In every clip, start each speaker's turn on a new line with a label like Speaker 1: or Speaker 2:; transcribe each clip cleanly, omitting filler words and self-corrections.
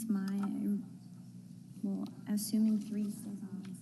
Speaker 1: That's well, assuming 3 stays on consent.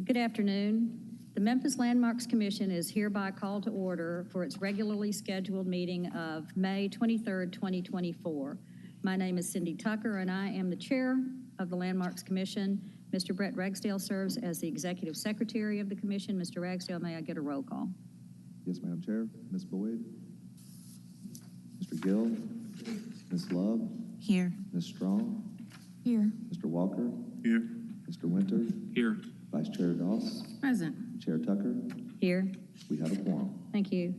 Speaker 2: Good afternoon. The Memphis Landmarks Commission is hereby called to order for its regularly scheduled meeting of May 23rd, 2024. My name is Cindy Tucker, and I am the chair of the Landmarks Commission. Mr. Brett Ragsdale serves as the executive secretary of the commission. Mr. Ragsdale, may I get a roll call?
Speaker 3: Yes, Madam Chair. Ms. Boyd? Mr. Gill? Ms. Love?
Speaker 1: Here.
Speaker 3: Ms. Strong?
Speaker 1: Here.
Speaker 3: Mr. Walker?
Speaker 4: Here.
Speaker 3: Mr. Winter?
Speaker 4: Here.
Speaker 3: Vice Chair Doss?
Speaker 1: Present.
Speaker 3: Chair Tucker?
Speaker 2: Here.
Speaker 3: We have a quorum.
Speaker 2: Thank you.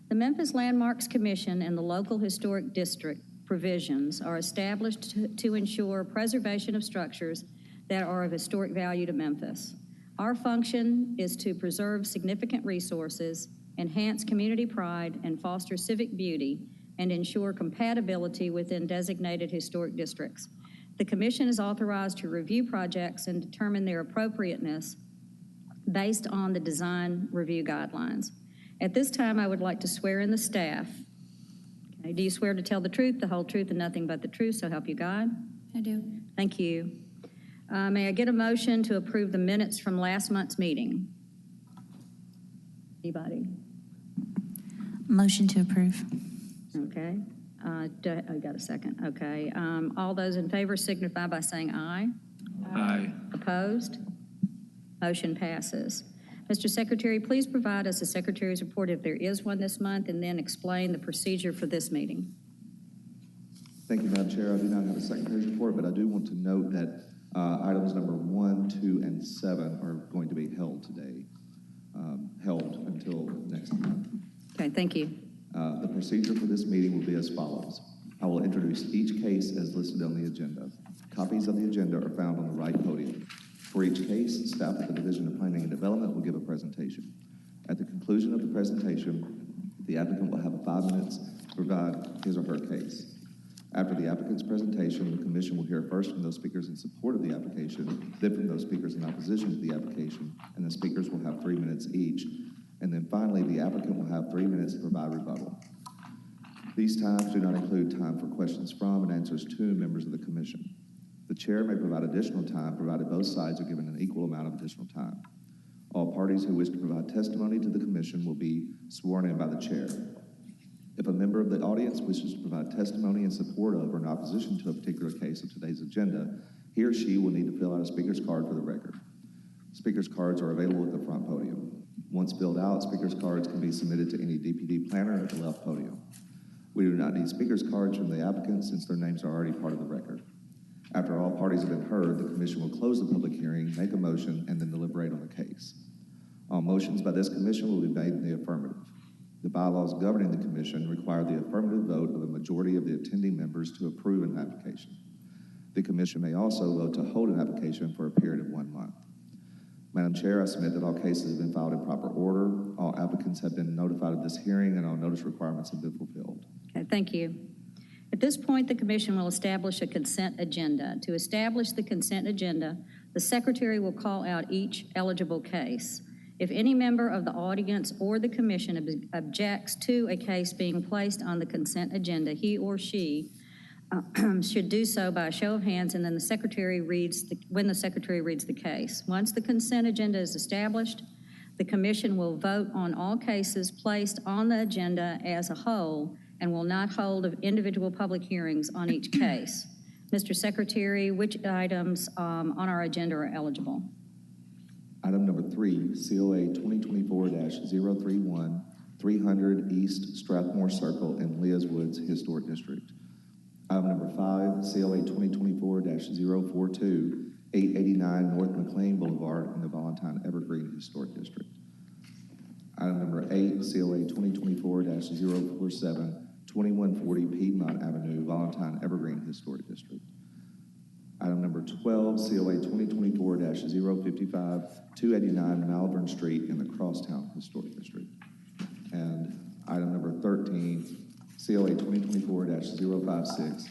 Speaker 2: The Memphis Landmarks Commission and the local historic district provisions are established to ensure preservation of structures that are of historic value to Memphis. Our function is to preserve significant resources, enhance community pride, and foster civic beauty, and ensure compatibility within designated historic districts. The Commission is authorized to review projects and determine their appropriateness based on the design review guidelines. At this time, I would like to swear in the staff. Okay, do you swear to tell the truth, the whole truth, and nothing but the truth, so help you God?
Speaker 1: I do.
Speaker 2: Thank you. May I get a motion to approve the minutes from last month's meeting? Anybody?
Speaker 1: Motion to approve.
Speaker 2: Okay. I got a second. Okay. All those in favor signify by saying aye.
Speaker 4: Aye.
Speaker 2: Opposed? Motion passes. Mr. Secretary, please provide us a secretary's report if there is one this month, and then explain the procedure for this meeting.
Speaker 3: Thank you, Madam Chair. I do not have a secretary's report, but I do want to note that items number 1, 2, and 7 are going to be held today, held until next month.
Speaker 2: Okay, thank you.
Speaker 3: The procedure for this meeting will be as follows. I will introduce each case as listed on the agenda. Copies of the agenda are found on the right podium. For each case, staff at the Division of Planning and Development will give a presentation. At the conclusion of the presentation, the applicant will have 5 minutes to provide his or her case. After the applicant's presentation, the commission will hear first from those speakers in support of the application, then from those speakers in opposition to the application, and the speakers will have 3 minutes each. And then finally, the applicant will have 3 minutes to provide rebuttal. These times do not include time for questions from and answers to members of the commission. The chair may provide additional time, provided both sides are given an equal amount of additional time. All parties who wish to provide testimony to the commission will be sworn in by the chair. If a member of the audience wishes to provide testimony in support of or in opposition to a particular case of today's agenda, he or she will need to fill out a speaker's card for the record. Speaker's cards are available at the front podium. Once filled out, speaker's cards can be submitted to any DPD planner at the left podium. We do not need speaker's cards from the applicants since their names are already part of the record. After all parties have been heard, the commission will close the public hearing, make a motion, and then deliberate on the case. All motions by this commission will be made in the affirmative. The bylaws governing the commission require the affirmative vote of a majority of the attending members to approve an application. The commission may also vote to hold an application for a period of 1 month. Madam Chair, I submit that all cases have been filed in proper order. All applicants have been notified of this hearing, and all notice requirements have been fulfilled.
Speaker 2: Okay, thank you. At this point, the commission will establish a consent agenda. To establish the consent agenda, the secretary will call out each eligible case. If any member of the audience or the commission objects to a case being placed on the consent agenda, he or she should do so by a show of hands, and then when the secretary reads the case. Once the consent agenda is established, the commission will vote on all cases placed on the agenda as a whole and will not hold individual public hearings on each case. Mr. Secretary, which items on our agenda are eligible?
Speaker 3: Item number 3, COA 2024-031, 300 East Strathmore Circle in Leah's Woods Historic District. Item number 5, COA 2024-042, 889 North McLean Boulevard in the Valentine Evergreen Historic District. Item number 8, COA 2024-047, 2140 Piedmont Avenue, Valentine Evergreen Historic District. Item number 12, COA 2024-055, 289 Malvern Street in the Crosstown Historic District. And item number 13, COA 2024-056,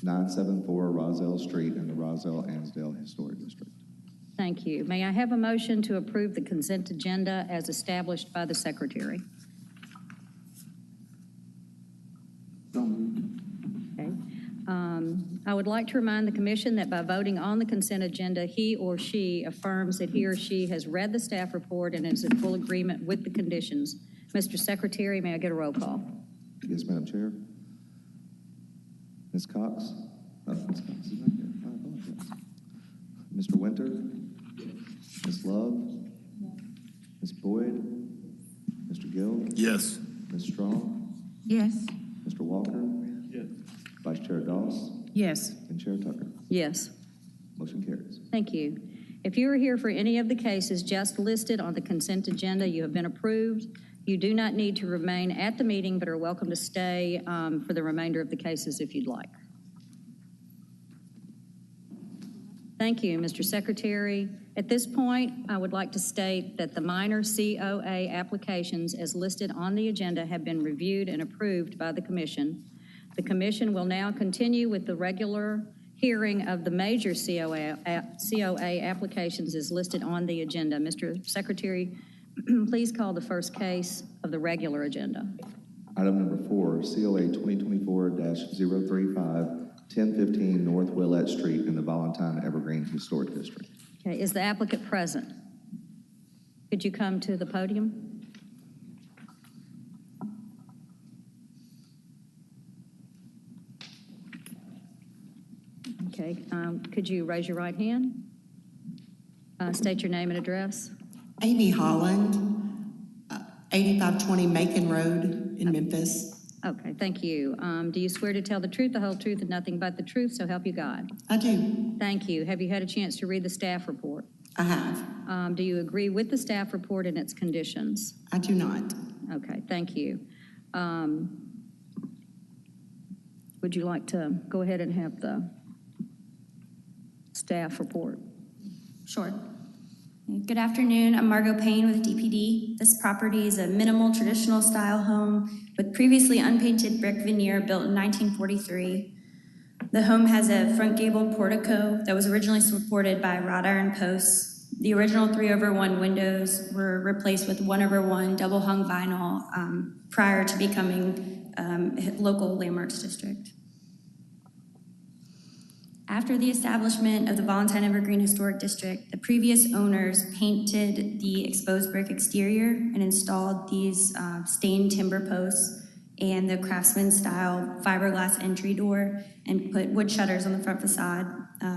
Speaker 3: 974 Roselle Street in the Roselle-Ansdale Historic District.
Speaker 2: Thank you. May I have a motion to approve the consent agenda as established by the secretary? Okay. I would like to remind the commission that by voting on the consent agenda, he or she affirms that he or she has read the staff report and is in full agreement with the conditions. Mr. Secretary, may I get a roll call?
Speaker 3: Yes, Madam Chair. Ms. Cox? Ms. Cox is not here. I apologize. Mr. Winter? Ms. Love? Ms. Boyd? Mr. Gill?
Speaker 4: Yes.
Speaker 3: Ms. Strong?
Speaker 5: Yes.
Speaker 3: Mr. Walker?
Speaker 4: Yes.
Speaker 3: Vice Chair Doss?
Speaker 5: Yes.
Speaker 3: And Chair Tucker?
Speaker 2: Yes.
Speaker 3: Motion carries.
Speaker 2: Thank you. If you are here for any of the cases just listed on the consent agenda, you have been approved. You do not need to remain at the meeting, but are welcome to stay for the remainder of the cases if you'd like. Thank you, Mr. Secretary. At this point, I would like to state that the minor COA applications as listed on the agenda have been reviewed and approved by the commission. The commission will now continue with the regular hearing of the major COA applications as listed on the agenda. Mr. Secretary, please call the first case of the regular agenda.
Speaker 3: Item number 4, COA 2024-035, 1015 North Willette Street in the Valentine Evergreen Historic District.
Speaker 2: Okay, is the applicant present? Could you come to the podium? Okay, could you raise your right hand? State your name and address.
Speaker 6: Amy Holland, 8520 Macon Road in Memphis.
Speaker 2: Okay, thank you. Do you swear to tell the truth, the whole truth, and nothing but the truth, so help you God?
Speaker 6: I do.
Speaker 2: Thank you. Have you had a chance to read the staff report?
Speaker 6: I have.
Speaker 2: Do you agree with the staff report and its conditions?
Speaker 6: I do not.
Speaker 2: Okay, thank you. Would you like to go ahead and have the staff report?
Speaker 1: Sure. Good afternoon. I'm Margot Payne with DPD. This property is a minimal traditional style home with previously unpainted brick veneer built in 1943. The home has a front gabled portico that was originally supported by wrought iron posts. The original 3/1 windows were replaced with 1/1 double hung vinyl prior to becoming local landmarks district. After the establishment of the Valentine Evergreen Historic District, the previous owners painted the exposed brick exterior and installed these stained timber posts and the craftsman-style fiberglass entry door and put wood shutters on the front facade.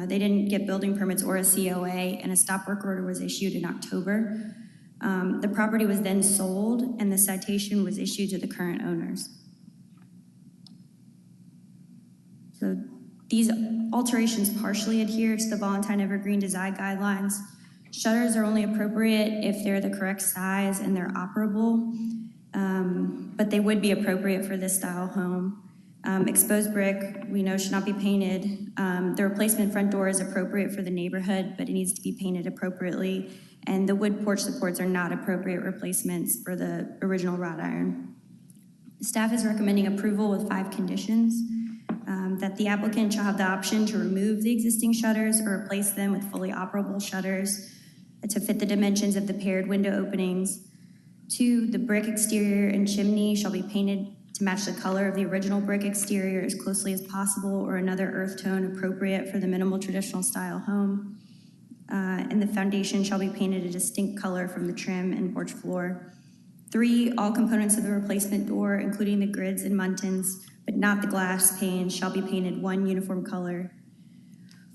Speaker 1: They didn't get building permits or a COA, and a stop work order was issued in October. The property was then sold, and the citation was issued to the current owners. So these alterations partially adhere to the Valentine Evergreen design guidelines. Shutters are only appropriate if they're the correct size and they're operable. but they would be appropriate for this style home. Exposed brick, we know, should not be painted. The replacement front door is appropriate for the neighborhood, but it needs to be painted appropriately. And the wood porch supports are not appropriate replacements for the original wrought iron. Staff is recommending approval with 5 conditions. That the applicant shall have the option to remove the existing shutters or replace them with fully operable shutters to fit the dimensions of the paired window openings. 2, the brick exterior and chimney shall be painted to match the color of the original brick exterior as closely as possible, or another earth tone appropriate for the minimal traditional style home. And the foundation shall be painted a distinct color from the trim and porch floor. 3, all components of the replacement door, including the grids and muntins, but not the glass panes, shall be painted one uniform color.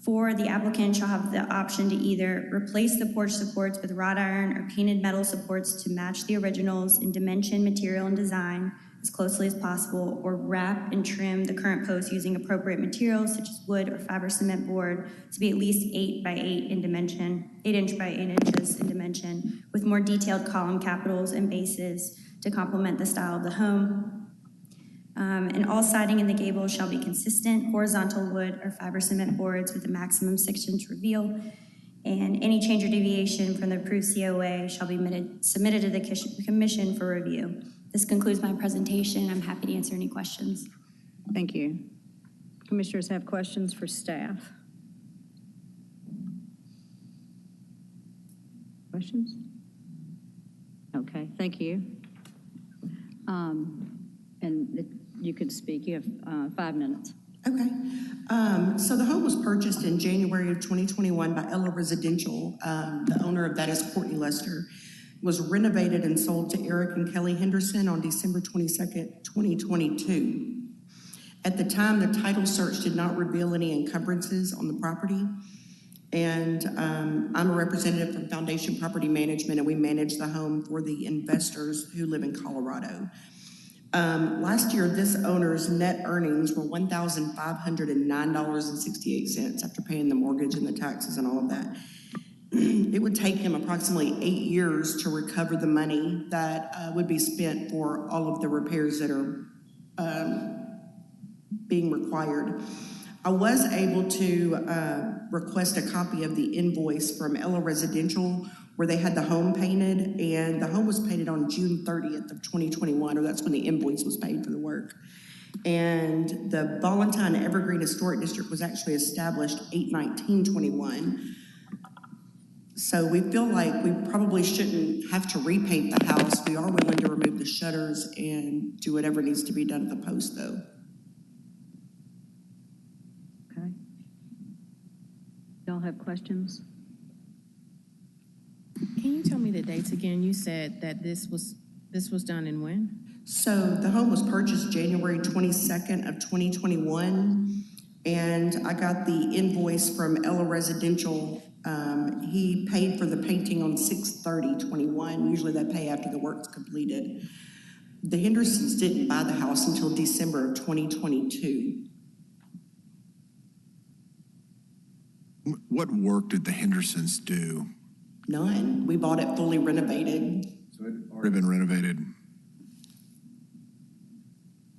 Speaker 1: 4, the applicant shall have the option to either replace the porch supports with wrought iron or painted metal supports to match the originals in dimension, material, and design as closely as possible, or wrap and trim the current posts using appropriate materials such as wood or fiber cement board to be at least 8 by 8 in dimension, 8 inch by 8 inches in dimension, with more detailed column capitals and bases to complement the style of the home. And all siding in the gables shall be consistent, horizontal wood or fiber cement boards with a maximum 6-inch reveal. And any change or deviation from the approved COA shall be submitted to the commission for review. This concludes my presentation. I'm happy to answer any questions.
Speaker 2: Thank you. Commissioners have questions for staff? Questions? Okay, thank you. And you could speak. You have 5 minutes.
Speaker 6: Okay. So the home was purchased in January of 2021 by Ella Residential. The owner of that is Courtney Lester. Was renovated and sold to Eric and Kelly Henderson on December 22nd, 2022. At the time, the title search did not reveal any encumbrances on the property. And I'm a representative from Foundation Property Management, and we manage the home for the investors who live in Colorado. Last year, this owner's net earnings were $1,509.68 after paying the mortgage and the taxes and all of that. It would take him approximately 8 years to recover the money that would be spent for all of the repairs that are being required. I was able to request a copy of the invoice from Ella Residential where they had the home painted, and the home was painted on June 30th of 2021, or that's when the invoice was paid for the work. And the Valentine Evergreen Historic District was actually established 8/19/21. So we feel like we probably shouldn't have to repaint the house. We are willing to remove the shutters and do whatever needs to be done at the post, though.
Speaker 2: Okay. Y'all have questions?
Speaker 4: Can you tell me the dates again? You said that this was done in when?
Speaker 6: So the home was purchased January 22nd of 2021, and I got the invoice from Ella Residential. He paid for the painting on 6/30/21. Usually they pay after the work's completed. The Hendersons didn't buy the house until December of 2022.
Speaker 5: What work did the Hendersons do?
Speaker 6: None. We bought it fully renovated.
Speaker 5: So it had already been renovated.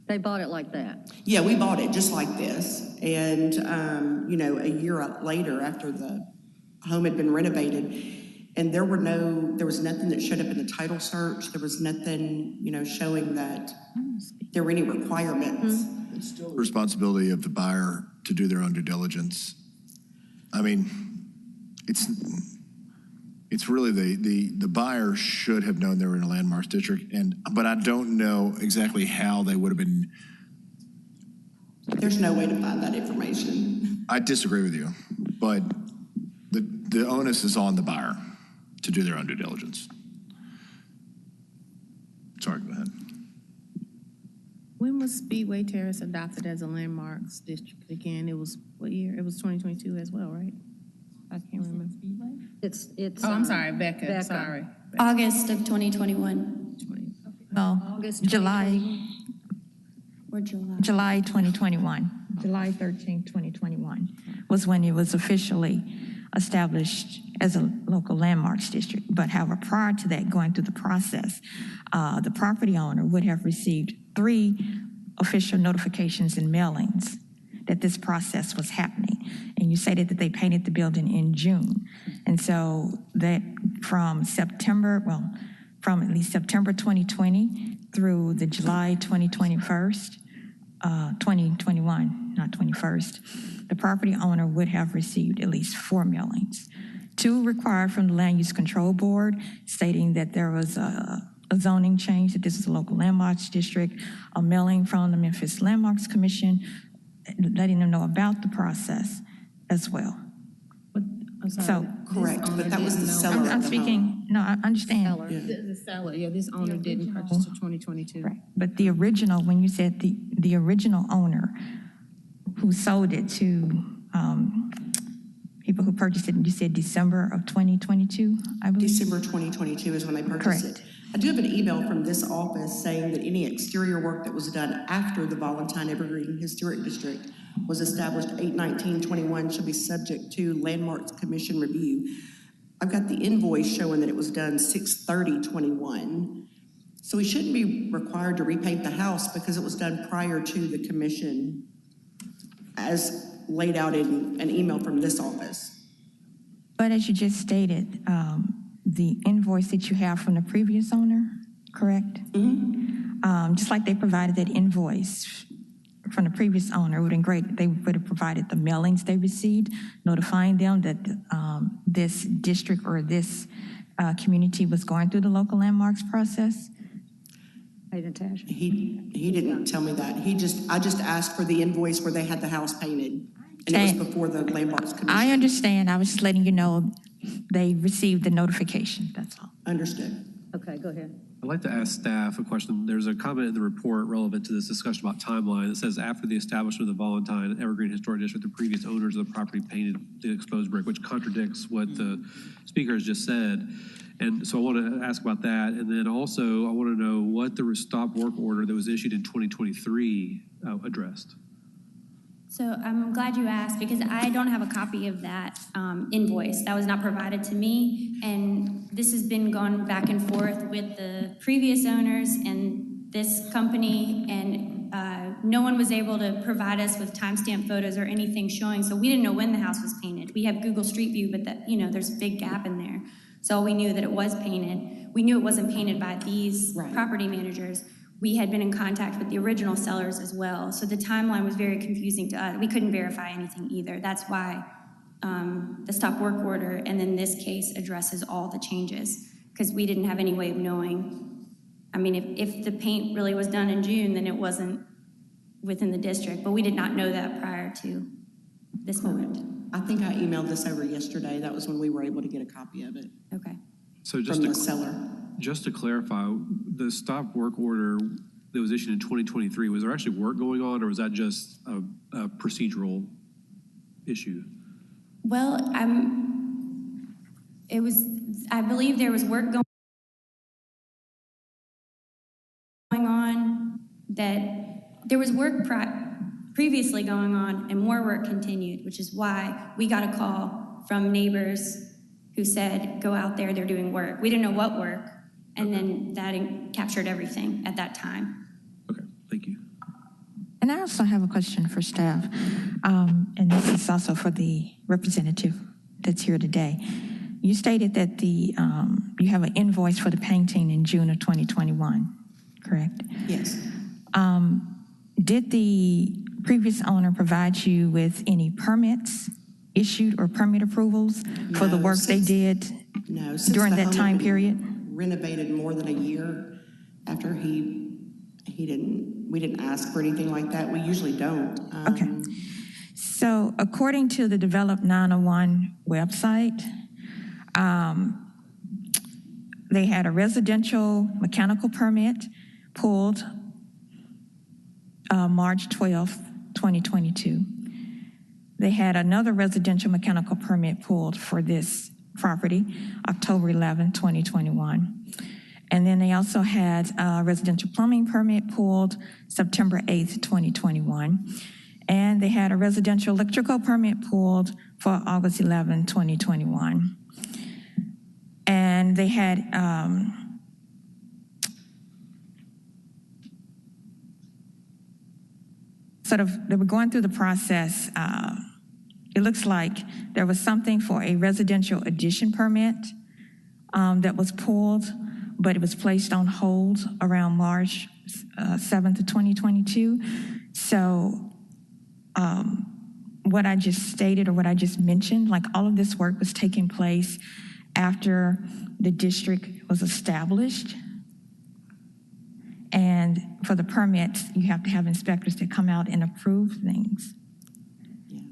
Speaker 2: They bought it like that?
Speaker 6: Yeah, we bought it just like this. And, a year later after the home had been renovated, and there was nothing that showed up in the title search. There was nothing, showing that there were any requirements.
Speaker 5: It's still the responsibility of the buyer to do their own due diligence. I mean, it's really the buyer should have known they were in a landmarks district, but I don't know exactly how they would have been.
Speaker 6: There's no way to find that information.
Speaker 5: I disagree with you, but the onus is on the buyer to do their own due diligence. Sorry, go ahead.
Speaker 4: When was Speedway Terrace adopted as a landmarks district again? It was what year? It was 2022 as well, right? I can't remember.
Speaker 2: It's.
Speaker 4: Oh, I'm sorry, Becca. Sorry.
Speaker 1: August of 2021
Speaker 7: No,
Speaker 2: August
Speaker 7: July,
Speaker 1: or July.
Speaker 7: July 2021. July 13, 2021 was when it was officially established as a local landmarks district. But however, prior to that, going through the process, the property owner would have received 3 official notifications and mailings that this process was happening. And you stated that they painted the building in June. And so that from from at least September 2020 through the July 2021, not 21st, the property owner would have received at least 4 mailings. 2 required from the Land Use Control Board, stating that there was a zoning change, that this is a local landmarks district, a mailing from the Memphis Landmarks Commission, letting them know about the process as well.
Speaker 4: I'm sorry.
Speaker 7: So,
Speaker 6: Correct, but that was the seller
Speaker 7: I'm
Speaker 6: of the home.
Speaker 7: speaking, no, I understand.
Speaker 2: Seller.
Speaker 4: The seller, yeah, this owner didn't purchase till 2022.
Speaker 7: Right. But the original, when you said the original owner who sold it to people who purchased it, and you said December of 2022, I believe?
Speaker 6: December 2022 is when they purchased
Speaker 7: Correct.
Speaker 6: it. I do have an email from this office saying that any exterior work that was done after the Valentine Evergreen Historic District was established 8/19/21 shall be subject to Landmarks Commission review. I've got the invoice showing that it was done 6/30/21. So we shouldn't be required to repaint the house because it was done prior to the commission as laid out in an email from this office.
Speaker 7: But as you just stated, the invoice that you have from the previous owner, correct? Just like they provided that invoice from the previous owner, it would have been great. They would have provided the mailings they received, notifying them that this district or this community was going through the local landmarks process.
Speaker 2: Hey, Natasha.
Speaker 6: He didn't tell me that. I just asked for the invoice where they had the house painted. And it
Speaker 7: Okay.
Speaker 6: was before the Landmarks Commission.
Speaker 7: I understand. I was just letting you know they received the notification, that's all.
Speaker 6: Understood.
Speaker 2: Okay, go ahead.
Speaker 8: I'd like to ask staff a question. There's a comment in the report relevant to this discussion about timeline that says after the establishment of the Valentine Evergreen Historic District, the previous owners of the property painted the exposed brick, which contradicts what the speaker has just said. And so I want to ask about that. And then also I want to know what the stop work order that was issued in 2023 addressed.
Speaker 1: So I'm glad you asked because I don't have a copy of that invoice. That was not provided to me. And this has been going back and forth with the previous owners and this company. And no one was able to provide us with timestamp photos or anything showing. So we didn't know when the house was painted. We have Google Street View, but that, there's a big gap in there. So we knew that it was painted. We knew it wasn't painted by these property managers. We had been in contact with the original sellers as well. So the timeline was very confusing to us. We couldn't verify anything either. That's why the stop work order and then this case addresses all the changes because we didn't have any way of knowing. I mean, if the paint really was done in June, then it wasn't within the district, but we did not know that prior to this moment.
Speaker 6: I think I emailed this over yesterday. That was when we were able to get a copy of it
Speaker 1: Okay.
Speaker 8: So
Speaker 6: from the seller.
Speaker 8: Just to clarify, the stop work order that was issued in 2023, was there actually work going on or was that just a procedural issue?
Speaker 1: Well, I believe there was work going on that there was work previously going on and more work continued, which is why we got a call from neighbors who said, go out there, they're doing work. We didn't know what work, and then that captured everything at that time.
Speaker 8: Okay, thank you.
Speaker 7: And I also have a question for staff, and this is also for the representative that's here today. You stated that you have an invoice for the painting in June of 2021, correct?
Speaker 6: Yes.
Speaker 7: Did the previous owner provide you with any permits issued or permit approvals for the
Speaker 6: No,
Speaker 7: work they did
Speaker 6: No.
Speaker 7: during
Speaker 6: the
Speaker 7: that
Speaker 6: home
Speaker 7: time
Speaker 6: had been
Speaker 7: period?
Speaker 6: Renovated more than a year after we didn't ask for anything like that. We usually don't.
Speaker 7: Okay. So according to the Develop 901 website, they had a residential mechanical permit pulled March 12th, 2022. They had another residential mechanical permit pulled for this property, October 11, 2021. And then they also had a residential plumbing permit pulled September 8th, 2021. And they had a residential electrical permit pulled for August 11, 2021. And they had they were going through the process. It looks like there was something for a residential addition permit that was pulled, but it was placed on hold around March 7th of 2022. So what I just stated or what I just mentioned, like all of this work was taking place after the district was established. And for the permits, you have to have inspectors that come out and approve things.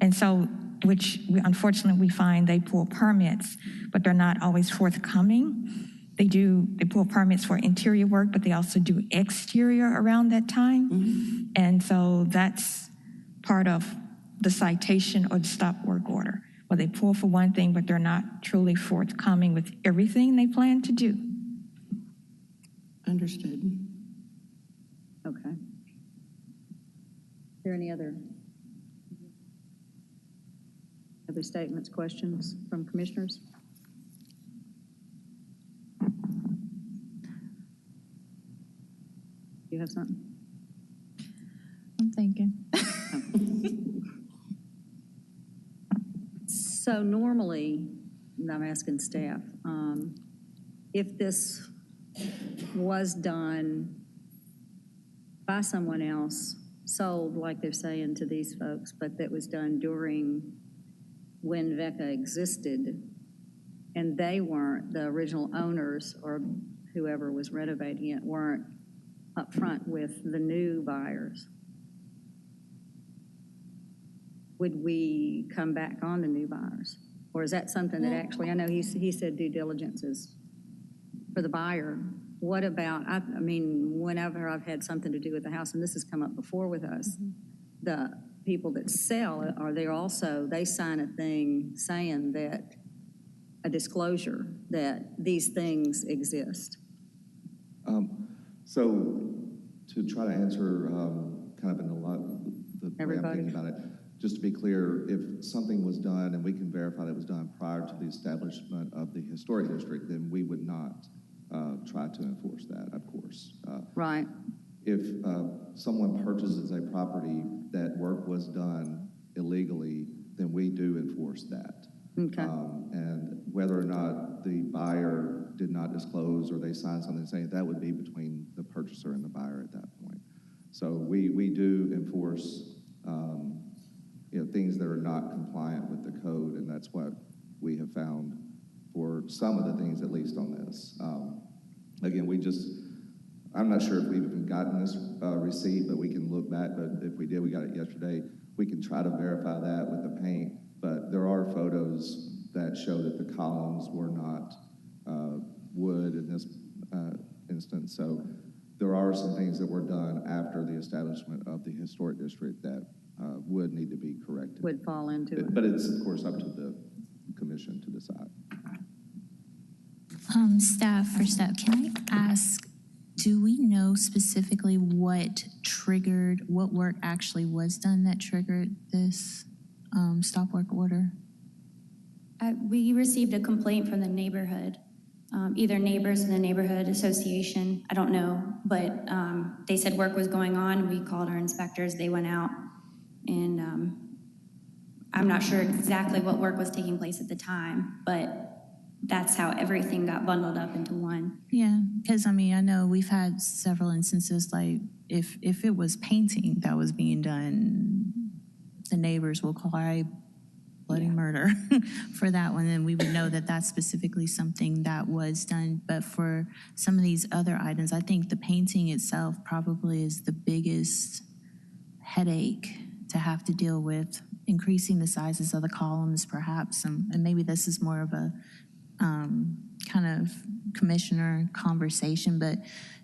Speaker 7: And so, unfortunately we find they pull permits, but they're not always forthcoming. They pull permits for interior work, but they also do exterior around that time. And so that's part of the citation or the stop work order, where they pull for one thing, but they're not truly forthcoming with everything they plan to do.
Speaker 6: Understood.
Speaker 2: Okay. Are there any other statements, questions from commissioners? You have something?
Speaker 4: I'm thinking.
Speaker 2: So normally, and I'm asking staff, if this was done by someone else, sold, like they're saying to these folks, but that was done during when VECA existed, and they weren't, the original owners or whoever was renovating it weren't upfront with the new buyers, would we come back on the new buyers? Or is that something that actually, I know he said due diligence is for the buyer. What about, I mean, whenever I've had something to do with the house, and this has come up before with us, the people that sell, are they also, they sign a thing saying that, a disclosure that these things exist?
Speaker 3: So to try to answer kind of in a lot, the way I'm
Speaker 2: Everybody.
Speaker 3: thinking about it, just to be clear, if something was done and we can verify that it was done prior to the establishment of the historic district, then we would not try to enforce that, of course.
Speaker 2: Right.
Speaker 3: If someone purchases a property that work was done illegally, then we do enforce that.
Speaker 2: Okay.
Speaker 3: And whether or not the buyer did not disclose or they signed something saying that would be between the purchaser and the buyer at that point. So we do enforce things that are not compliant with the code, and that's what we have found for some of the things, at least on this. Again, I'm not sure if we've even gotten this receipt, but we can look back, but if we did, we got it yesterday. We can try to verify that with the paint, but there are photos that show that the columns were not wood in this instance. So there are some things that were done after the establishment of the historic district that would need to be corrected.
Speaker 2: Would fall into it.
Speaker 3: But it's, of course, up to the commission to decide.
Speaker 9: For staff, can I ask, do we know specifically what work actually was done that triggered this stop work order?
Speaker 1: We received a complaint from the neighborhood, either neighbors in the neighborhood association, I don't know, but they said work was going on. We called our inspectors, they went out, and I'm not sure exactly what work was taking place at the time, but that's how everything got bundled up into one.
Speaker 9: Yeah, because I know we've had several instances, like if it was painting that was being done, the neighbors will cry bloody murder for that one, and we would know that that's specifically something that was done. But for some of these other items, I think the painting itself probably is the biggest headache to have to deal with, increasing the sizes of the columns perhaps, and maybe this is more of a kind of commissioner conversation, but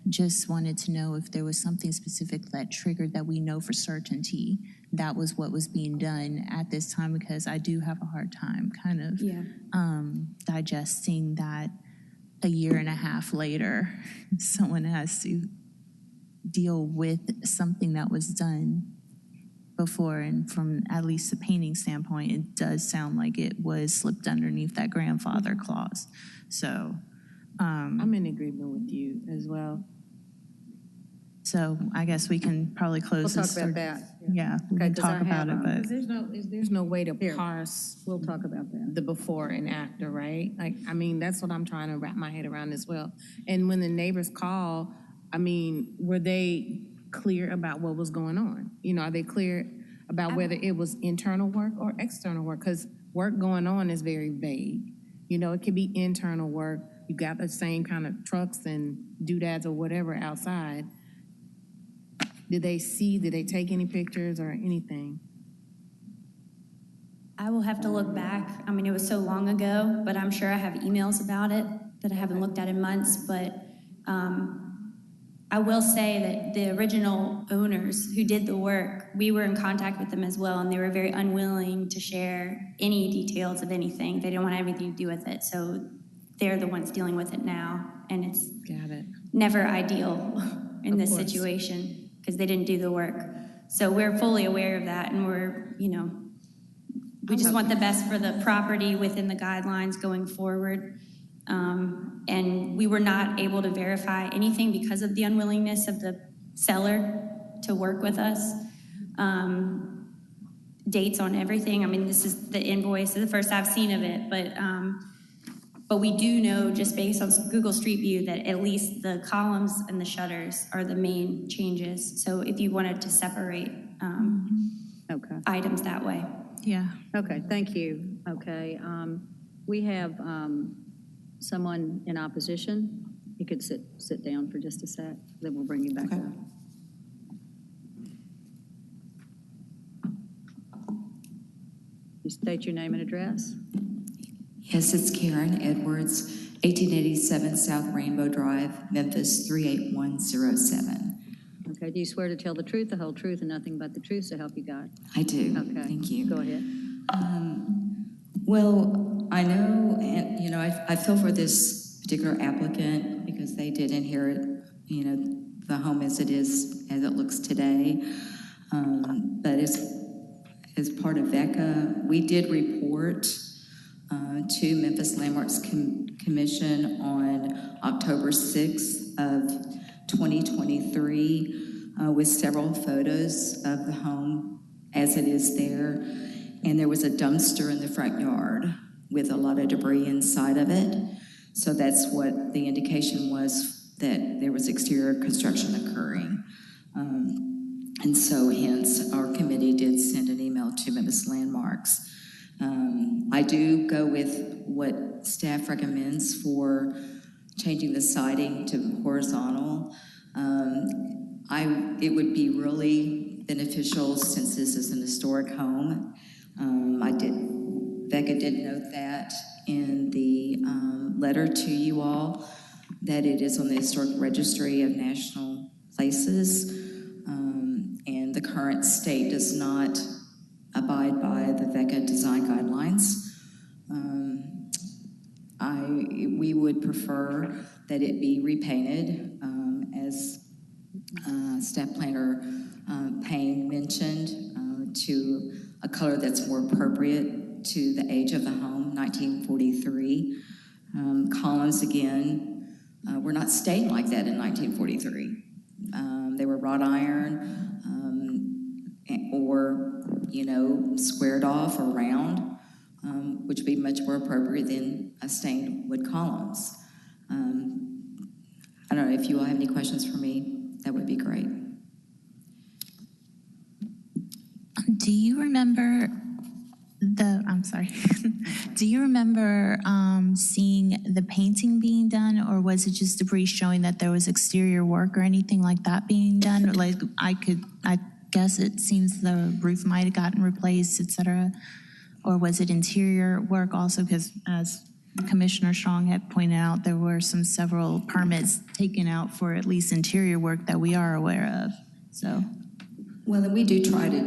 Speaker 9: just wanted to know if there was something specific that triggered that we know for certainty that was what was being done at this time, because I do have a hard time kind of digesting that a year and a half later, someone has to deal with something that was done before, and from at least a painting standpoint, it does sound like it was slipped underneath that grandfather clause. So,
Speaker 4: I'm in agreement with you as well.
Speaker 9: so I guess we can probably close
Speaker 2: We'll
Speaker 9: this.
Speaker 2: talk about that.
Speaker 9: Yeah, we
Speaker 2: Okay,
Speaker 9: can
Speaker 2: 'cause I
Speaker 9: talk about
Speaker 2: have,
Speaker 9: it, but.
Speaker 4: There's no way to
Speaker 2: Here.
Speaker 4: parse
Speaker 2: We'll talk about that.
Speaker 4: the before and after, right? Like, I mean, that's what I'm trying to wrap my head around as well. And when the neighbors call, I mean, were they clear about what was going on? You know, are they clear about whether it was internal work or external work? Because work going on is very vague. You know, it could be internal work. You got the same kind of trucks and doodads or whatever outside. Did they take any pictures or anything?
Speaker 1: I will have to look back. I mean, it was so long ago, but I'm sure I have emails about it that I haven't looked at in months. But I will say that the original owners who did the work, we were in contact with them as well, and they were very unwilling to share any details of anything. They didn't want anything to do with it. So they're the ones dealing with it now, and it's
Speaker 4: Got it.
Speaker 1: never ideal in
Speaker 4: Of
Speaker 1: this
Speaker 4: course.
Speaker 1: situation because they didn't do the work. So we're fully aware of that, and we're, we just want the best for the property within the guidelines going forward. And we were not able to verify anything because of the unwillingness of the seller to work with us. Dates on everything. I mean, this is the invoice, the first I've seen of it, but we do know just based on Google Street View that at least the columns and the shutters are the main changes. So if you wanted to separate
Speaker 2: Okay.
Speaker 1: items that way.
Speaker 9: Yeah.
Speaker 2: Okay, thank you. Okay, we have someone in opposition. You could sit down for just a sec, then we'll bring you back up. You state your name and address.
Speaker 10: Yes, it's Karen Edwards, 1887 South Rainbow Drive, Memphis 38107.
Speaker 2: Okay, do you swear to tell the truth, the whole truth, and nothing but the truth, so help you God?
Speaker 10: I do.
Speaker 2: Okay.
Speaker 10: Thank you.
Speaker 2: Go ahead.
Speaker 10: Well, I know, and I feel for this particular applicant because they did inherit, the home as it looks today. But as part of VECA, we did report to Memphis Landmarks Commission on October 6th of 2023 with several photos of the home as it is there. And there was a dumpster in the front yard with a lot of debris inside of it. So that's what the indication was, that there was exterior construction occurring. And so hence our committee did send an email to Memphis Landmarks. I do go with what staff recommends for changing the siding to horizontal. It would be really beneficial since this is an historic home. Becca did note that in the letter to you all, that it is on the Historic Registry of National Places, and the current state does not abide by the VECA design guidelines. We would prefer that it be repainted, as staff planner Payne mentioned, to a color that's more appropriate to the age of the home, 1943. Columns, again, were not stained like that in 1943. They were wrought iron, or, squared off or round, which would be much more appropriate than a stained wood columns. I don't know if you all have any questions for me, that would be great.
Speaker 9: Do you remember do you remember seeing the painting being done, or was it just debris showing that there was exterior work or anything like that being done? Like, I guess it seems the roof might have gotten replaced, etc. Or was it interior work also? Because as Commissioner Strong had pointed out, there were several permits taken out for at least interior work that we are aware of. So,
Speaker 10: well, and we do try to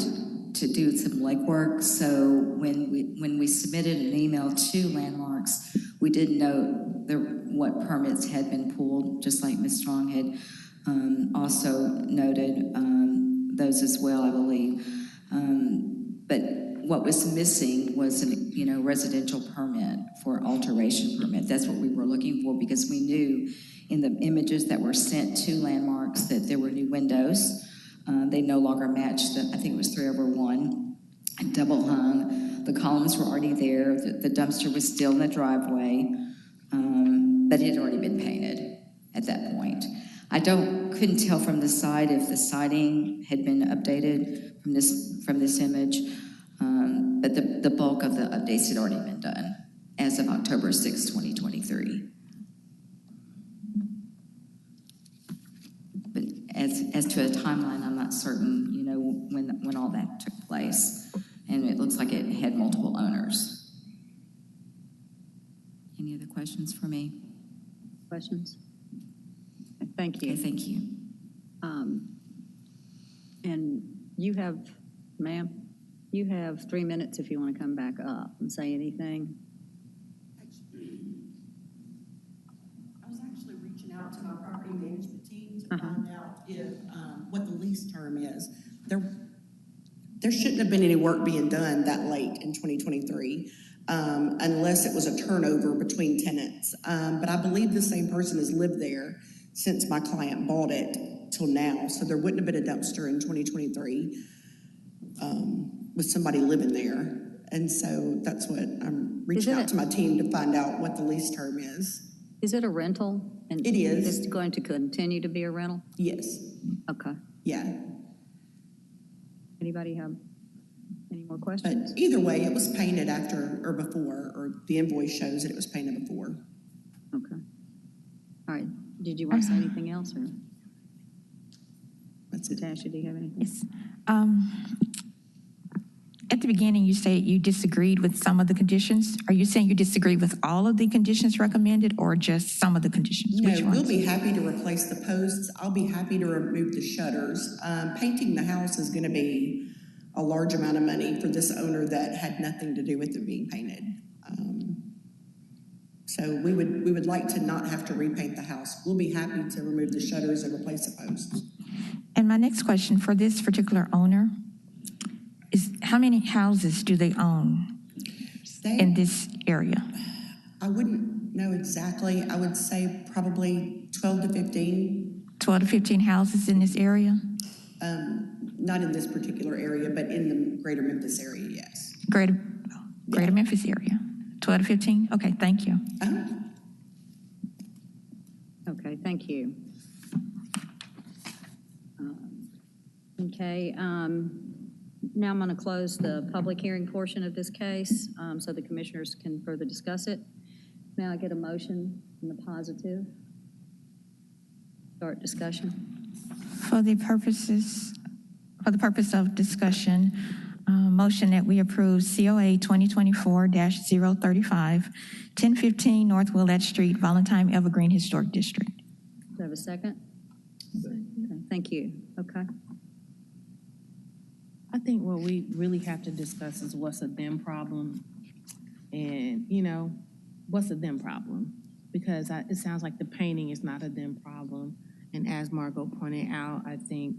Speaker 10: do some legwork. So when we submitted an email to Landmarks, we did note what permits had been pulled, just like Ms. Strong had also noted those as well, I believe. But what was missing was a residential permit for alteration permit. That's what we were looking for because we knew in the images that were sent to Landmarks that there were new windows. They no longer matched I think it was 3/1, double hung. The columns were already there. The dumpster was still in the driveway, but it had already been painted at that point. I couldn't tell from the side if the siding had been updated from this image, but the bulk of the updates had already been done as of October 6, 2023. But as to a timeline, I'm not certain, when all that took place, and it looks like it had multiple owners. Any other questions for me?
Speaker 2: Questions? Thank you.
Speaker 10: Okay, thank you.
Speaker 2: And you have, ma'am, you have 3 minutes if you want to come back up and say anything.
Speaker 6: I was actually reaching out to my property management team to find out if, what the lease term is. There shouldn't have been any work being done that late in 2023, unless it was a turnover between tenants. But I believe the same person has lived there since my client bought it till now. So there wouldn't have been a dumpster in 2023 with somebody living there. And so that's what I'm reaching out to my team to find out what the lease term is.
Speaker 2: Is it a rental? And
Speaker 6: It is.
Speaker 2: Is it going to continue to be a rental?
Speaker 6: Yes.
Speaker 2: Okay.
Speaker 6: Yeah.
Speaker 2: Anybody have any more
Speaker 6: But
Speaker 2: questions?
Speaker 6: either way, it was painted after or before, or the invoice shows that it was painted before.
Speaker 2: Okay. All right. Did you want to say anything else, or
Speaker 6: That's it.
Speaker 2: Natasha, do you have anything?
Speaker 7: Yes. At the beginning, you said you disagreed with some of the conditions. Are you saying you disagree with all of the conditions recommended or just some of the conditions?
Speaker 6: No,
Speaker 7: Which ones?
Speaker 6: we'll be happy to replace the posts. I'll be happy to remove the shutters. Painting the house is going to be a large amount of money for this owner that had nothing to do with it being painted. So we would like to not have to repaint the house. We'll be happy to remove the shutters and replace the posts.
Speaker 7: And my next question for this particular owner is how many houses do they own in this area?
Speaker 6: I wouldn't know exactly. I would say probably 12 to 15.
Speaker 7: 12 to 15 houses in this area?
Speaker 6: Not in this particular area, but in the greater Memphis area, yes.
Speaker 7: Greater Memphis area. 12 to 15? Okay, thank you.
Speaker 2: Okay, thank you. Okay, now I'm going to close the public hearing portion of this case so the commissioners can further discuss it. May I get a motion in the positive? Start discussion.
Speaker 7: For the purpose of discussion, motion that we approve COA 2024-035, 1015 North Willette Street, Valentine Evergreen Historic District.
Speaker 2: Do I have a second? Okay, thank you. Okay.
Speaker 4: I think what we really have to discuss is what's a them problem, and what's a them problem, because it sounds like the painting is not a them problem, and as Margot pointed out, I think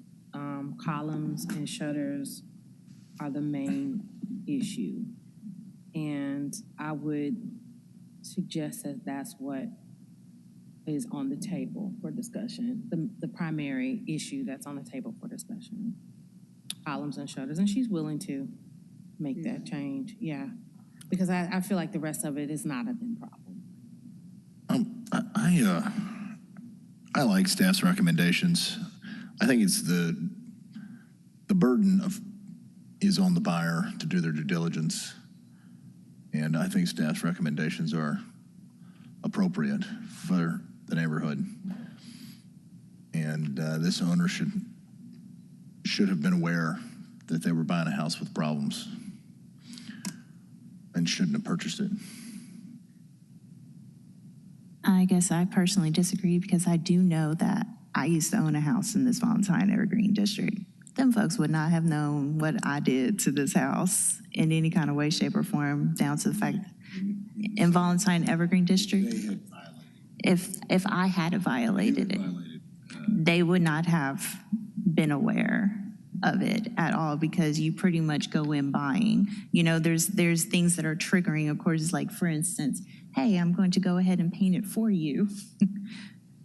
Speaker 4: columns and shutters are the main issue, and I would suggest that that's what is on the table for discussion, the primary issue that's on the table for discussion. Columns and shutters, and she's willing to make that change, because I feel like the rest of it is not a them problem.
Speaker 5: I like staff's recommendations. I think it's the burden is on the buyer to do their due diligence, and I think staff's recommendations are appropriate for the neighborhood. And this owner should have been aware that they were buying a house with problems and shouldn't have purchased it.
Speaker 9: I guess I personally disagree because I do know that I used to own a house in this Valentine Evergreen District. Them folks would not have known what I did to this house in any kind of way, shape, or form, down to the fact in Valentine Evergreen District,
Speaker 5: They had violated.
Speaker 9: if I had violated it, they would not have been aware of it at all, because you pretty much go in buying. You know, there's things that are triggering, of course, like for instance, hey, I'm going to go ahead and paint it for you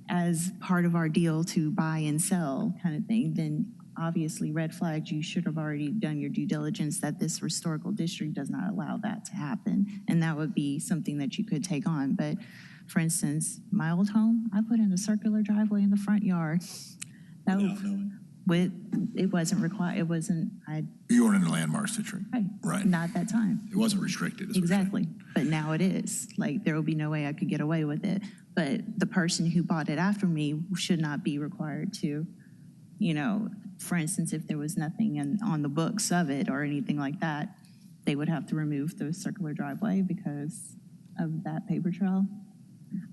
Speaker 9: as part of our deal to buy and sell kind of thing. Then obviously red flags, you should have already done your due diligence that this historical district does not allow that to happen. And that would be something that you could take on. But for instance, my old home, I put in a circular driveway in the front yard. That was, it wasn't required. It wasn't,
Speaker 5: You weren't in the landmarks district.
Speaker 9: right, not at that time.
Speaker 5: It wasn't restricted. is what you're saying.
Speaker 9: Exactly. But now it is. Like, there will be no way I could get away with it. But the person who bought it after me should not be required to, you know, for instance, if there was nothing on the books of it or anything like that, they would have to remove the circular driveway because of that paper trail.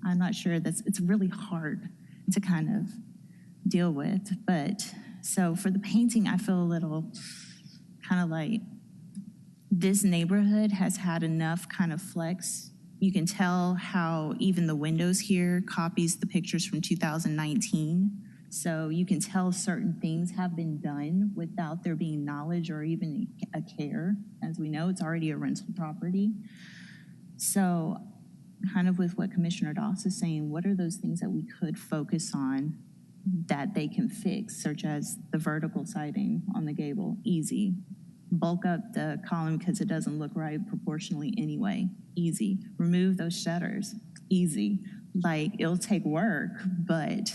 Speaker 9: I'm not sure. It's really hard to kind of deal with. But so for the painting, I feel a little kind of like this neighborhood has had enough kind of flex. You can tell how even the windows here copies the pictures from 2019. So you can tell certain things have been done without there being knowledge or even a care. As we know, it's already a rental property. So kind of with what Commissioner Doss is saying, what are those things that we could focus on that they can fix, such as the vertical siding on the gable? Easy. Bulk up the column because it doesn't look right proportionally anyway. Easy. Remove those shutters. Easy. Like, it'll take work, but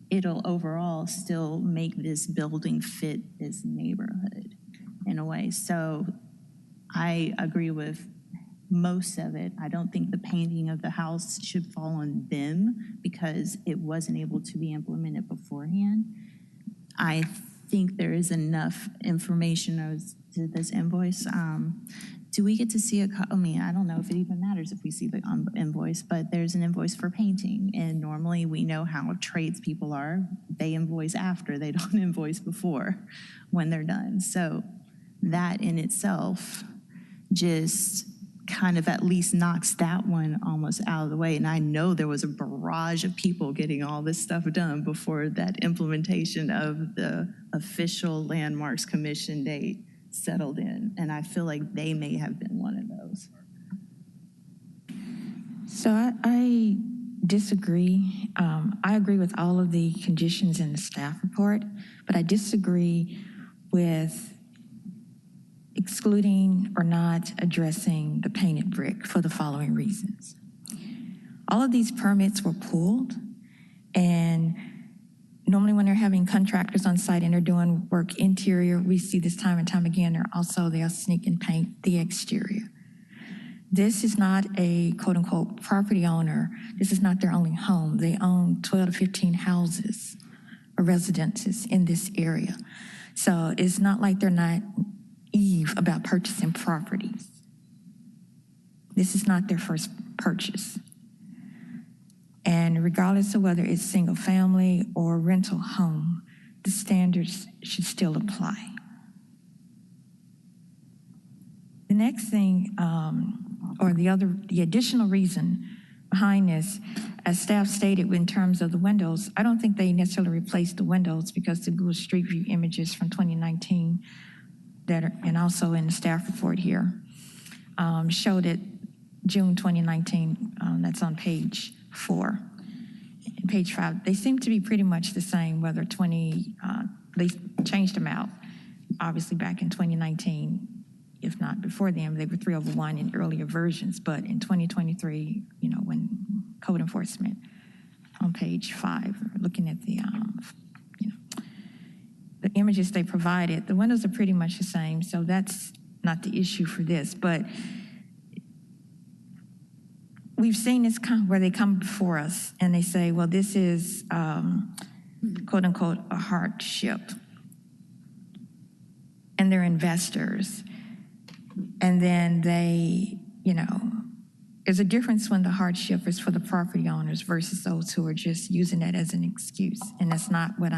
Speaker 9: it'll overall still make this building fit this neighborhood in a way. So I agree with most of it. I don't think the painting of the house should fall on them because it wasn't able to be implemented beforehand. I think there is enough information as to this invoice. Do we get to see I mean, I don't know if it even matters if we see the invoice, but there's an invoice for painting. And normally we know how tradespeople are. They invoice after, they don't invoice before when they're done. So that in itself just kind of at least knocks that one almost out of the way. And I know there was a barrage of people getting all this stuff done before that implementation of the official Landmarks Commission date settled in. And I feel like they may have been one of those.
Speaker 7: So I disagree. I agree with all of the conditions in the staff report, but I disagree with excluding or not addressing the painted brick for the following reasons. All of these permits were pulled, and normally when they're having contractors on site and they're doing work interior, we see this time and time again, they'll sneak and paint the exterior. This is not a quote unquote property owner. This is not their only home. They own 12 to 15 houses or residences in this area. So it's not like they're not about purchasing properties. This is not their first purchase. And regardless of whether it's single family or rental home, the standards should still apply. The next thing, the additional reason behind this, as staff stated in terms of the windows, I don't think they necessarily replaced the windows because the Google Street View images from 2019 and also in the staff report here, showed it June 2019. That's on page 4. And page 5, they seem to be pretty much the same, whether they changed them out, obviously back in 2019. If not before then, they were 3/1 in earlier versions. But in 2023, when code enforcement on page 5, looking at the images they provided, the windows are pretty much the same, so that's not the issue for this. But we've seen this where they come before us and they say, well, this is quote unquote a hardship, and they're investors. And then they, there's a difference when the hardship is for the property owners versus those who are just using that as an excuse. And that's not what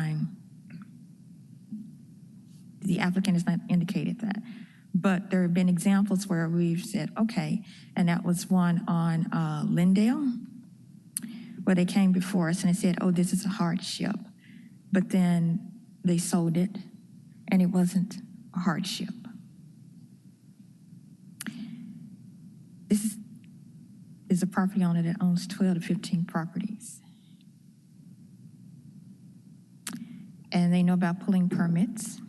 Speaker 7: the applicant has not indicated that. But there have been examples where we've said, okay, and that was one on Lindale, where they came before us and they said, oh, this is a hardship. But then they sold it and it wasn't a hardship. This is a property owner that owns 12 to 15 properties. And they know about pulling permits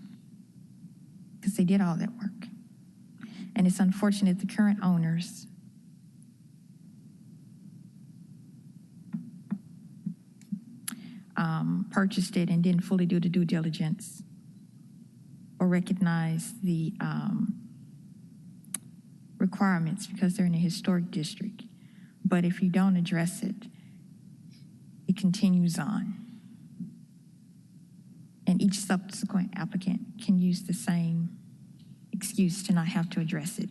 Speaker 7: because they did all that work. And it's unfortunate the current owners purchased it and didn't fully do the due diligence or recognize the requirements because they're in a historic district. But if you don't address it, it continues on. And each subsequent applicant can use the same excuse to not have to address it.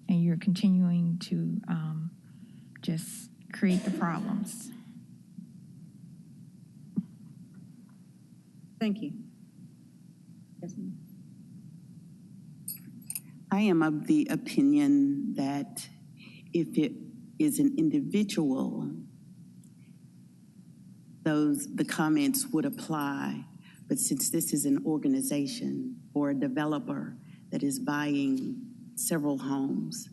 Speaker 7: And you're continuing to just create the problems.
Speaker 2: Thank you. Yes, ma'am.
Speaker 11: I am of the opinion that if it is an individual, the comments would apply. But since this is an organization or a developer that is buying several homes,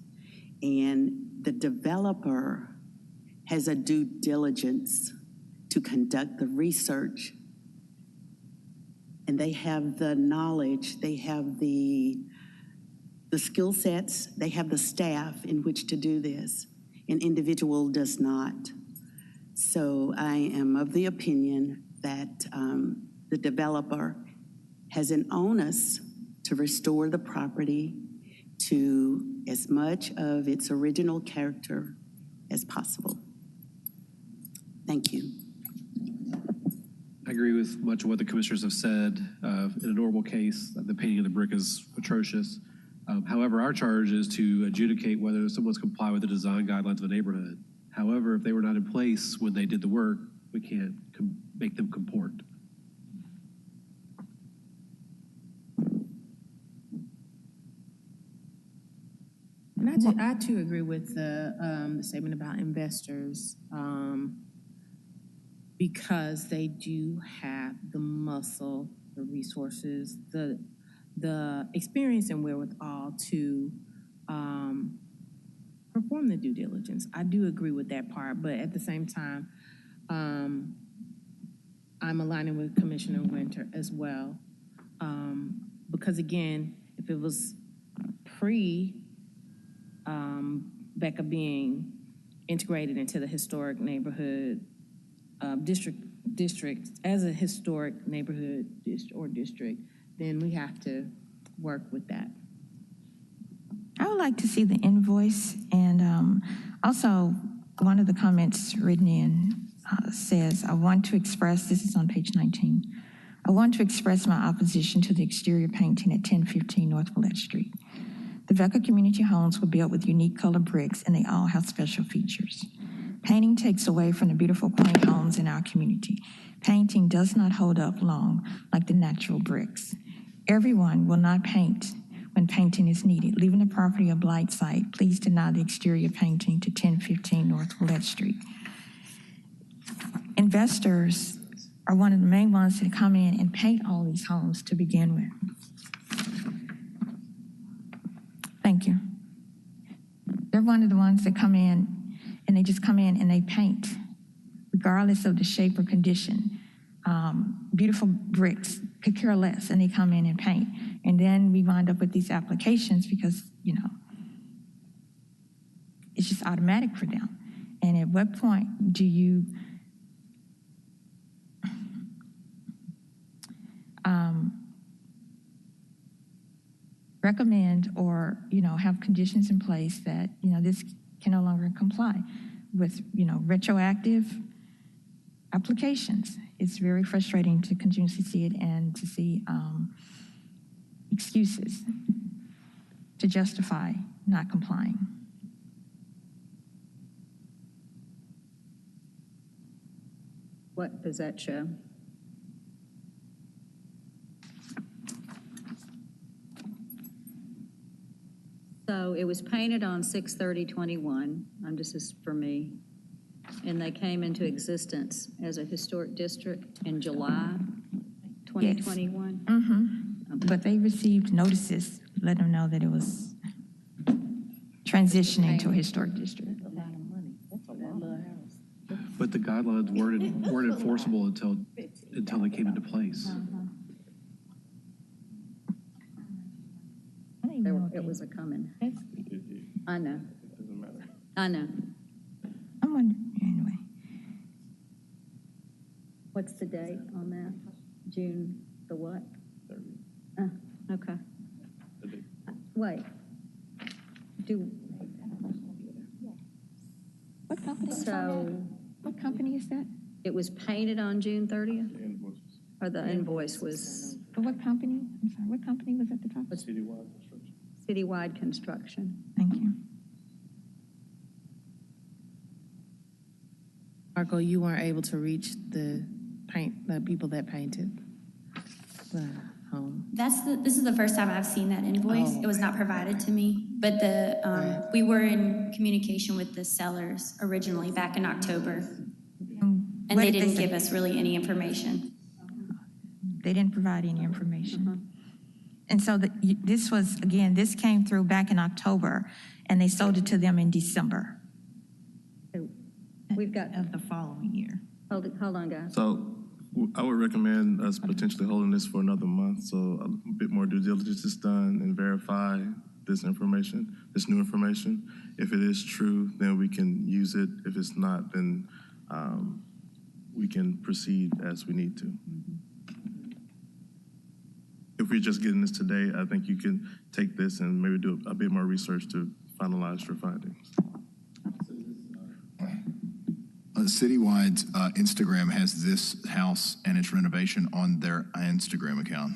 Speaker 11: and the developer has a due diligence to conduct the research, and they have the knowledge, they have the skill sets, they have the staff in which to do this. An individual does not. So I am of the opinion that the developer has an onus to restore the property to as much of its original character as possible. Thank you.
Speaker 8: I agree with much of what the commissioners have said. In a normal case, the painting of the brick is atrocious. However, our charge is to adjudicate whether someone's complied with the design guidelines of the neighborhood. However, if they were not in place when they did the work, we can't make them comport.
Speaker 4: And I too agree with the statement about investors, because they do have the muscle, the resources, the experience and wherewithal to perform the due diligence. I do agree with that part, but at the same time, I'm aligning with Commissioner Winter as well. Because again, if it was Becca being integrated into the historic neighborhood district as a historic neighborhood district, then we have to work with that.
Speaker 7: I would like to see the invoice, and also one of the comments written in says, I want to express, this is on page 19, I want to express my opposition to the exterior painting at 1015 North Willette Street. The Vecca community homes were built with unique colored bricks, and they all have special features. Painting takes away from the beautiful, quaint homes in our community. Painting does not hold up long like the natural bricks. Everyone will not paint when painting is needed. Leaving the property a blight site, please deny the exterior painting to 1015 North Willette Street. Investors are one of the main ones that come in and paint all these homes to begin with. Thank you. They're one of the ones that come in and they just come in and they paint, regardless of the shape or condition. Beautiful bricks, could care less, and they come in and paint. And then we wind up with these applications because, you know, it's just automatic for them. And at what point do you recommend or, you know, have conditions in place that, you know, this can no longer comply with, you know, retroactive applications? It's very frustrating to continuously see it and to see excuses to justify not complying.
Speaker 2: What does that show? So it was painted on 6/30/21. This is for me. And they came into existence as a historic district in July 2021.
Speaker 7: Yes. Mm-hmm. But they received notices, let them know that it was transitioning to a historic district.
Speaker 8: But the guidelines weren't enforceable until they came into place.
Speaker 2: It was a coming. I know. I know.
Speaker 7: I'm wondering, anyway.
Speaker 2: What's the date on that? June the what? 30. Okay. Wait.
Speaker 7: What company is
Speaker 2: So
Speaker 7: that? What company is that?
Speaker 2: it was painted on June 30th? Or the invoice was
Speaker 7: For what company? I'm sorry, what company was at the top?
Speaker 2: Citywide Construction?
Speaker 7: Thank you.
Speaker 4: Marco, you weren't able to reach the people that painted the home.
Speaker 1: This is the first time I've seen that invoice. It was not provided to me, but we were in communication with the sellers originally back in October, and
Speaker 7: What
Speaker 1: they
Speaker 7: did
Speaker 1: didn't
Speaker 7: say?
Speaker 1: give us really any information.
Speaker 7: They didn't provide any information. And so this came through back in October, and they sold it to them in December
Speaker 2: We've got,
Speaker 7: of the following year.
Speaker 2: hold on, guys.
Speaker 12: So I would recommend us potentially holding this for another month, so a bit more due diligence is done and verify this information, this new information. If it is true, then we can use it. If it's not, then we can proceed as we need to. If we're just getting this today, I think you can take this and maybe do a bit more research to finalize your findings.
Speaker 5: Citywide's Instagram has this house and its renovation on their Instagram account.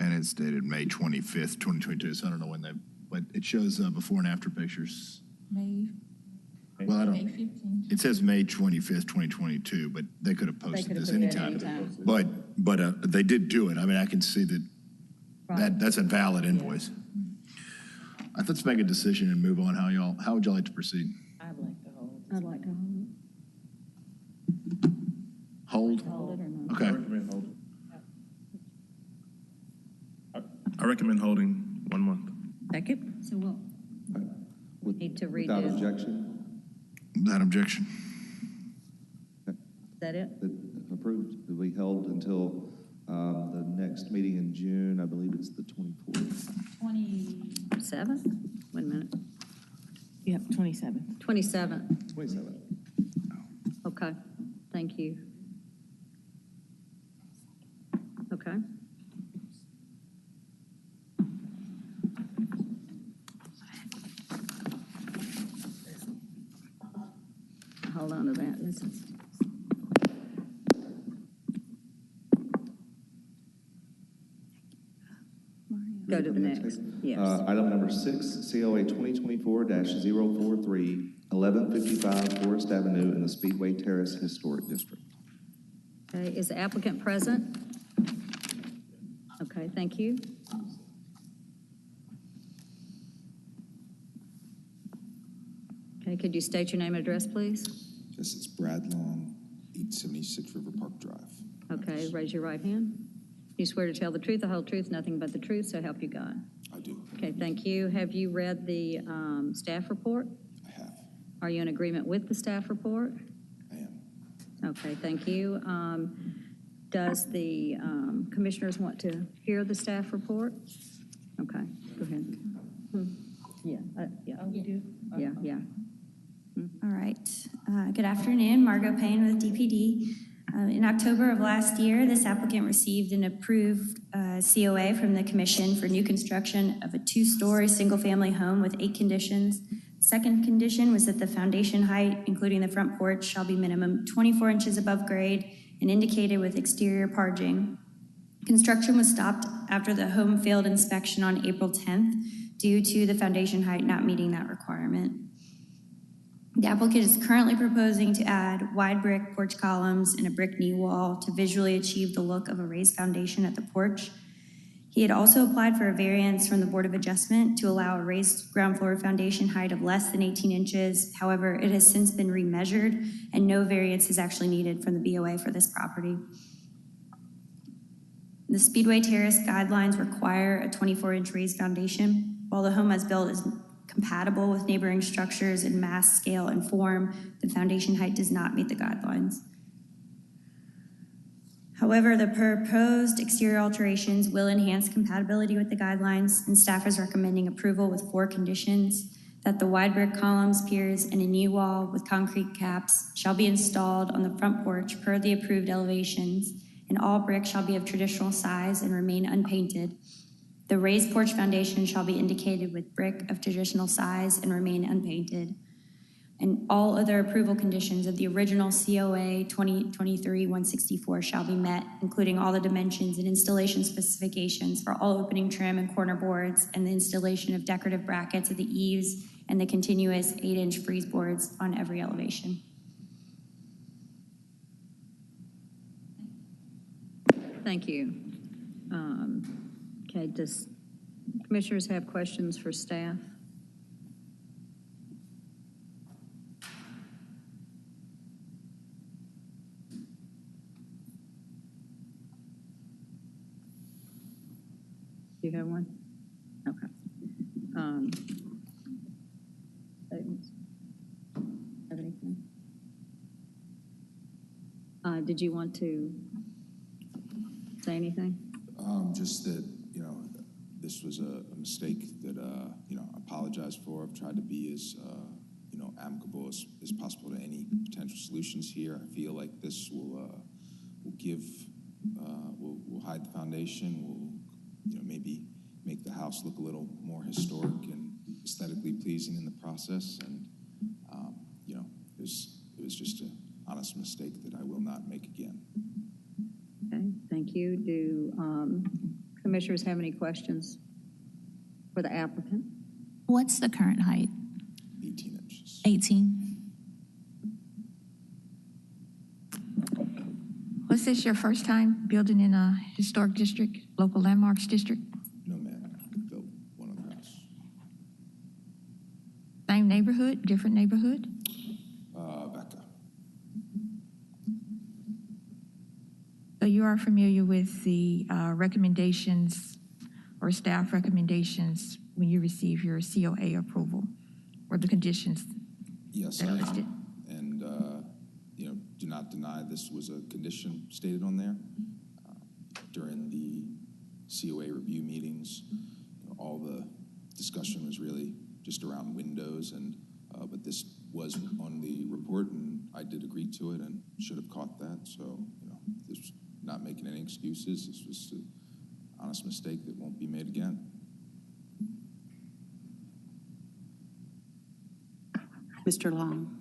Speaker 5: And it's dated May 25th, 2022. So I don't know when but it shows before and after pictures. Well, I don't. It says May 25th, 2022, but they could have posted this anytime. But they did do it. I mean, I can see that's a valid invoice. Let's make a decision and move on. How would y'all like to proceed?
Speaker 2: I'd like to hold
Speaker 5: Hold?
Speaker 2: it or not.
Speaker 5: Okay.
Speaker 12: I recommend holding 1 month.
Speaker 4: Second?
Speaker 2: So we'll need to
Speaker 3: Without
Speaker 2: redo.
Speaker 3: objection,
Speaker 5: Without objection.
Speaker 2: Is that it?
Speaker 3: approved. Will be held until the next meeting in June. I believe it's the 24th.
Speaker 2: 27? Wait a minute.
Speaker 4: Yep, 27.
Speaker 2: 27th.
Speaker 3: 27th.
Speaker 2: Okay, thank you. Okay. Hold on to that. This is. Go to the next. Yes.
Speaker 3: Item number 6, COA 2024-043, 1155 Forest Avenue in the Speedway Terrace Historic District.
Speaker 2: Okay, is the applicant present? Okay, thank you. Okay, could you state your name and address, please?
Speaker 13: Yes, it's Brad Long, 876 River Park Drive.
Speaker 2: Okay, raise your right hand. You swear to tell the truth, the whole truth, nothing but the truth, so help you God.
Speaker 13: I do.
Speaker 2: Okay, thank you. Have you read the staff report?
Speaker 13: I have.
Speaker 2: Are you in agreement with the staff report?
Speaker 13: I am.
Speaker 2: Okay, thank you. Does the commissioners want to hear the staff report? Okay, go ahead. Yeah, yeah.
Speaker 4: Oh, we do?
Speaker 2: Yeah.
Speaker 1: All right. Good afternoon, Margot Payne with DPD. In October of last year, this applicant received an approved COA from the commission for new construction of a 2-story single-family home with 8 conditions. Second condition was that the foundation height, including the front porch, shall be minimum 24 inches above grade and indicated with exterior parging. Construction was stopped after the home failed inspection on April 10th due to the foundation height not meeting that requirement. The applicant is currently proposing to add wide brick porch columns and a brick knee wall to visually achieve the look of a raised foundation at the porch. He had also applied for a variance from the Board of Adjustment to allow a raised ground floor foundation height of less than 18 inches. However, it has since been remeasured and no variance is actually needed from the BOA for this property. The Speedway Terrace guidelines require a 24-inch raised foundation. While the home as built is compatible with neighboring structures in mass, scale, and form, the foundation height does not meet the guidelines. However, the proposed exterior alterations will enhance compatibility with the guidelines, and staff is recommending approval with 4 conditions: that the wide brick columns, piers, and a knee wall with concrete caps shall be installed on the front porch per the approved elevations, and all brick shall be of traditional size and remain unpainted. The raised porch foundation shall be indicated with brick of traditional size and remain unpainted. And all other approval conditions of the original COA 2023-164 shall be met, including all the dimensions and installation specifications for all opening trim and corner boards, and the installation of decorative brackets at the eaves and the continuous 8-inch frieze boards on every elevation.
Speaker 2: Thank you. Okay, does commissioners have questions for staff? Do you have one? Okay. Statements? Have anything? Did you want to say anything?
Speaker 13: Just that, this was a mistake that, I apologize for. I've tried to be as, amicable as possible to any potential solutions here. I feel like this will give, will hide the foundation, will, maybe make the house look a little more historic and aesthetically pleasing in the process. And, it was just an honest mistake that I will not make again.
Speaker 2: Okay, thank you. Do commissioners have any questions for the applicant?
Speaker 9: What's the current height?
Speaker 13: 18 inches.
Speaker 9: 18.
Speaker 7: Was this your first time building in a historic district, local landmarks district?
Speaker 13: No, ma'am. I built one other house.
Speaker 7: Same neighborhood, different neighborhood?
Speaker 13: Becca.
Speaker 7: So you are familiar with the recommendations or staff recommendations when you receive your COA approval, or the conditions
Speaker 13: Yes,
Speaker 7: that
Speaker 13: I
Speaker 7: are listed?
Speaker 13: am. And, do not deny this was a condition stated on there. During the COA review meetings, all the discussion was really just around windows, and but this was on the report, and I did agree to it and should have caught that. So, this was not making any excuses. This was an honest mistake that won't be made again.
Speaker 11: Mr. Long,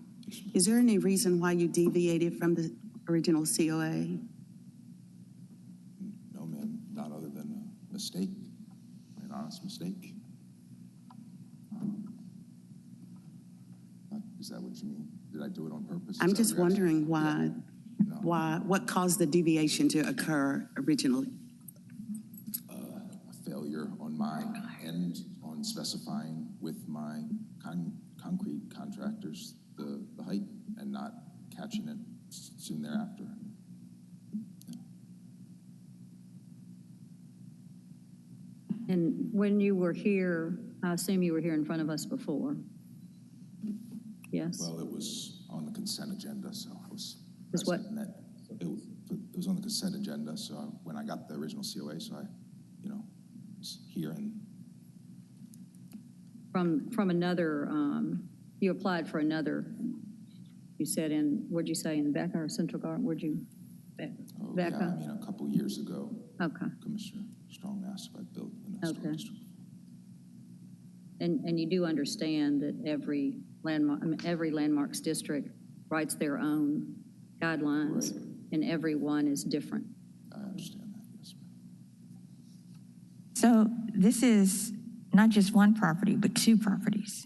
Speaker 11: is there any reason why you deviated from the original COA?
Speaker 13: No, ma'am, not other than a mistake, an honest mistake. Is that what you mean? Did I do it on purpose?
Speaker 11: I'm just wondering why, what caused the deviation to occur originally?
Speaker 13: A failure on my end on specifying with my concrete contractors the height and not catching it soon thereafter.
Speaker 2: And when you were here, I assume you were here in front of us before? Yes?
Speaker 13: Well, it was on the consent agenda, so I was
Speaker 2: Was what?
Speaker 13: present in that. It was on the consent agenda, so when I got the original COA, so I, was here and.
Speaker 2: From another, you applied for another, you said what'd you say, in Becca or Central Garden? Where'd you, Becca?
Speaker 13: Oh, yeah, I mean, a couple years ago.
Speaker 2: Okay.
Speaker 13: Commissioner Strong asked if I built in a historic district.
Speaker 2: And you do understand that every landmarks district writes their own guidelines,
Speaker 13: Right.
Speaker 2: and every one is different.
Speaker 13: I understand that, yes, ma'am.
Speaker 7: So this is not just one property, but 2 properties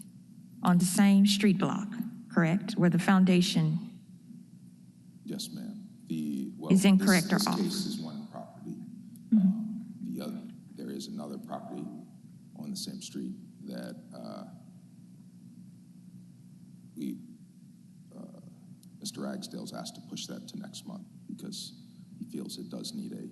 Speaker 7: on the same street block, correct? Where the foundation
Speaker 13: Yes, ma'am.
Speaker 7: is incorrect or
Speaker 13: this
Speaker 7: off.
Speaker 13: case is one property. There is another property on the same street that Mr. Ragsdale's asked to push that to next month because he feels it does need a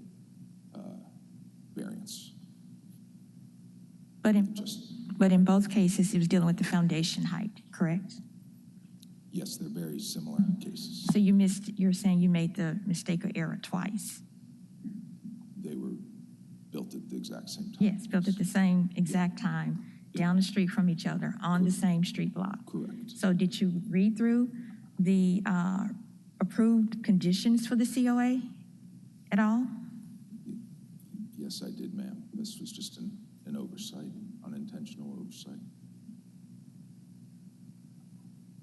Speaker 7: But in,
Speaker 13: just,
Speaker 7: but in both cases, it was dealing with the foundation height, correct?
Speaker 13: yes, they're very similar cases.
Speaker 7: So you're saying you made the mistake or error twice?
Speaker 13: They were built at the exact same time.
Speaker 7: Yes, built at the same exact time, down the street from each other, on the same street block.
Speaker 13: Correct.
Speaker 7: So did you read through the approved conditions for the COA at all?
Speaker 13: Yes, I did, ma'am. This was just an oversight, unintentional oversight.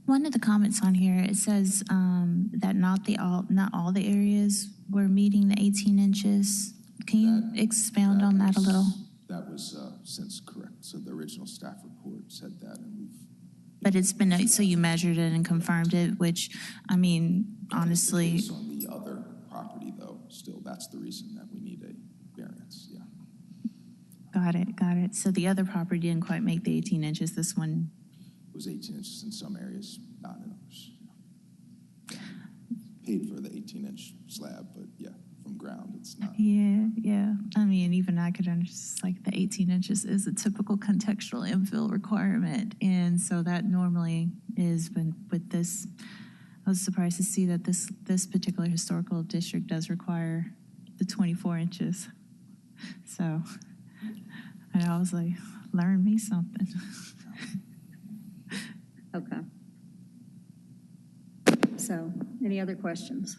Speaker 9: One of the comments on here, it says that not all the areas were meeting the 18 inches. Can you expound on that a little?
Speaker 13: That was since correct. So the original staff report said that, and we've.
Speaker 9: But it's been, so you measured it and confirmed it, which, I mean, honestly.
Speaker 13: Based on the other property, though, still, that's the reason that we need a variance, yeah.
Speaker 9: Got it. So the other property didn't quite make the 18 inches. This one.
Speaker 13: It was 18 inches in some areas, not in others. Yeah. Paid for the 18-inch slab, but yeah, from ground, it's not.
Speaker 9: Yeah. I mean, even I could understand, like, the 18 inches is a typical contextual infill requirement. And so that normally is, when with this, I was surprised to see that this particular historical district does require the 24 inches. So, and I was like, learn me something.
Speaker 2: Okay. So, any other questions?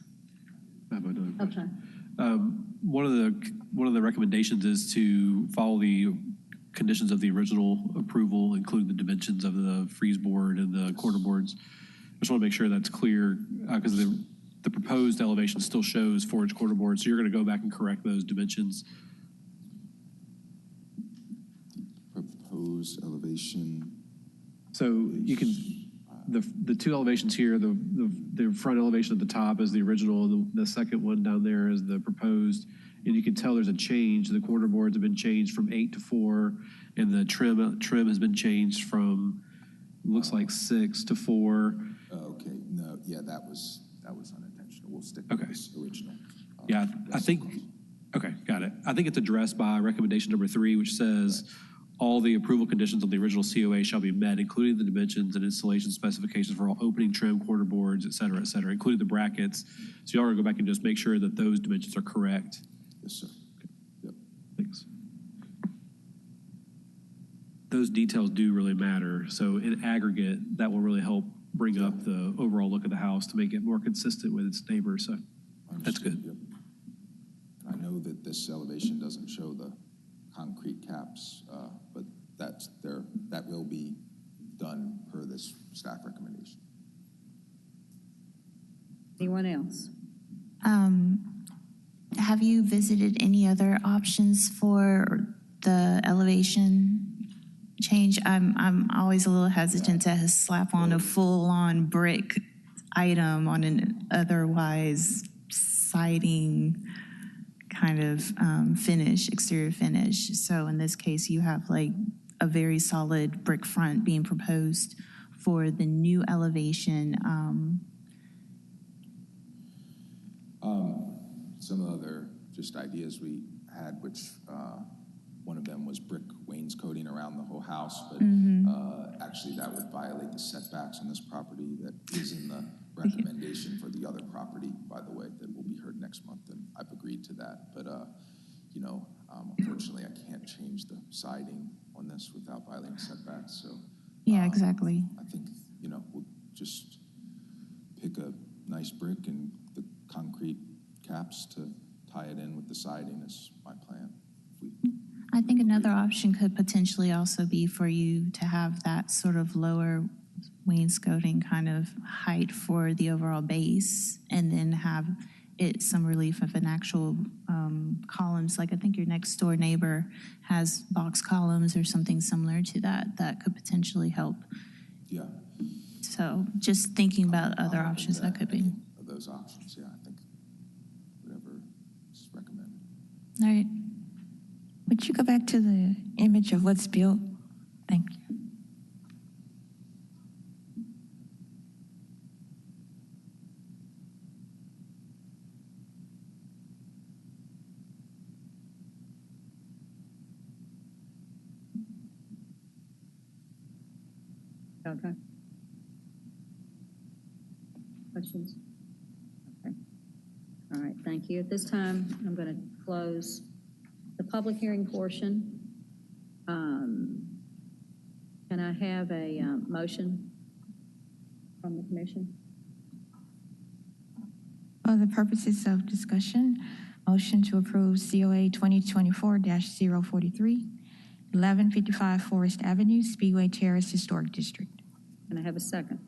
Speaker 8: I have another question.
Speaker 2: Okay.
Speaker 8: One of the recommendations is to follow the conditions of the original approval, including the dimensions of the freeze board and the corner boards. I just want to make sure that's clear, because the proposed elevation still shows 4-inch corner boards, so you're going to go back and correct those dimensions.
Speaker 13: Proposed elevation.
Speaker 8: So you can, the two elevations here, the front elevation at the top is the original, and the second one down there is the proposed. And you can tell there's a change. The corner boards have been changed from 8 to 4, and the trim has been changed from, looks like 6 to 4.
Speaker 13: Okay, no, yeah, that was unintentional. We'll stick with this original.
Speaker 8: Yeah, I think, okay, got it. I think it's addressed by recommendation number 3, which says, all the approval conditions of the original COA shall be met, including the dimensions and installation specifications for all opening trim, corner boards, et cetera, including the brackets. So y'all are going to go back and just make sure that those dimensions are correct.
Speaker 13: Yes, sir. Yep.
Speaker 8: Thanks. Those details do really matter. So in aggregate, that will really help bring up the overall look of the house to make it more consistent with its neighbors. So that's good.
Speaker 13: Yep. I know that this elevation doesn't show the concrete caps, but that will be done per this staff recommendation.
Speaker 2: Anyone else?
Speaker 9: Have you visited any other options for the elevation change? I'm always a little hesitant to slap on a full-on brick item on an otherwise siding kind of finish, exterior finish. So in this case, you have like a very solid brick front being proposed for the new elevation.
Speaker 13: Some of the other just ideas we had, which one of them was brick wainscoting around the whole house, but actually that would violate the setbacks on this property that is in the recommendation for the other property, by the way, that will be heard next month, and I've agreed to that. But, unfortunately, I can't change the siding on this without violating setbacks, so.
Speaker 9: Yeah, exactly.
Speaker 13: I think, we'll just pick a nice brick and the concrete caps to tie it in with the siding is my plan.
Speaker 9: I think another option could potentially also be for you to have that sort of lower wainscoting kind of height for the overall base, and then have it some relief of an actual columns. Like I think your next door neighbor has box columns or something similar to that could potentially help.
Speaker 13: Yeah.
Speaker 9: So just thinking about other options that could be.
Speaker 13: Of those options, yeah, I think whatever is recommended.
Speaker 7: All right. Would you go back to the image of what's built? Thank you.
Speaker 2: Okay. Questions? Okay. All right, thank you. At this time, I'm going to close the public hearing portion. Can I have a motion from the commission?
Speaker 7: For the purposes of discussion, motion to approve COA 2024-043, 1155 Forest Avenue, Speedway Terrace Historic District.
Speaker 2: Can I have a second?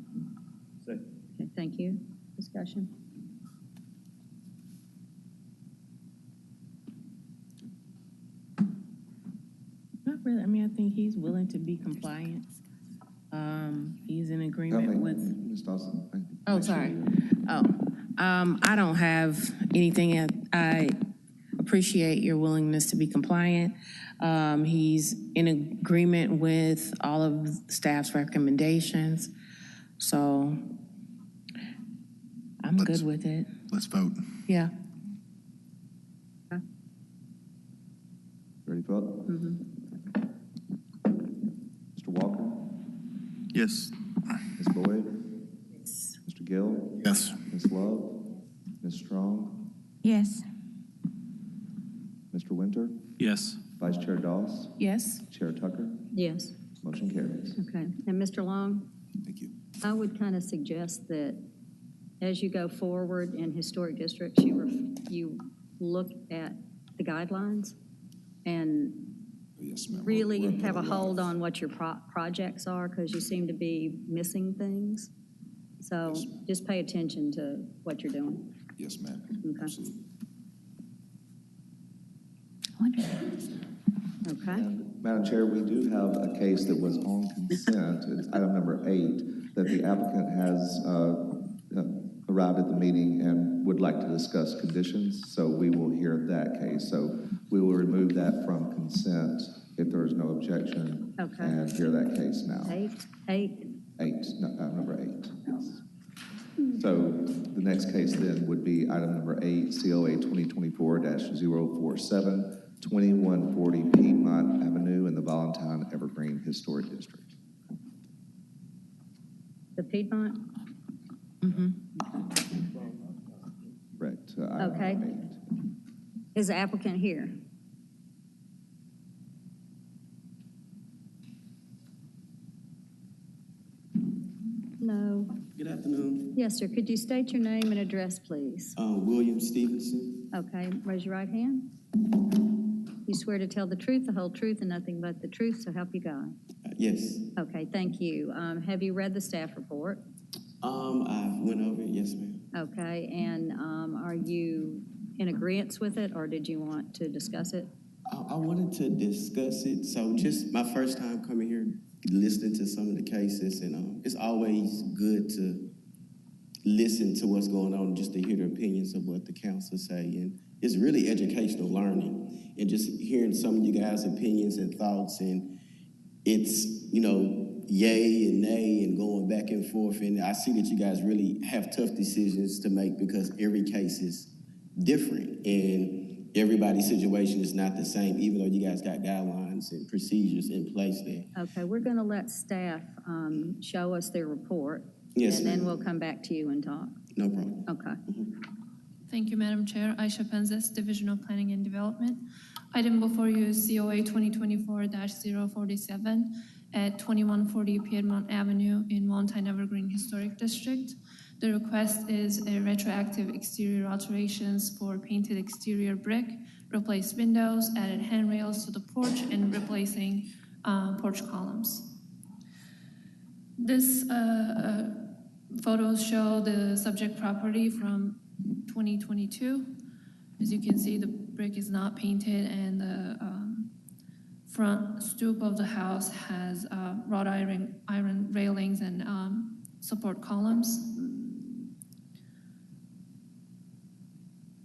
Speaker 8: Second.
Speaker 2: Okay, thank you. Discussion?
Speaker 4: Not really. I mean, I think he's willing to be compliant. He's in agreement with.
Speaker 3: Ms. Dawson.
Speaker 4: Oh, sorry. I don't have anything. I appreciate your willingness to be compliant. He's in agreement with all of staff's recommendations. So I'm good with it.
Speaker 5: Let's vote.
Speaker 4: Yeah.
Speaker 3: Ready to vote? Mr. Walker?
Speaker 12: Yes.
Speaker 3: Ms. Boyd? Mr. Gill?
Speaker 5: Yes.
Speaker 3: Ms. Love? Ms. Strong?
Speaker 7: Yes.
Speaker 3: Mr. Winter?
Speaker 8: Yes.
Speaker 3: Vice Chair Doss?
Speaker 4: Yes.
Speaker 3: Chair Tucker?
Speaker 2: Yes.
Speaker 3: Motion carries.
Speaker 2: Okay. And Mr. Long?
Speaker 13: Thank you.
Speaker 2: I would kind of suggest that as you go forward in historic districts, you look at the guidelines and
Speaker 13: Yes, ma'am.
Speaker 2: really
Speaker 13: We're
Speaker 2: have a
Speaker 13: lot
Speaker 2: hold
Speaker 13: of-
Speaker 2: on what your projects are, because you seem to be missing things. So
Speaker 13: Yes.
Speaker 2: just pay attention to what you're doing.
Speaker 13: Yes, ma'am.
Speaker 2: Okay.
Speaker 13: Absolutely.
Speaker 2: Okay?
Speaker 3: Madam Chair, we do have a case that was on consent. It's item number 8, that the applicant has arrived at the meeting and would like to discuss conditions. So we will hear that case. So we will remove that from consent if there is no objection.
Speaker 2: Okay.
Speaker 3: And hear that case now.
Speaker 2: 8.
Speaker 3: 8, number 8. Yes. So the next case then would be item number 8, COA 2024-047, 2140 Piedmont Avenue in the Valentine Evergreen Historic District.
Speaker 2: The Piedmont?
Speaker 3: Correct. Item
Speaker 2: Okay.
Speaker 3: number 8.
Speaker 2: Is the applicant here? No.
Speaker 14: Good afternoon.
Speaker 2: Yes, sir. Could you state your name and address, please?
Speaker 14: William Stevenson.
Speaker 2: Okay, raise your right hand. You swear to tell the truth, the whole truth, and nothing but the truth, so help you God.
Speaker 14: Yes.
Speaker 2: Okay, thank you. Have you read the staff report?
Speaker 14: I went over it. Yes, ma'am.
Speaker 2: Okay, and are you in agreement with it, or did you want to discuss it?
Speaker 14: I wanted to discuss it. So just my first time coming here, listening to some of the cases, and it's always good to listen to what's going on, just to hear the opinions of what the council say. And it's really educational learning, and just hearing some of you guys' opinions and thoughts. And it's, yay and nay and going back and forth. And I see that you guys really have tough decisions to make, because every case is different and everybody's situation is not the same, even though you guys got guidelines and procedures in place there.
Speaker 2: Okay, we're going to let staff show us their report.
Speaker 14: Yes,
Speaker 2: and then
Speaker 14: ma'am.
Speaker 2: we'll come back to you and talk.
Speaker 14: No problem.
Speaker 2: Okay.
Speaker 15: Thank you, Madam Chair. Aisha Penzes, Division of Planning and Development. Item before you is COA 2024-047 at 2140 Piedmont Avenue in Valentine Evergreen Historic District. The request is a retroactive exterior alterations for painted exterior brick, replaced windows, added handrails to the porch, and replacing porch columns. This photos show the subject property from 2022. As you can see, the brick is not painted, and the front stoop of the house has wrought iron railings and support columns.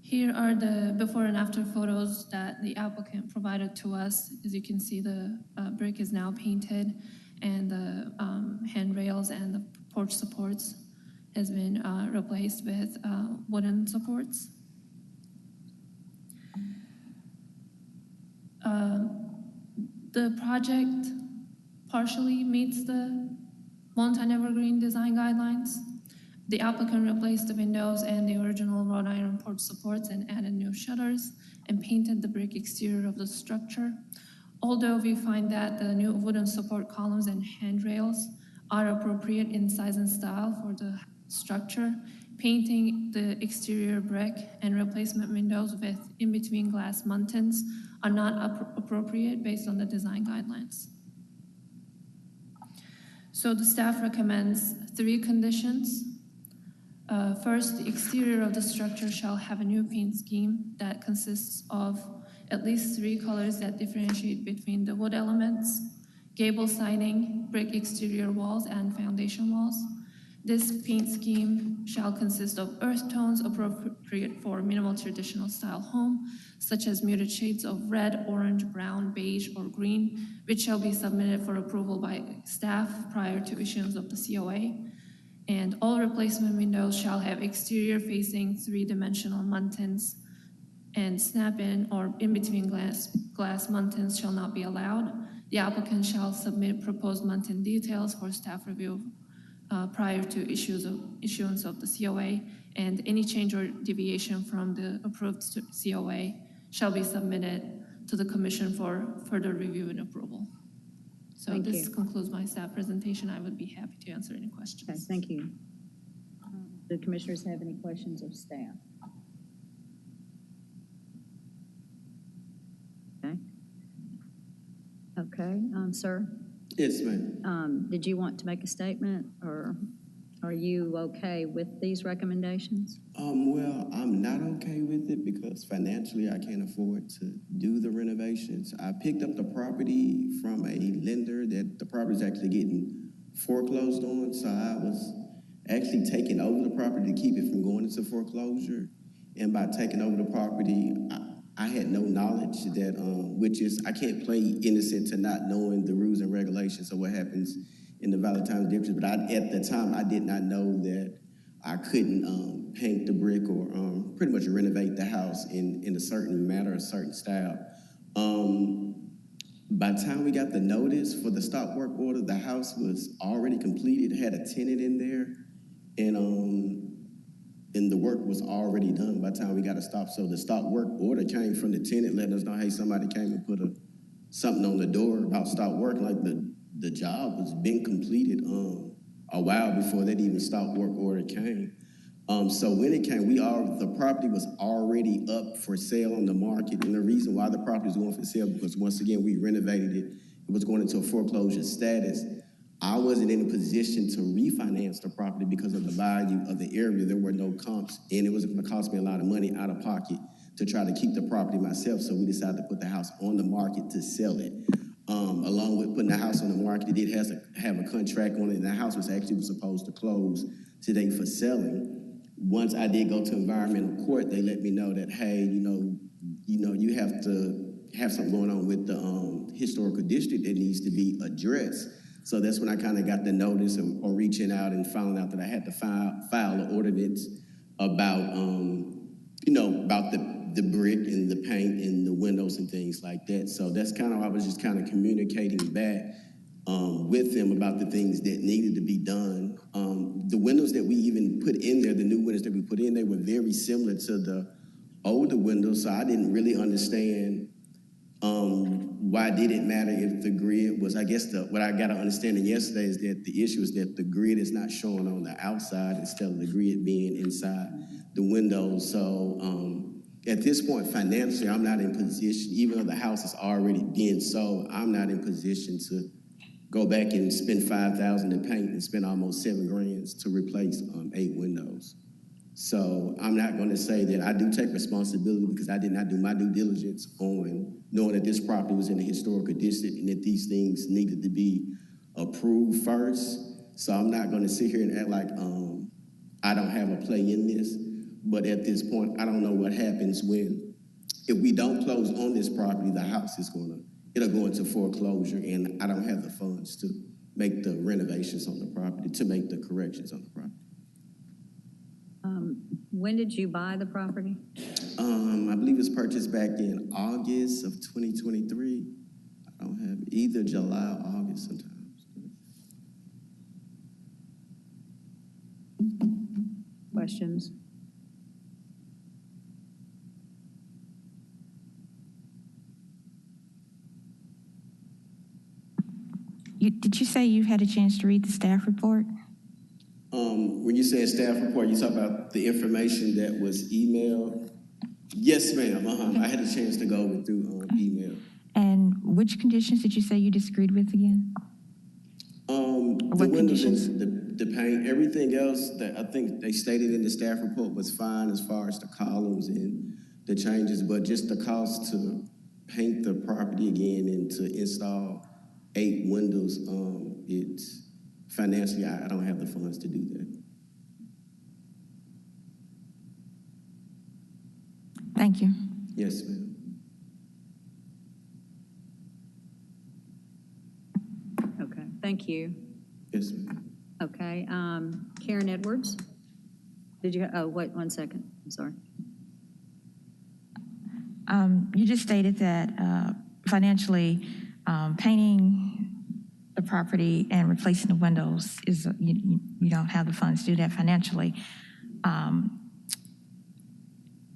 Speaker 15: Here are the before and after photos that the applicant provided to us. As you can see, the brick is now painted, and the handrails and the porch supports has been replaced with wooden supports. The project partially meets the Valentine Evergreen design guidelines. The applicant replaced the windows and the original wrought iron porch supports and added new shutters and painted the brick exterior of the structure. Although we find that the new wooden support columns and handrails are appropriate in size and style for the structure, painting the exterior brick and replacement windows with in-between glass muntins are not appropriate based on the design guidelines. So the staff recommends 3 conditions. First, the exterior of the structure shall have a new paint scheme that consists of at least 3 colors that differentiate between the wood elements, gable siding, brick exterior walls, and foundation walls. This paint scheme shall consist of earth tones appropriate for minimal traditional style home, such as muted shades of red, orange, brown, beige, or green, which shall be submitted for approval by staff prior to issuance of the COA. And all replacement windows shall have exterior facing 3-dimensional muntins, and snap-in or in-between glass muntins shall not be allowed. The applicant shall submit proposed muntin details for staff review prior to issuance of the COA, and any change or deviation from the approved COA shall be submitted to the commission for further review and approval. So
Speaker 2: Thank
Speaker 15: this
Speaker 2: you.
Speaker 15: concludes my staff presentation. I would be happy to answer any questions.
Speaker 2: Okay, thank you. Do commissioners have any questions of staff? Okay. Okay, sir,
Speaker 14: Yes, ma'am.
Speaker 2: did you want to make a statement, or are you okay with these recommendations?
Speaker 14: Well, I'm not okay with it because financially I can't afford to do the renovations. I picked up the property from a lender that the property is actually getting foreclosed on, so I was actually taking over the property to keep it from going into foreclosure. And by taking over the property, I had no knowledge that, which is, I can't play innocent to not knowing the rules and regulations of what happens in the Valentine's district. But at the time, I did not know that I couldn't paint the brick or pretty much renovate the house in a certain manner, a certain style. By the time we got the notice for the stop work order, the house was already completed, had a tenant in there, and the work was already done by the time we got a stop. So the stop work order came from the tenant letting us know, hey, somebody came and put something on the door about stop work. Like the job was being completed a while before that even stop work order came. So when it came, the property was already up for sale on the market. And the reason why the property was going for sale, because once again, we renovated it. It was going into a foreclosure status. I wasn't in a position to refinance the property because of the value of the area. There were no comps, and it was going to cost me a lot of money out of pocket to try to keep the property myself. So we decided to put the house on the market to sell it. Along with putting the house on the market, it did have a contract on it, and the house was actually supposed to close today for selling. Once I did go to environmental court, they let me know that, hey, you have to have something going on with the historical district that needs to be addressed. So that's when I kind of got the notice or reaching out and found out that I had to file an ordinance about, about the brick and the paint and the windows and things like that. So that's kind of, I was just kind of communicating back with them about the things that needed to be done. The windows that we even put in there, the new windows that we put in, they were very similar to the older windows. So I didn't really understand why did it matter if the grid was, I guess what I got to understand yesterday is that the issue is that the grid is not showing on the outside instead of the grid being inside the windows. So at this point, financially, I'm not in position, even though the house is already being sold, I'm not in position to go back and spend $5,000 to paint and spend almost $7,000 to replace 8 windows. So I'm not going to say that I do take responsibility because I did not do my due diligence on knowing that this property was in the historical district and that these things needed to be approved first. So I'm not going to sit here and act like I don't have a play in this. But at this point, I don't know what happens if we don't close on this property, the house is it'll go into foreclosure, and I don't have the funds to make the renovations on the property, to make the corrections on the property.
Speaker 2: When did you buy the property?
Speaker 14: I believe it was purchased back in August of 2023. I don't have either July or August sometimes.
Speaker 2: questions?
Speaker 7: Did you say you had a chance to read the staff report?
Speaker 14: When you say staff report, you talk about the information that was emailed? Yes, ma'am. I had a chance to go over through email.
Speaker 7: And which conditions did you say you disagreed with again?
Speaker 14: The windows and the paint, everything else that I think they stated in the staff report was fine as far as the columns and the changes, but just the cost to paint the property again and to install 8 windows, it's financially, I don't have the funds to do that.
Speaker 7: Thank you.
Speaker 14: Yes, ma'am.
Speaker 2: Okay, thank you.
Speaker 14: Yes, ma'am.
Speaker 2: Okay, Karen Edwards? Did you, oh, wait 1 second, I'm sorry.
Speaker 7: You just stated that financially, painting the property and replacing the windows is, you don't have the funds to do that financially.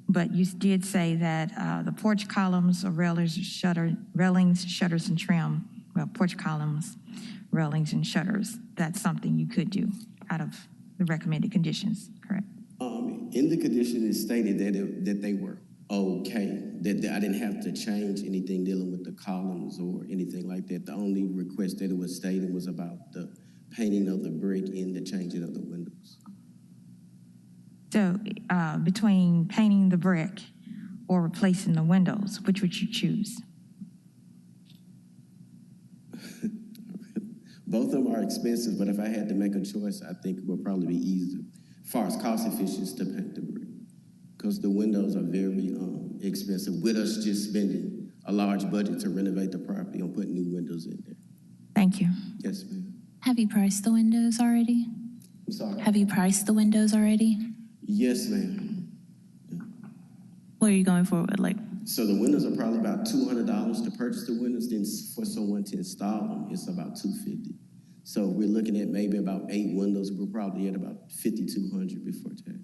Speaker 7: But you did say that the porch columns or railings, shutters, and trim, well, porch columns, railings, and shutters, that's something you could do out of the recommended conditions, correct?
Speaker 14: In the condition, it stated that they were okay, that I didn't have to change anything dealing with the columns or anything like that. The only request that it was stated was about the painting of the brick and the changing of the windows.
Speaker 7: So between painting the brick or replacing the windows, which would you choose?
Speaker 14: Both of them are expensive, but if I had to make a choice, I think it would probably be easier, as far as cost efficiency, to paint the brick. Because the windows are very expensive, with us just spending a large budget to renovate the property and put new windows in there.
Speaker 7: Thank you.
Speaker 14: Yes, ma'am.
Speaker 9: Have you priced the windows already?
Speaker 14: I'm sorry?
Speaker 9: Have you priced the windows already?
Speaker 14: Yes, ma'am.
Speaker 9: What are you going for?
Speaker 14: So the windows are probably about $200 to purchase the windows. Then for someone to install them, it's about $250. So we're looking at maybe about 8 windows. We're probably at about $5,200 before tax.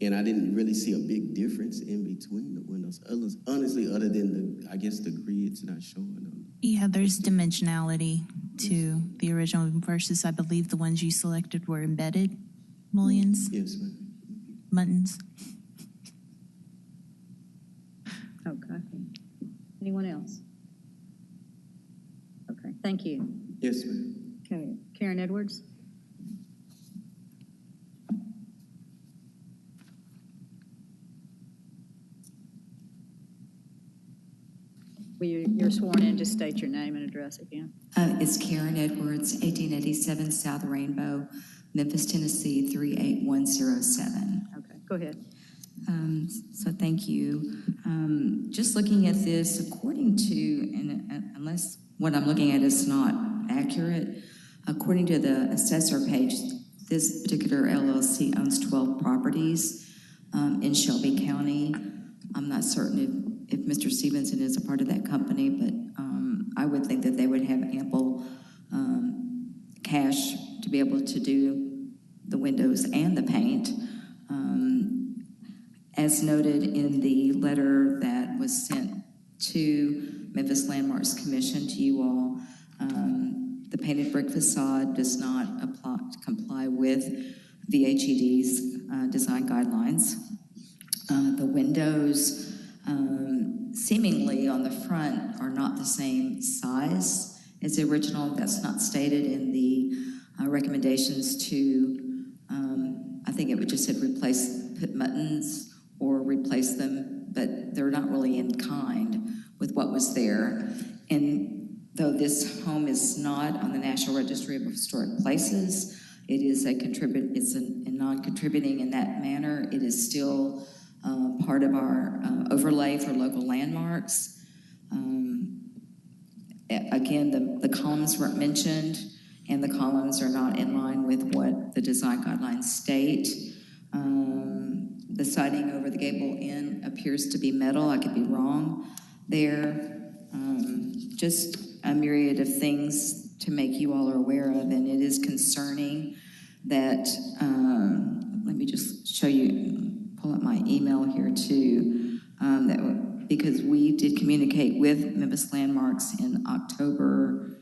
Speaker 14: And I didn't really see a big difference in between the windows, honestly, other than I guess the grids not showing them.
Speaker 9: Yeah, there's dimensionality to the original versus, I believe, the ones you selected were embedded mullions.
Speaker 14: Yes, ma'am.
Speaker 9: Muttons.
Speaker 2: Okay. Anyone else? Okay, thank you.
Speaker 14: Yes, ma'am.
Speaker 2: Okay, Karen Edwards? Well, you're sworn in, just state your name and address again.
Speaker 10: It's Karen Edwards, 1887 South Rainbow, Memphis, Tennessee, 38107.
Speaker 2: Okay, go ahead.
Speaker 10: So thank you. Just looking at this, according to, and unless what I'm looking at is not accurate, according to the assessor page, this particular LLC owns 12 properties in Shelby County. I'm not certain if Mr. Stevenson is a part of that company, but I would think that they would have ample cash to be able to do the windows and the paint. As noted in the letter that was sent to Memphis Landmarks Commission to you all, the painted brick facade does not comply with VHED's design guidelines. The windows seemingly on the front are not the same size as the original. That's not stated in the recommendations to, I think it would just said put muttons or replace them, but they're not really in kind with what was there. And though this home is not on the National Registry of Historic Places, it is it's a non-contributing in that manner. It is still part of our overlay for local landmarks. Again, the columns weren't mentioned, and the columns are not in line with what the design guidelines state. The siding over the gable end appears to be metal. I could be wrong there. Just a myriad of things to make you all aware of, and it is concerning that, let me just show you, pull up my email here too, because we did communicate with Memphis Landmarks in October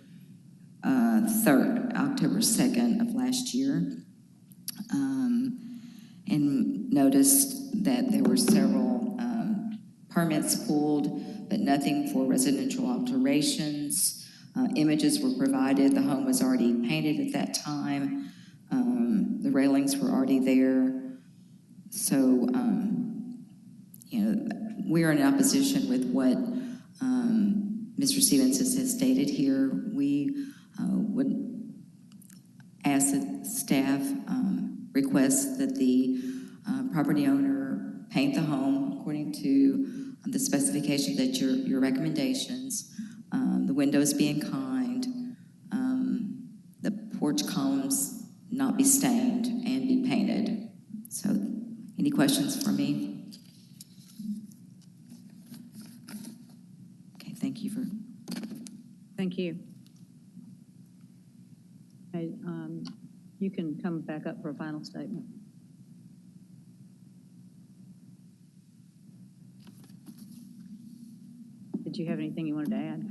Speaker 10: 2nd of last year, and noticed that there were several permits pulled, but nothing for residential alterations. Images were provided. The home was already painted at that time. The railings were already there. So, we are in opposition with what Mr. Stevens has stated here. We would ask that staff request that the property owner paint the home according to the specifications that your recommendations, the windows being kind, the porch columns not be stained and be painted. So, any questions for me? Okay, thank you.
Speaker 2: Thank you. Okay, you can come back up for a final statement. Did you have anything you wanted to add?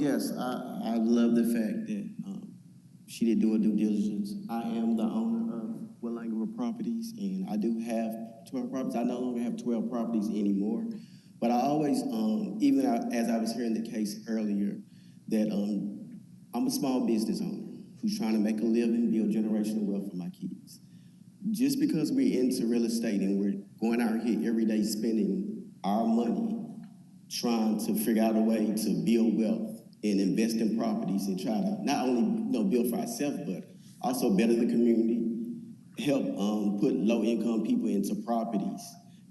Speaker 14: Yes, I love the fact that she did do a due diligence. I am the owner of Willangover Properties, and I do have 12 properties. I no longer have 12 properties anymore, but I always, even as I was hearing the case earlier, that I'm a small business owner who's trying to make a living, build generational wealth for my kids. Just because we're into real estate and we're going out here every day spending our money trying to figure out a way to build wealth and invest in properties and try to not only build for ourselves, but also better the community, help put low-income people into properties.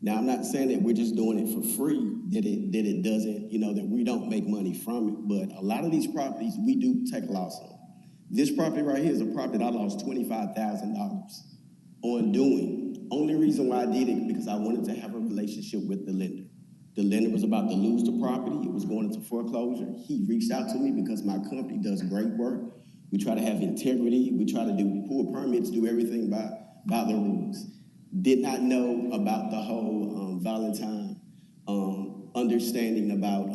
Speaker 14: Now, I'm not saying that we're just doing it for free, that it doesn't, that we don't make money from it, but a lot of these properties, we do take a loss on. This property right here is a property that I lost $25,000 on doing. Only reason why I did it because I wanted to have a relationship with the lender. The lender was about to lose the property. It was going into foreclosure. He reached out to me because my company does great work. We try to have integrity. We try to pull permits, do everything by the rules. Did not know about the whole Valentine understanding about,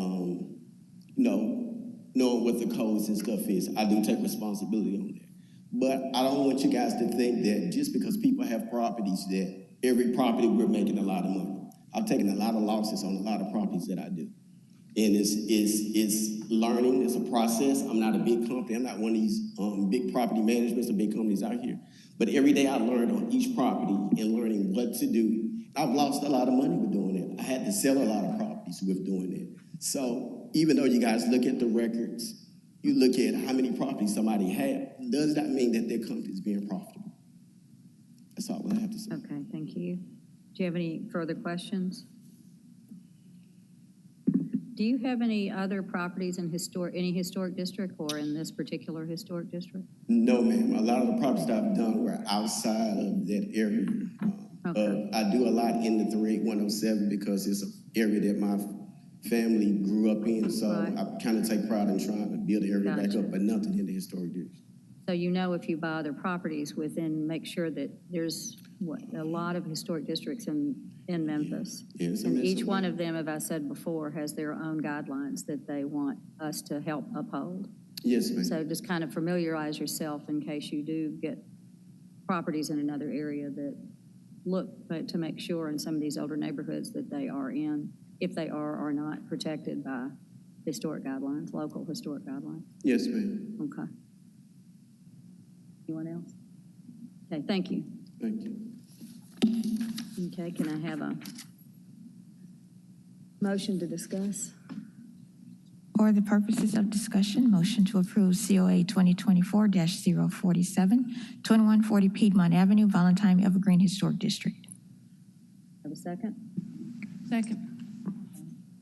Speaker 14: knowing what the codes and stuff is. I do take responsibility on that. But I don't want you guys to think that just because people have properties that every property we're making a lot of money. I've taken a lot of losses on a lot of properties that I do. And it's learning, it's a process. I'm not a big company. I'm not one of these big property managements or big companies out here. But every day I learned on each property and learning what to do. I've lost a lot of money with doing it. I had to sell a lot of properties with doing it. So even though you guys look at the records, you look at how many properties somebody had, does that mean that their company is being profitable? That's all I have to say.
Speaker 2: Okay, thank you. Do you have any further questions? Do you have any other properties in any historic district or in this particular historic district?
Speaker 14: No, ma'am. A lot of the properties that I've done were outside of that area. Okay. I do a lot in the 38107 because it's an area that my family grew up in, so right. I kind of take pride in trying to build the area back up, but nothing in the historic district.
Speaker 2: So if you buy other properties within, make sure that there's a lot of historic districts in Memphis. Yes, and each one of them, as I said before, has their own guidelines that they want us to help uphold.
Speaker 14: Yes, ma'am.
Speaker 2: So just kind of familiarize yourself in case you do get properties in another area that look to make sure in some of these older neighborhoods that they are in, if they are or not protected by historic guidelines, local historic guidelines.
Speaker 14: Yes, ma'am.
Speaker 2: Okay. Anyone else? Okay, thank you.
Speaker 14: Thank you.
Speaker 2: Okay, can I have a motion to discuss?
Speaker 7: For the purposes of discussion, motion to approve COA 2024-047, 2140 Piedmont Avenue, Valentine Evergreen Historic District.
Speaker 2: Have a second?
Speaker 15: Second.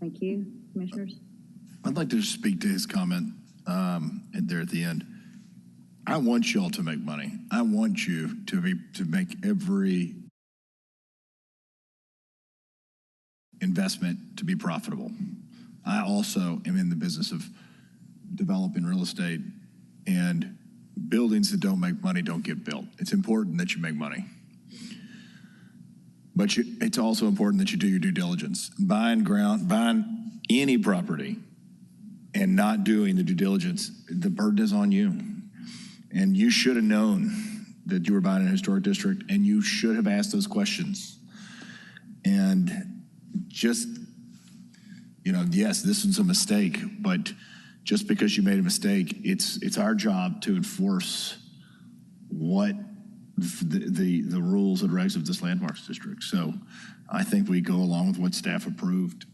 Speaker 2: Thank you, commissioners.
Speaker 5: I'd like to just speak to his comment there at the end. I want y'all to make money. I want you to make every investment to be profitable. I also am in the business of developing real estate and buildings that don't make money don't get built. It's important that you make money. But it's also important that you do your due diligence. Buying any property and not doing the due diligence, the burden is on you. And you should have known that you were buying a historic district, and you should have asked those questions. And just, yes, this was a mistake, but just because you made a mistake, it's our job to enforce what the rules and regs of this landmarks district. So I think we go along with what staff approved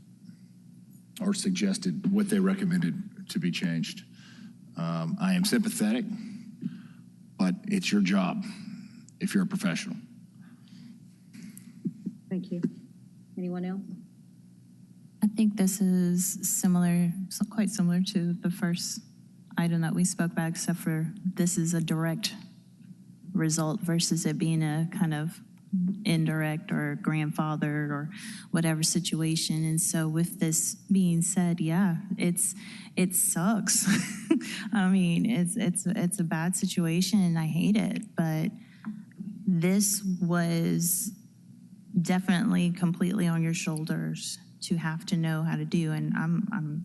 Speaker 5: or suggested, what they recommended to be changed. I am sympathetic, but it's your job if you're a professional.
Speaker 2: Thank you. Anyone else?
Speaker 9: I think this is quite similar to the first item that we spoke about, except for this is a direct result versus it being a kind of indirect or grandfathered or whatever situation. And so with this being said, yeah, it sucks. I mean, it's a bad situation and I hate it, but this was definitely completely on your shoulders to have to know how to do. And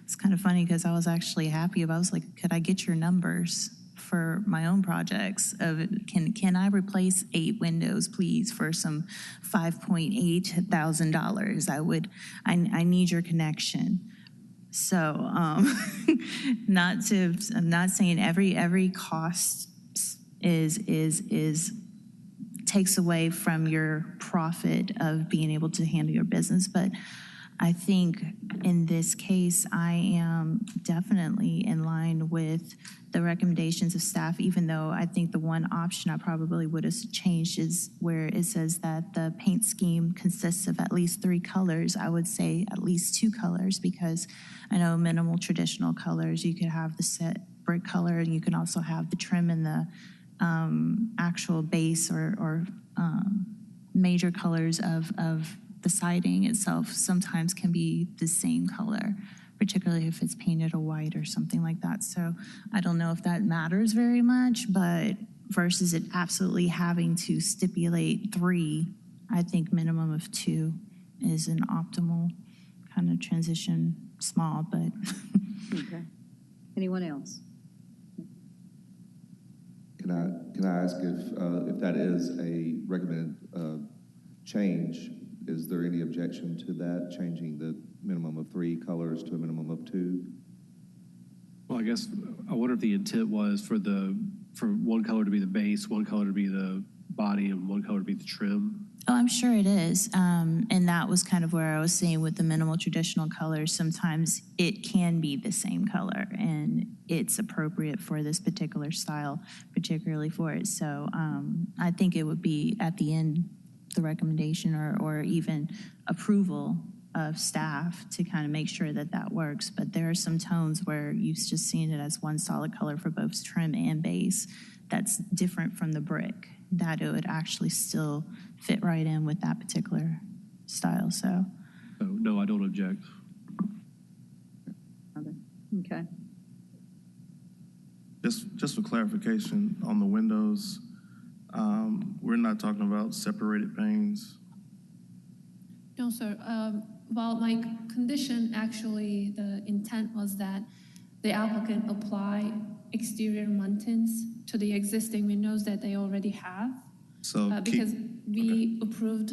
Speaker 9: it's kind of funny because I was actually happy about, I was like, could I get your numbers for my own projects of can I replace 8 windows please for some $5.8 thousand? I need your connection. So I'm not saying every cost is takes away from your profit of being able to handle your business, but I think in this case, I am definitely in line with the recommendations of staff, even though I think the one option I probably would have changed is where it says that the paint scheme consists of at least 3 colors. I would say at least 2 colors, because I know minimal traditional colors, you could have the set brick color and you can also have the trim and the actual base or major colors of the siding itself sometimes can be the same color, particularly if it's painted a white or something like that. So I don't know if that matters very much, but versus it absolutely having to stipulate 3, I think minimum of 2 is an optimal kind of transition, small, but.
Speaker 2: Okay. Anyone else?
Speaker 3: Can I ask if that is a recommended change? Is there any objection to that, changing the minimum of 3 colors to a minimum of 2?
Speaker 8: Well, I guess I wonder if the intent was for one color to be the base, one color to be the body, and one color to be the trim.
Speaker 9: Oh, I'm sure it is. And that was kind of where I was saying with the minimal traditional colors, sometimes it can be the same color and it's appropriate for this particular style, particularly for it. So I think it would be at the end, the recommendation or even approval of staff to kind of make sure that that works. But there are some tones where you've just seen it as one solid color for both trim and base that's different from the brick, that it would actually still fit right in with that particular style. So
Speaker 8: no, I don't object.
Speaker 2: Okay.
Speaker 12: Just for clarification on the windows, we're not talking about separated panes.
Speaker 15: No, sir. Well, my condition, actually, the intent was that the applicant apply exterior muntins to the existing windows that they already have.
Speaker 12: So
Speaker 15: because we approved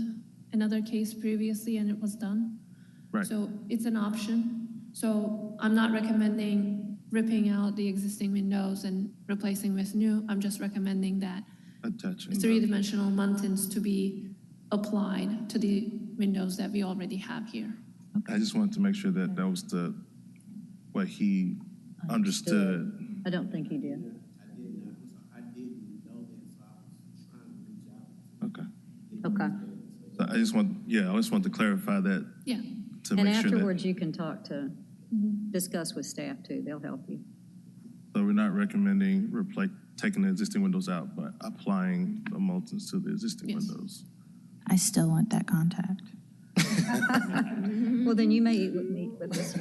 Speaker 15: another case previously and it was done.
Speaker 12: Right.
Speaker 15: So it's an option. So I'm not recommending ripping out the existing windows and replacing with new. I'm just recommending that
Speaker 12: attaching
Speaker 15: 3-dimensional muntins to be applied to the windows that we already have here.
Speaker 12: I just wanted to make sure that that was what he understood.
Speaker 2: I don't think he did.
Speaker 12: Okay.
Speaker 2: Okay.
Speaker 12: So I just want to clarify that.
Speaker 15: Yeah.
Speaker 12: To
Speaker 2: And
Speaker 12: make sure that.
Speaker 2: afterwards, you can discuss with staff too. They'll help you.
Speaker 12: So we're not recommending taking the existing windows out, but applying the multins to the existing windows.
Speaker 9: I still want that contact.
Speaker 2: Well, then you may meet with us.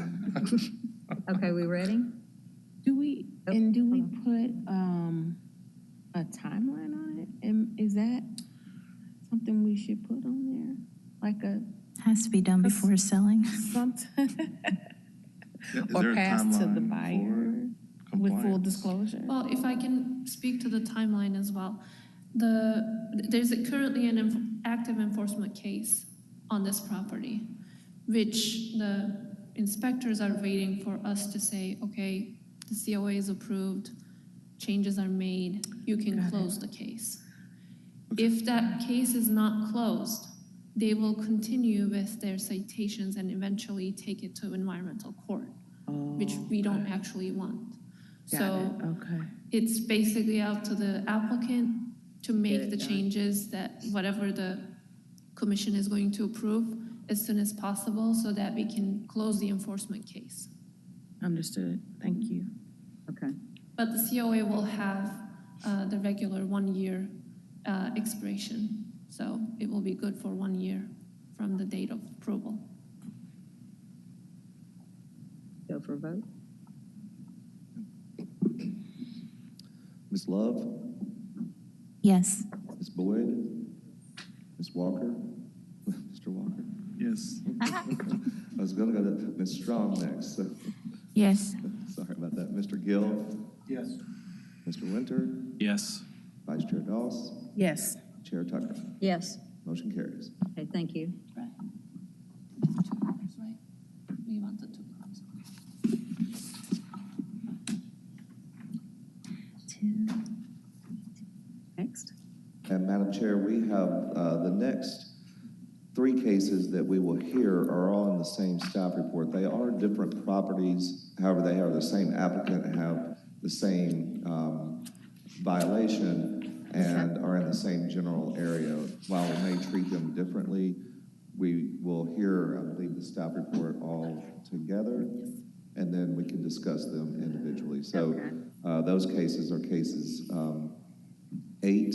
Speaker 2: Okay, we ready?
Speaker 9: Do we
Speaker 4: And do we put a timeline on it? And is that something we should put on there? Like a
Speaker 9: Has to be done before selling.
Speaker 4: something
Speaker 12: Is
Speaker 4: or
Speaker 12: there a
Speaker 4: pass to the
Speaker 12: timeline
Speaker 4: buyer
Speaker 12: for
Speaker 4: with full
Speaker 12: compliance?
Speaker 4: disclosure?
Speaker 15: Well, if I can speak to the timeline as well. There's currently an active enforcement case on this property, which the inspectors are waiting for us to say, okay, the COA is approved, changes are made, you can close the case. If that case is not closed, they will continue with their citations and eventually take it to environmental court, which we don't actually want. So
Speaker 4: Okay.
Speaker 15: it's basically up to the applicant to make the changes that whatever the commission is going to approve as soon as possible so that we can close the enforcement case.
Speaker 4: Understood. Thank you.
Speaker 2: Okay.
Speaker 15: But the COA will have the regular 1 year expiration. So it will be good for 1 year from the date of approval.
Speaker 2: Go for a vote.
Speaker 3: Ms. Love,
Speaker 9: Yes.
Speaker 3: Ms. Boyd, Ms. Walker, Mr. Walker.
Speaker 12: Yes.
Speaker 3: I was going to go to Ms. Strong next. So.
Speaker 7: Yes.
Speaker 3: Sorry about that. Mr. Gill,
Speaker 8: Yes.
Speaker 3: Mr. Winter,
Speaker 8: Yes.
Speaker 3: Vice Chair Doss,
Speaker 4: Yes.
Speaker 3: Chair Tucker.
Speaker 2: Yes.
Speaker 3: Motion carries.
Speaker 2: Okay, thank you.
Speaker 15: Right. 2 hours, right? We want the 2 hours.
Speaker 2: Next.
Speaker 3: And Madam Chair, we have the next 3 cases that we will hear are all in the same staff report. They are different properties, however, they are the same applicant and have the same violation and are in the same general area. While we may treat them differently, we will hear, I believe, the staff report all together, and then we can discuss them individually. So those cases are cases 8,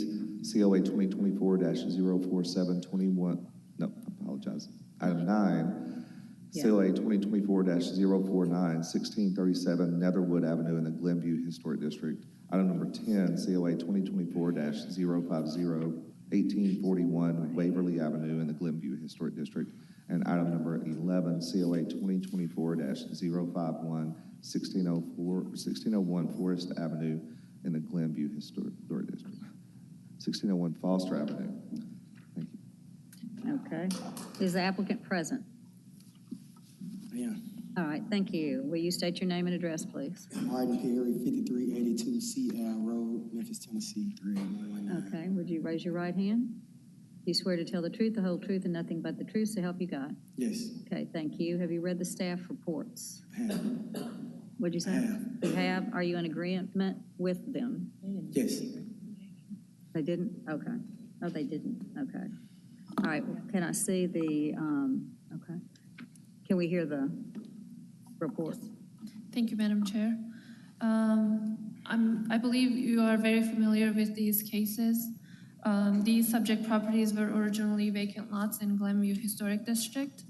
Speaker 3: COA 2024-04721, no, I apologize. Item 9, COA 2024-049, 1637 Netherwood Avenue in the Glenview Historic District. Item number 10, COA 2024-050, 1841 Waverly Avenue in the Glenview Historic District. And item number 11, COA 2024-051, 1601 Forest Avenue in the Glenview Historic District. 1601 Foster Avenue. Thank you.
Speaker 2: Okay. Is the applicant present?
Speaker 16: Yeah.
Speaker 2: All right, thank you. Will you state your name and address, please?
Speaker 16: Martin Perry, 5382 CL Road, Memphis, Tennessee, 38119.
Speaker 2: Okay, would you raise your right hand? You swear to tell the truth, the whole truth, and nothing but the truth, so help you God?
Speaker 16: Yes.
Speaker 2: Okay, thank you. Have you read the staff reports?
Speaker 16: I have.
Speaker 2: What'd you say?
Speaker 16: I have.
Speaker 2: You have? Are you in agreement with them?
Speaker 16: Yes.
Speaker 2: They didn't? Okay. Oh, they didn't? Okay. All right, well, can I see the, okay. Can we hear the report?
Speaker 15: Thank you, Madam Chair. I believe you are very familiar with these cases. These subject properties were originally vacant lots in Glenview Historic District,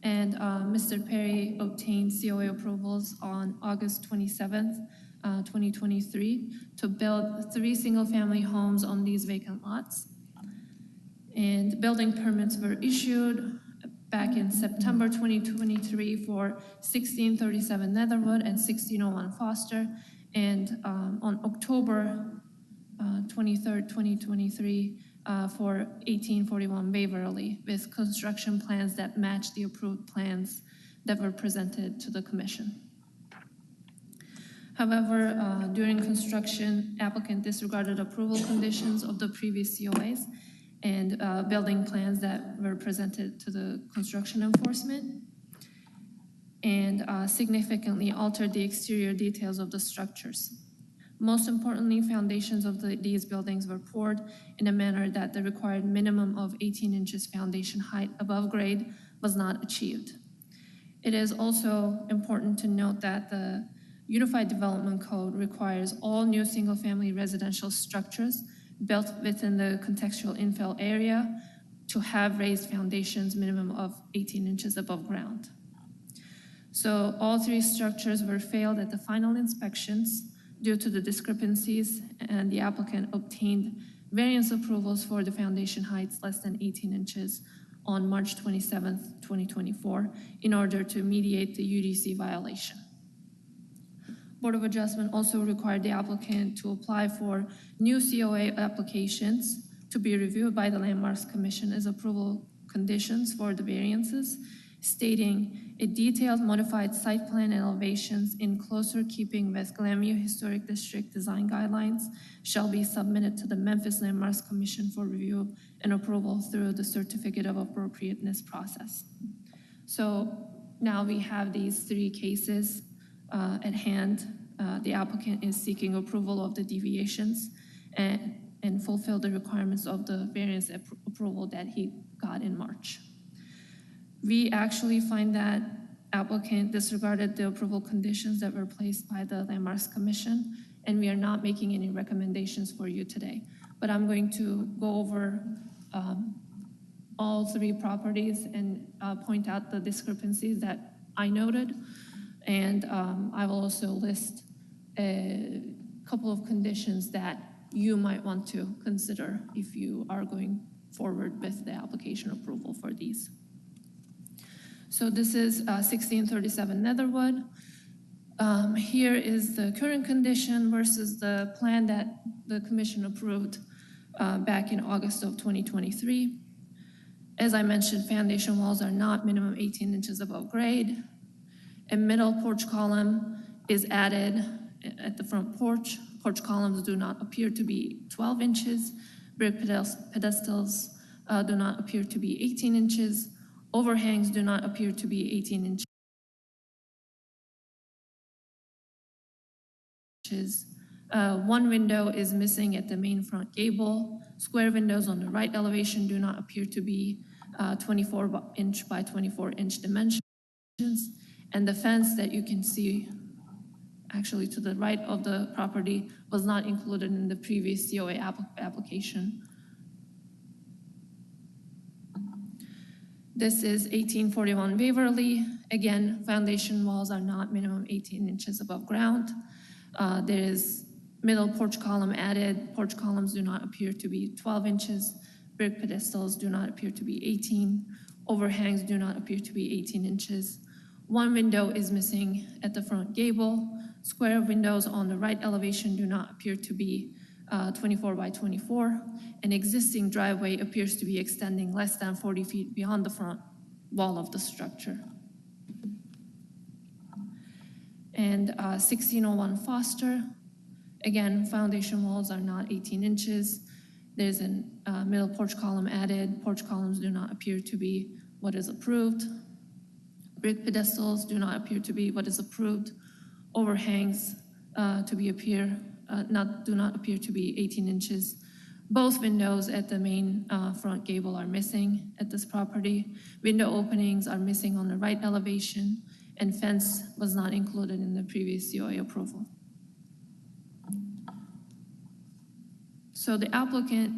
Speaker 15: and Mr. Perry obtained COA approvals on August 27th, 2023 to build 3 single-family homes on these vacant lots. And building permits were issued back in September 2023 for 1637 Netherwood and 1601 Foster, and on October 23rd, 2023 for 1841 Waverly, with construction plans that match the approved plans that were presented to the commission. However, during construction, applicant disregarded approval conditions of the previous COAs and building plans that were presented to the construction enforcement, and significantly altered the exterior details of the structures. Most importantly, foundations of these buildings were poured in a manner that the required minimum of 18 inches foundation height above grade was not achieved. It is also important to note that the Unified Development Code requires all new single-family residential structures built within the contextual infill area to have raised foundations minimum of 18 inches above ground. So all 3 structures were failed at the final inspections Due to the discrepancies, and the applicant obtained variance approvals for the foundation heights less than 18 inches on March 27th, 2024, in order to mediate the UDC violation. Board of Adjustment also required the applicant to apply for new COA applications to be reviewed by the Landmarks Commission as approval conditions for the variances, stating a detailed modified site plan and elevations in closer keeping with Glenview Historic District design guidelines shall be submitted to the Memphis Landmarks Commission for review and approval through the Certificate of Appropriateness process. So now we have these three cases at hand. The applicant is seeking approval of the deviations and fulfill the requirements of the variance approval that he got in March. We actually find that applicant disregarded the approval conditions that were placed by the Landmarks Commission, and we are not making any recommendations for you today. But I'm going to go over all three properties and point out the discrepancies that I noted. And I will also list a couple of conditions that you might want to consider if you are going forward with the application approval for these. So this is 1637 Netherwood. Here is the current condition versus the plan that the commission approved back in August of 2023. As I mentioned, foundation walls are not minimum 18 inches above grade. A middle porch column is added at the front porch. Porch columns do not appear to be 12 inches. Brick pedestals do not appear to be 18 inches. Overhangs do not appear to be 18 inches. One window is missing at the main front gable. Square windows on the right elevation do not appear to be 24 inch by 24 inch dimensions. And the fence that you can see actually to the right of the property was not included in the previous COA application. This is 1841 Waverly. Again, foundation walls are not minimum 18 inches above ground. There is middle porch column added. Porch columns do not appear to be 12 inches. Brick pedestals do not appear to be 18. Overhangs do not appear to be 18 inches. One window is missing at the front gable. Square windows on the right elevation do not appear to be 24 by 24. An existing driveway appears to be extending less than 40 feet beyond the front wall of the structure. And 1601 Foster. Again, foundation walls are not 18 inches. There's a middle porch column added. Porch columns do not appear to be what is approved. Brick pedestals do not appear to be what is approved. Overhangs do not appear to be 18 inches. Both windows at the main front gable are missing at this property. Window openings are missing on the right elevation, and fence was not included in the previous COA approval. So the applicant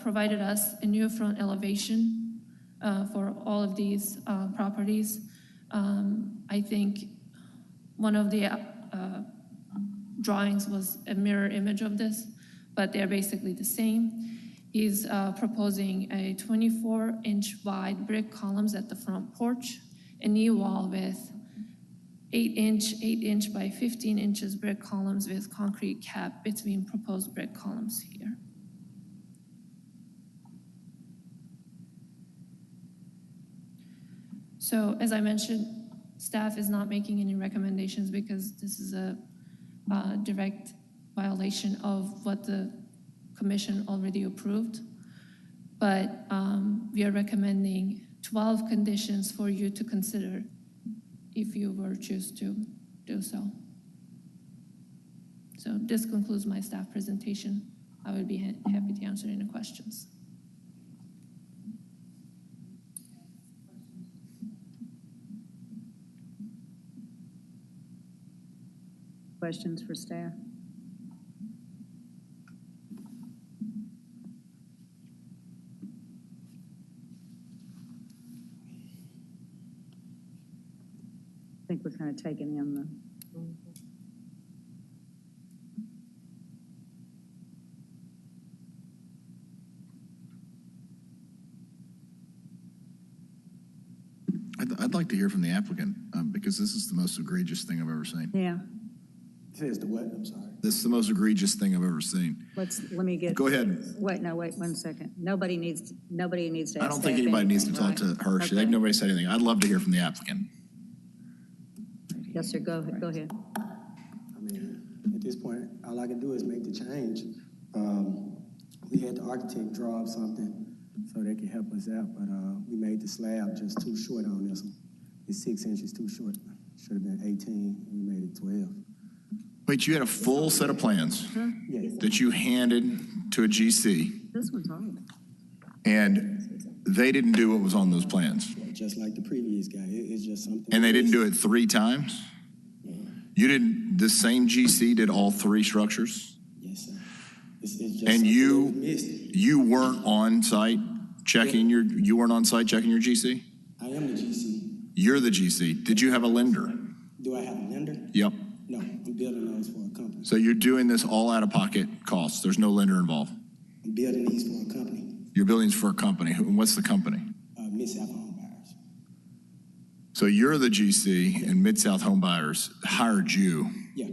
Speaker 15: provided us a new front elevation for all of these properties. I think one of the drawings was a mirror image of this, but they're basically the same. He's proposing a 24-inch wide brick columns at the front porch, a knee wall with 8-inch by 15 inches brick columns with concrete cap between proposed brick columns here. So as I mentioned, staff is not making any recommendations because this is a direct violation of what the commission already approved. But we are recommending 12 conditions for you to consider if you were to choose to do so. So this concludes my staff presentation. I would be happy to answer any questions.
Speaker 2: Questions for staff? I think we're kind of taking in the.
Speaker 5: like to hear from the applicant because this is the most egregious thing I've ever seen.
Speaker 2: Yeah,
Speaker 16: Says the what? I'm sorry.
Speaker 5: This is the most egregious thing I've ever seen.
Speaker 2: let me get.
Speaker 5: Go ahead.
Speaker 2: Wait 1 second. Nobody needs to ask
Speaker 5: I don't think
Speaker 2: staff
Speaker 5: anybody needs to
Speaker 2: anything,
Speaker 5: talk
Speaker 2: right?
Speaker 5: to her.
Speaker 2: Okay.
Speaker 5: Nobody said anything. I'd love to hear from the applicant.
Speaker 2: Yes, sir, go ahead.
Speaker 16: I mean, at this point, all I can do is make the change. We had the architect draw up something so they could help us out, but we made the slab just too short on this one. It's 6 inches too short. Should have been 18, we made it 12.
Speaker 5: Wait, you had a full set of plans
Speaker 16: Yes.
Speaker 5: that you handed to a GC,
Speaker 2: This one's hard.
Speaker 5: and they didn't do what was on those plans.
Speaker 16: Just like the previous guy, it's just something.
Speaker 5: And they didn't do it 3 times? You didn't, the same GC did all 3 structures?
Speaker 16: Yes, sir. It's just
Speaker 5: And
Speaker 16: something that we missed.
Speaker 5: you weren't on site checking you weren't on site checking your GC?
Speaker 16: I am the GC.
Speaker 5: You're the GC. Did you have a lender?
Speaker 16: Do I have a lender?
Speaker 5: Yep.
Speaker 16: No, I'm building those for a company.
Speaker 5: So you're doing this all out of pocket costs. There's no lender involved.
Speaker 16: I'm building these for a company,
Speaker 5: Your building's for a company. What's the company?
Speaker 16: Mid-South Home Buyers.
Speaker 5: So you're the GC and Mid-South Home Buyers hired you
Speaker 16: Yeah.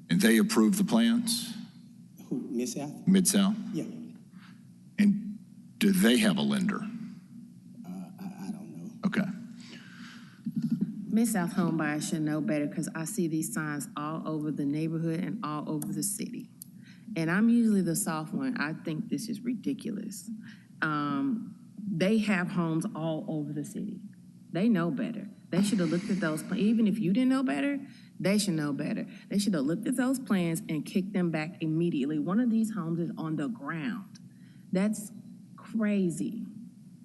Speaker 5: and they approved the plans?
Speaker 16: Who, Mid-South?
Speaker 5: Mid-South?
Speaker 16: Yeah.
Speaker 5: And do they have a lender?
Speaker 16: I don't know.
Speaker 5: Okay.
Speaker 4: Miss South Homebuyer should know better because I see these signs all over the neighborhood and all over the city. And I'm usually the soft one. I think this is ridiculous. They have homes all over the city. They know better. They should have looked at those, even if you didn't know better, they should know better. They should have looked at those plans and kicked them back immediately. One of these homes is on the ground. That's crazy.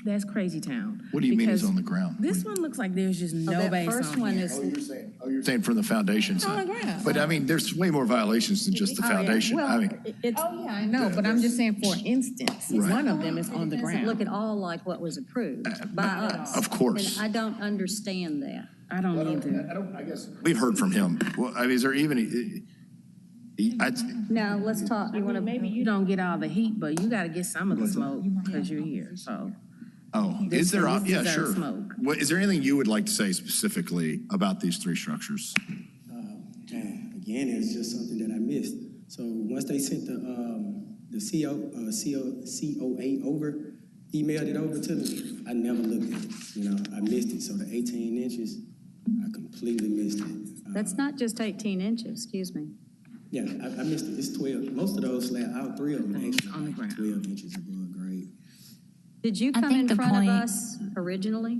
Speaker 4: That's crazy town.
Speaker 5: What do you mean it's
Speaker 4: Because
Speaker 5: on the ground?
Speaker 4: This one looks like there's just no
Speaker 2: that
Speaker 4: base
Speaker 2: first
Speaker 4: on
Speaker 2: one
Speaker 4: here.
Speaker 2: is.
Speaker 5: You're saying from the foundation
Speaker 4: It's on
Speaker 5: side.
Speaker 4: the ground.
Speaker 5: But I mean, there's way more violations than just the
Speaker 4: Oh, yeah.
Speaker 5: foundation.
Speaker 4: Well,
Speaker 5: I mean,
Speaker 2: It's,
Speaker 4: I know, but I'm just saying, for instance,
Speaker 5: Right.
Speaker 4: one of them is on the
Speaker 2: doesn't
Speaker 4: ground.
Speaker 2: look at all like what was approved by us.
Speaker 5: Of course.
Speaker 2: And I don't understand that.
Speaker 4: I don't either.
Speaker 5: I guess we've heard from him. Well, I mean, is there even?
Speaker 2: No, let's talk. You want to?
Speaker 4: Maybe you don't get all the heat, but you got to get some of the smoke because you're here, so.
Speaker 5: Oh,
Speaker 4: This
Speaker 5: is there?
Speaker 4: one
Speaker 5: Yeah,
Speaker 4: deserves
Speaker 5: sure.
Speaker 4: smoke.
Speaker 5: What, is there anything you would like to say specifically about these 3 structures?
Speaker 16: Again, it's just something that I missed. So once they sent the COA over, emailed it over to me, I never looked at it. You know, I missed it. So the 18 inches, I completely missed it.
Speaker 2: That's not just 18 inches, excuse me.
Speaker 16: Yeah, I missed it. It's 12. Most of those slabs, all 3 of them actually
Speaker 4: On the ground.
Speaker 16: 12 inches above grade.
Speaker 2: Did you
Speaker 9: I
Speaker 2: come
Speaker 9: think
Speaker 2: in
Speaker 9: the
Speaker 2: front of
Speaker 9: point-
Speaker 2: us originally?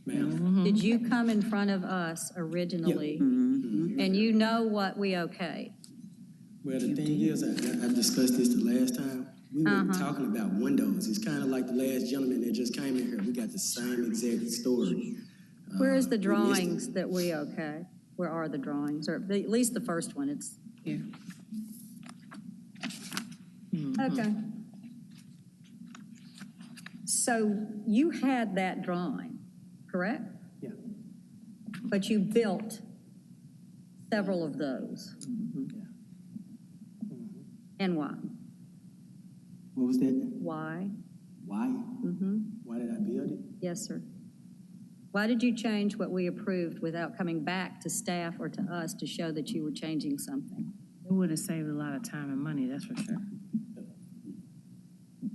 Speaker 16: Ma'am?
Speaker 2: Did you come in front of us originally? And you know what we okayed?
Speaker 16: Well, the thing is, I discussed this the last time. We were
Speaker 2: Uh-huh.
Speaker 16: talking about windows. It's kind of like the last gentleman that just came in here. We got the same exact story.
Speaker 2: Where is the
Speaker 16: we missed it.
Speaker 2: drawings that we okay? Where are the drawings? Or at least the first one, it's.
Speaker 4: Yeah.
Speaker 2: Okay. So you had that drawing, correct?
Speaker 16: Yeah.
Speaker 2: But you built several of those. And why?
Speaker 16: What was that?
Speaker 2: Why?
Speaker 16: Why? Why did I build it?
Speaker 2: Yes, sir. Why did you change what we approved without coming back to staff or to us to show that you were changing something?
Speaker 4: It would have saved a lot of time and money, that's for sure.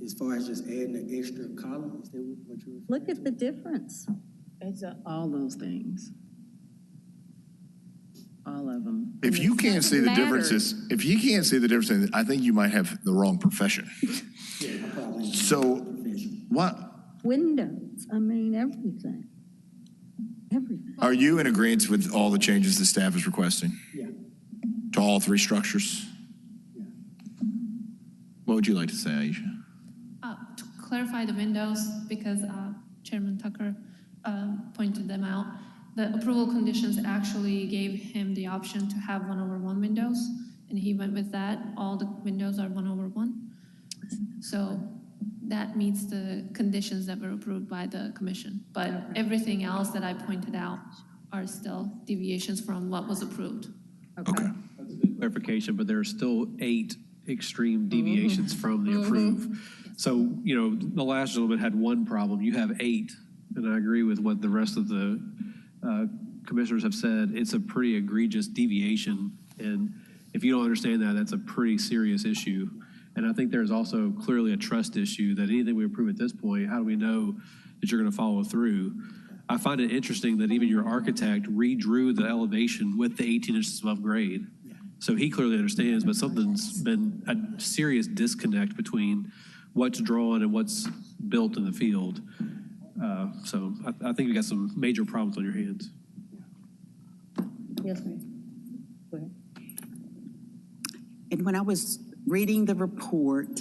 Speaker 16: As far as just adding an extra column, is that what you were?
Speaker 2: Look at the difference.
Speaker 4: It's all those things. All of them.
Speaker 5: If you can't see the
Speaker 2: matter.
Speaker 5: differences, then I think you might have the wrong profession.
Speaker 16: Yeah, I probably.
Speaker 5: So, what?
Speaker 2: Windows, I mean, everything. Everything.
Speaker 5: Are you in agreement with all the changes the staff is requesting
Speaker 16: Yeah.
Speaker 5: to all 3 structures?
Speaker 16: Yeah.
Speaker 5: What would you like to say, Aisha?
Speaker 15: To clarify the windows, because Chairman Tucker pointed them out, the approval conditions actually gave him the option to have 1/1 windows, and he went with that. All the windows are 1/1. So that meets the conditions that were approved by the commission. But everything else that I pointed out are still deviations from what was approved.
Speaker 5: Okay.
Speaker 8: Clarification, but there are still 8 extreme deviations from the approved. So, you know, the last gentleman had 1 problem, you have 8. And I agree with what the rest of the commissioners have said, it's a pretty egregious deviation. And if you don't understand that, that's a pretty serious issue. And I think there's also clearly a trust issue that anything we approve at this point, how do we know that you're going to follow through? I find it interesting that even your architect redrew the elevation with the 18 inches above grade. So he clearly understands, but something's been a serious disconnect between what's drawn and what's built in the field. So I think you got some major problems on your hands.
Speaker 2: Yes, ma'am. Go ahead.
Speaker 11: And when I was reading the report,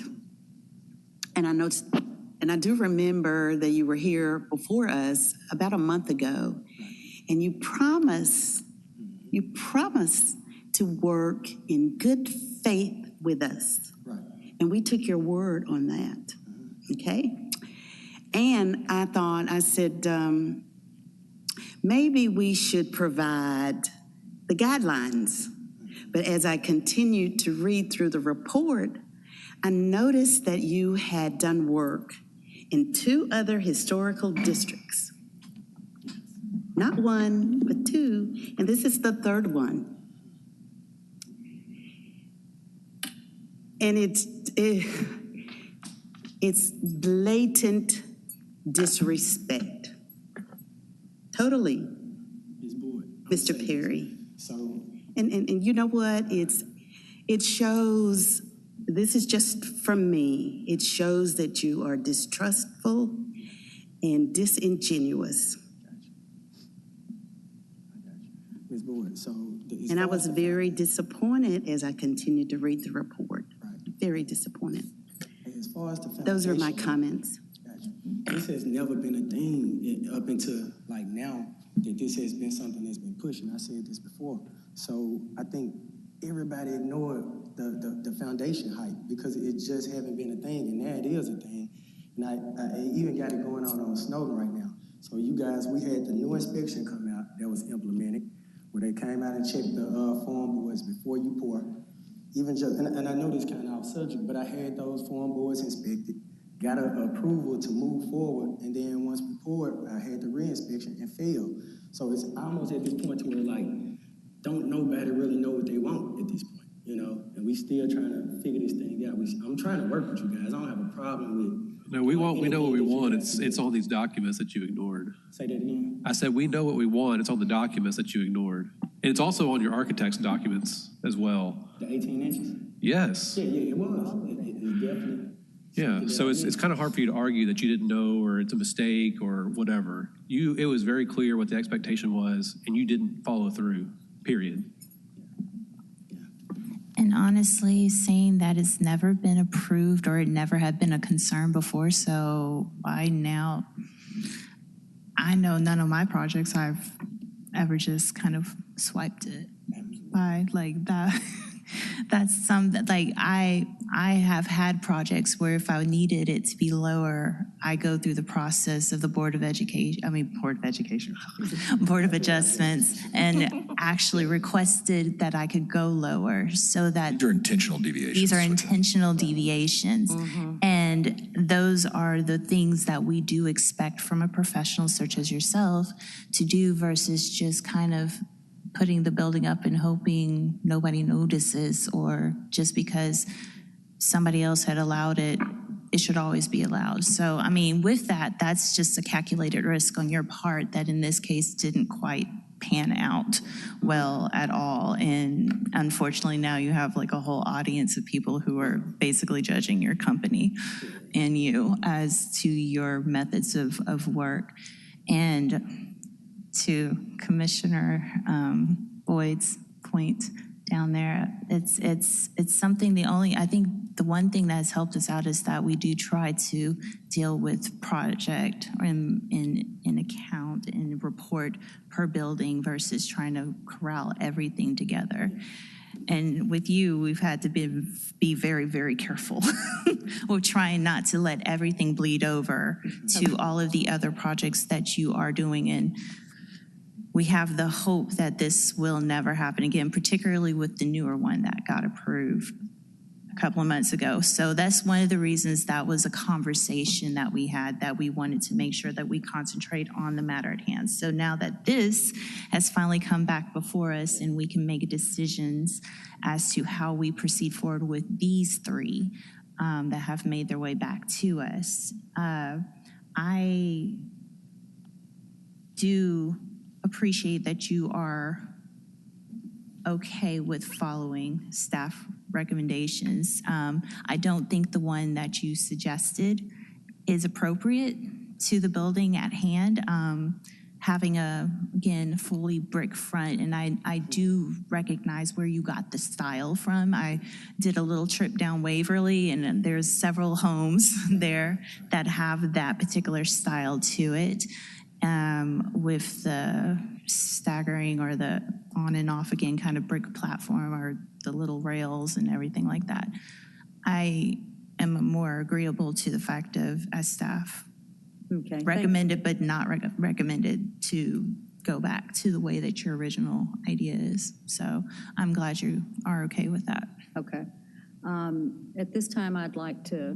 Speaker 11: and I noticed, and I do remember that you were here before us about a month ago, and you promised to work in good faith with us.
Speaker 16: Right.
Speaker 11: And we took your word on that, okay? And I said, maybe we should provide the guidelines. But as I continued to read through the report, I noticed that you had done work in 2 other historical districts. Not 1, but 2, and this is the 3rd one. And it's blatant disrespect. Totally, Mr. Perry.
Speaker 16: So,
Speaker 11: and you know what? It shows, this is just from me, it shows that you are distrustful and disingenuous.
Speaker 16: Ms. Boyd, so.
Speaker 11: And I was very disappointed as I continued to read the report. Very disappointed.
Speaker 16: As far as the foundation,
Speaker 11: those are my comments.
Speaker 16: This has never been a thing up until like now that this has been something that's been pushed, and I said this before. So I think everybody ignored the foundation height because it just haven't been a thing, and now it is a thing. And I even got it going on Snowden right now. So you guys, we had the new inspection come out that was implemented, where they came out and checked the form boards before you pour. Even just, and I know this kind of off subject, but I had those form boards inspected, got an approval to move forward, and then once we poured, I had the re-inspection and failed. So it's almost at this point to where like, don't nobody really know what they want at this point, you know? And we still trying to figure this thing out. I'm trying to work with you guys. I don't have a problem with.
Speaker 8: No, we know what we want. It's on these documents that you ignored.
Speaker 16: Say that again.
Speaker 8: I said, we know what we want. It's on the documents that you ignored. And it's also on your architect's documents as well.
Speaker 16: The 18 inches?
Speaker 8: Yes.
Speaker 16: Yeah, it was. It definitely.
Speaker 8: Yeah, so it's kind of hard for you to argue that you didn't know or it's a mistake or whatever. It was very clear what the expectation was, and you didn't follow through, period.
Speaker 9: And honestly, saying that it's never been approved or it never had been a concern before, so why now? I know none of my projects I've ever just kind of swiped it by like that. That's something like I have had projects where if I needed it to be lower, I go through the process of the Board of Adjustments, and actually requested that I could go lower so that
Speaker 5: These are intentional deviations.
Speaker 9: These are intentional deviations.
Speaker 2: Mm-hmm.
Speaker 9: And those are the things that we do expect from a professional such as yourself to do versus just kind of putting the building up and hoping nobody notices, or just because somebody else had allowed it, it should always be allowed. So, I mean, with that, that's just a calculated risk on your part that in this case didn't quite pan out well at all. And unfortunately, now you have like a whole audience of people who are basically judging your company and you as to your methods of work. And to Commissioner Boyd's point down there, it's something, I think the one thing that has helped us out is that we do try to deal with project in account and report per building versus trying to corral everything together. And with you, we've had to be very, very careful. We're trying not to let everything bleed over to all of the other projects that you are doing. And we have the hope that this will never happen again, particularly with the newer one that got approved a couple of months ago. So that's one of the reasons that was a conversation that we had, that we wanted to make sure that we concentrate on the matter at hand. So now that this has finally come back before us and we can make decisions as to how we proceed forward with these three that have made their way back to us, I do appreciate that you are okay with following staff recommendations. I don't think the one that you suggested is appropriate to the building at hand. Having again, fully brick front, and I do recognize where you got the style from. I did a little trip down Waverly, and there's several homes there that have that particular style to it, with the staggering or the on and off again kind of brick platform or the little rails and everything like that. I am more agreeable to the fact of, as staff, recommended but not recommended to go back to the way that your original idea is. So I'm glad you are okay with that.
Speaker 2: Okay. At this time, I'd like to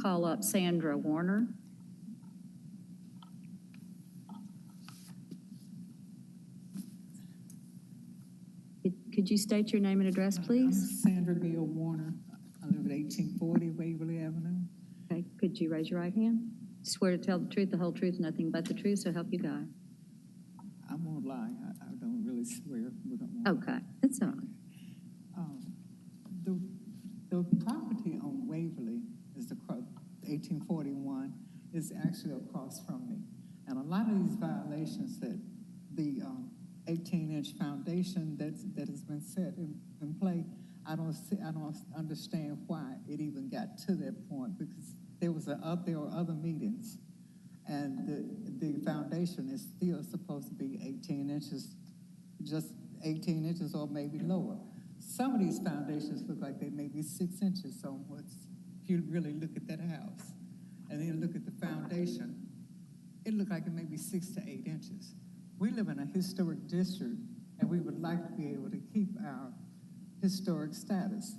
Speaker 2: call up Sandra Warner. Could you state your name and address, please?
Speaker 17: Sandra Bill Warner. I live at 1840 Waverly Avenue.
Speaker 2: Okay, could you raise your right hand? Swear to tell the truth, the whole truth, nothing but the truth, so help you God.
Speaker 17: I won't lie. I don't really swear.
Speaker 2: Okay, that's all right.
Speaker 17: The property on Waverly is 1841 is actually across from me. And a lot of these violations that the 18-inch foundation that has been set in play, I don't understand why it even got to that point, because there were other meetings, and the foundation is still supposed to be 18 inches, just 18 inches or maybe lower. Some of these foundations look like they may be 6 inches on if you really look at that house, and then look at the foundation, it looked like it may be 6 to 8 inches. We live in a historic district, and we would like to be able to keep our historic status.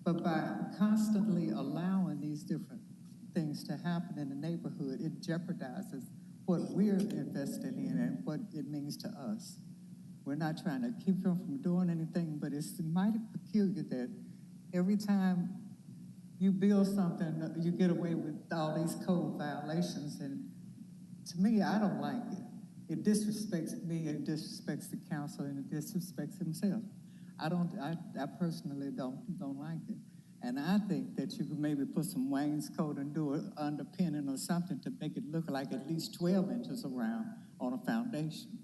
Speaker 17: But by constantly allowing these different things to happen in the neighborhood, it jeopardizes what we're invested in and what it means to us. We're not trying to keep them from doing anything, but it's mighty peculiar that every time you build something, you get away with all these code violations, and to me, I don't like it. It disrespects me, it disrespects the council, and it disrespects himself. I personally don't like it. And I think that you could maybe put some wainscot and do an underpinning or something to make it look like at least 12 inches around on a foundation.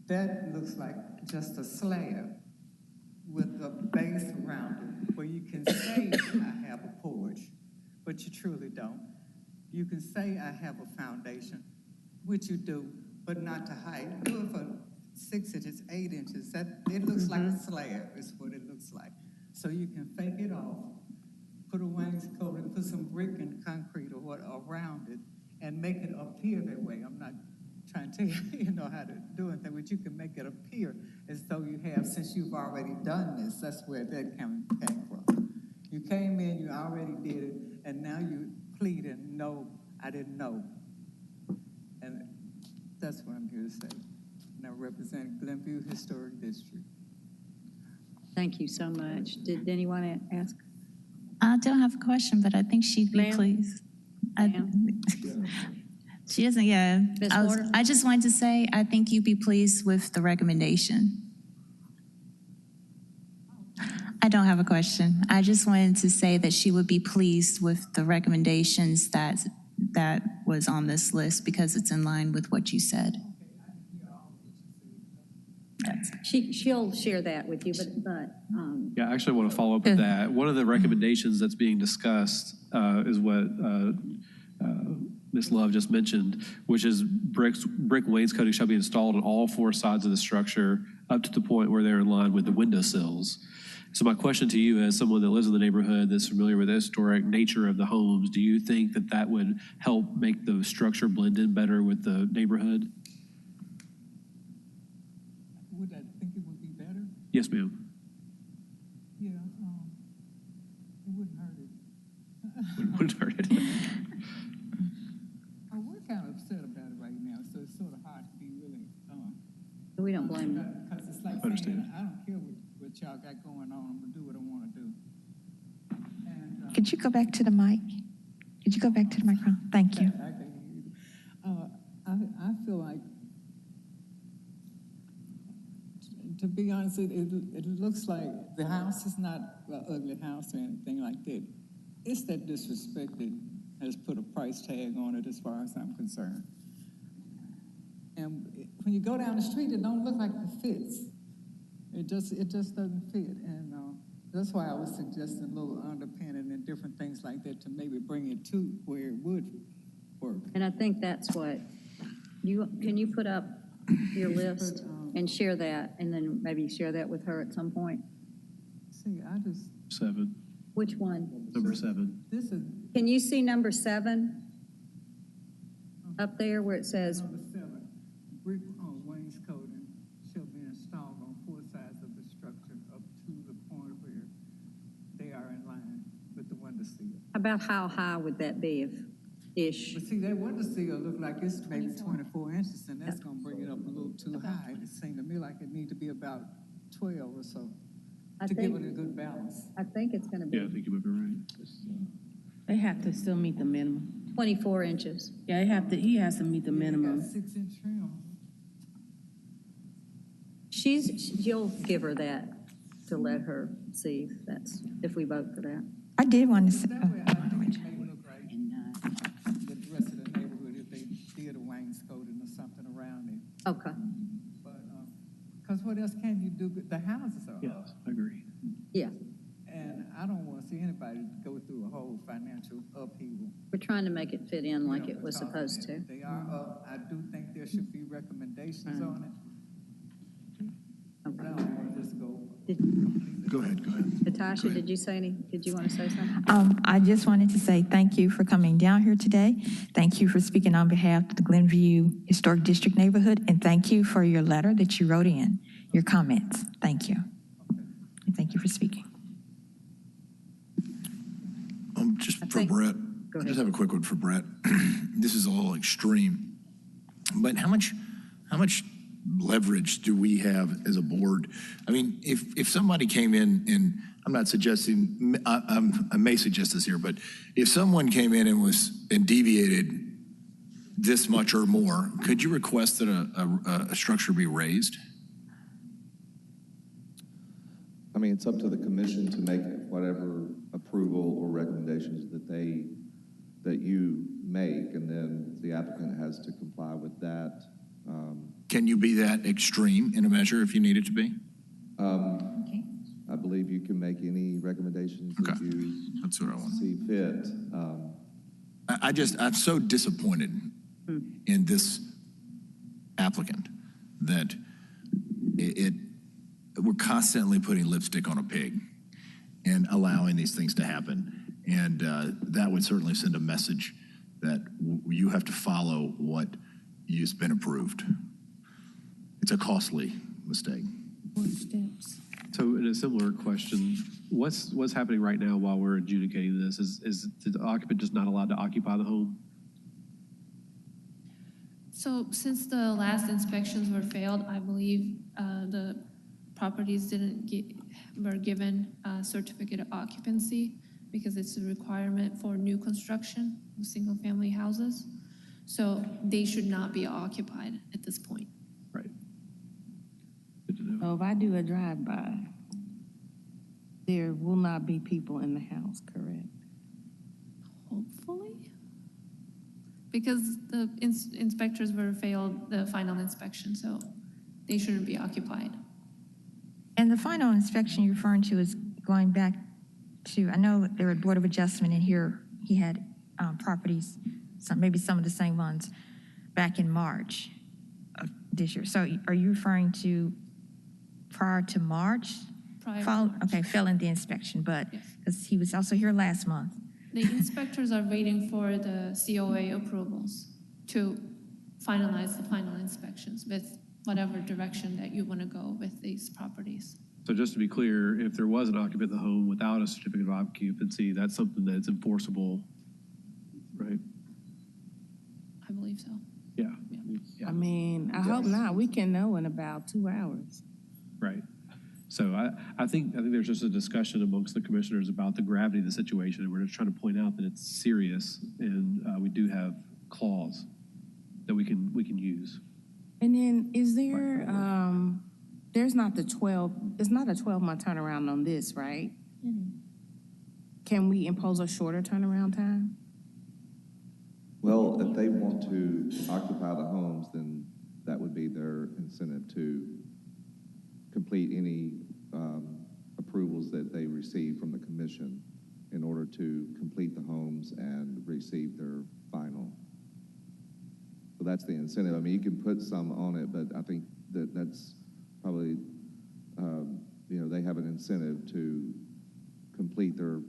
Speaker 17: That looks like just a slab with a base around it, where you can say I have a porch, but you truly don't. You can say I have a foundation, which you do, but not to height. Do it for 6 inches, 8 inches. It looks like a slab is what it looks like. So you can fake it off, put a wainscot and put some brick and concrete or what around it, and make it appear that way. I'm not trying to tell you, how to do anything, but you can make it appear as though you have, since you've already done this. That's where that came from. You came in, you already did it, and now you pleading, no, I didn't know. And that's what I'm here to say. And I represent Glenview Historic District.
Speaker 2: Thank you so much. Did anyone ask?
Speaker 9: I don't have a question, but I think she'd be pleased. She isn't, yeah. I just wanted to say, I think you'd be pleased with the recommendation. I don't have a question. I just wanted to say that she would be pleased with the recommendations that was on this list, because it's in line with what you said.
Speaker 2: She'll share that with you, but
Speaker 8: Yeah, I actually want to follow up with that. One of the recommendations that's being discussed is what Ms. Love just mentioned, which is brick wainscoting shall be installed on all 4 sides of the structure up to the point where they're in line with the windowsills. So my question to you, as someone that lives in the neighborhood that's familiar with the historic nature of the homes, do you think that that would help make the structure blend in better with the neighborhood?
Speaker 17: Would I think it would be better?
Speaker 8: Yes, ma'am.
Speaker 17: Yeah.
Speaker 8: Wouldn't hurt it.
Speaker 17: Oh, we're kind of upset about it right now, so it's sort of hard to be really.
Speaker 2: We don't blame you.
Speaker 17: Because it's like saying, I don't care what y'all got going on, I'm gonna do what I wanna do. And,
Speaker 7: Could you go back to the mic? Could you go back to the microphone? Thank you.
Speaker 17: I can hear you. I feel like, to be honest, it looks like the house is not an ugly house or anything like that. It's that disrespect that has put a price tag on it as far as I'm concerned. And when you go down the street, it don't look like it fits. It just doesn't fit. And that's why I was suggesting a little underpinning and different things like that to maybe bring it to where it would work.
Speaker 2: And I think that's what, can you put up your list and share that, and then maybe share that with her at some point?
Speaker 17: See, I just...
Speaker 8: 7.
Speaker 2: Which one?
Speaker 8: Number 7.
Speaker 17: This is...
Speaker 2: Can you see number 7 up there where it says,
Speaker 17: Number 7, brick wainscoting shall be installed on 4 sides of the structure up to the point where they are in line with the window sill.
Speaker 2: about how high would that be ish?
Speaker 17: But see, that window sill look like it's maybe 24 inches, and that's gonna bring it up a little too high. It seemed to me like it need to be about 12 or so to give it a good balance.
Speaker 2: I think it's gonna be.
Speaker 8: Yeah, I think you might be right.
Speaker 18: They have to still meet the minimum.
Speaker 2: 24 inches.
Speaker 18: Yeah, he has to meet the minimum.
Speaker 17: 6-inch trim.
Speaker 2: You'll give her that to let her see if we vote for that.
Speaker 7: I did want to say,
Speaker 17: That way, I think it may look right with the rest of the neighborhood if they did a wainscoting or something around it.
Speaker 2: Okay.
Speaker 17: But, because what else can you do? The houses are up.
Speaker 8: Yes, I agree.
Speaker 2: Yeah,
Speaker 17: And I don't want to see anybody go through a whole financial upheaval.
Speaker 2: we're trying to make it fit in like
Speaker 17: You know,
Speaker 2: it was
Speaker 17: because
Speaker 2: supposed to.
Speaker 17: They are up. I do think there should be recommendations on it. But I don't want to just go.
Speaker 5: Go ahead.
Speaker 2: Natasha, did you want to say something?
Speaker 7: I just wanted to say thank you for coming down here today. Thank you for speaking on behalf of the Glenview Historic District neighborhood, and thank you for your letter that you wrote in, your comments. Thank you. And thank you for speaking.
Speaker 5: Just for Brett, I just have a quick one for Brett. This is all extreme, but how much leverage do we have as a board? I mean, if somebody came in, and I'm not suggesting, I may suggest this here, but if someone came in and deviated this much or more, could you request that a structure be raised?
Speaker 3: I mean, it's up to the commission to make whatever approval or recommendations that you make, and then the applicant has to comply with that.
Speaker 5: Can you be that extreme in a measure if you need it to be?
Speaker 3: I believe you can make any recommendations that you
Speaker 5: That's what I want.
Speaker 3: see fit.
Speaker 5: I'm so disappointed in this applicant that we're constantly putting lipstick on a pig and allowing these things to happen. And that would certainly send a message that you have to follow what has been approved. It's a costly mistake.
Speaker 18: What steps?
Speaker 8: So in a similar question, what's happening right now while we're adjudicating this? Is the occupant just not allowed to occupy the home?
Speaker 15: So since the last inspections were failed, I believe the properties were given a certificate of occupancy because it's a requirement for new construction of single-family houses. So they should not be occupied at this point.
Speaker 8: Right. Good to know.
Speaker 18: So if I do a drive-by, there will not be people in the house, correct?
Speaker 15: Hopefully. Because the inspectors were failed the final inspection, so they shouldn't be occupied.
Speaker 7: And the final inspection you're referring to is going back to, I know there were Board of Adjustment in here, he had properties, maybe some of the same ones, back in March of this year. So are you referring to prior to March?
Speaker 15: Prior to March.
Speaker 7: Okay, failing the inspection, but because he was also here last month.
Speaker 15: The inspectors are waiting for the COA approvals to finalize the final inspections with whatever direction that you want to go with these properties.
Speaker 8: So just to be clear, if there was an occupant in the home without a certificate of occupancy, that's something that's enforceable, right?
Speaker 15: I believe so.
Speaker 8: Yeah.
Speaker 18: I mean, I hope not. We can know in about 2 hours.
Speaker 8: Right. So I think there's just a discussion amongst the commissioners about the gravity of the situation, and we're just trying to point out that it's serious, and we do have clause that we can use.
Speaker 18: And then is there, there's not the 12, it's not a 12-month turnaround on this, right? Can we impose a shorter turnaround time?
Speaker 3: Well, if they want to occupy the homes, then that would be their incentive to complete any approvals that they receive from the commission in order to complete the homes and receive their final. So that's the incentive. I mean, you can put some on it, but I think that's probably, they have an incentive to complete their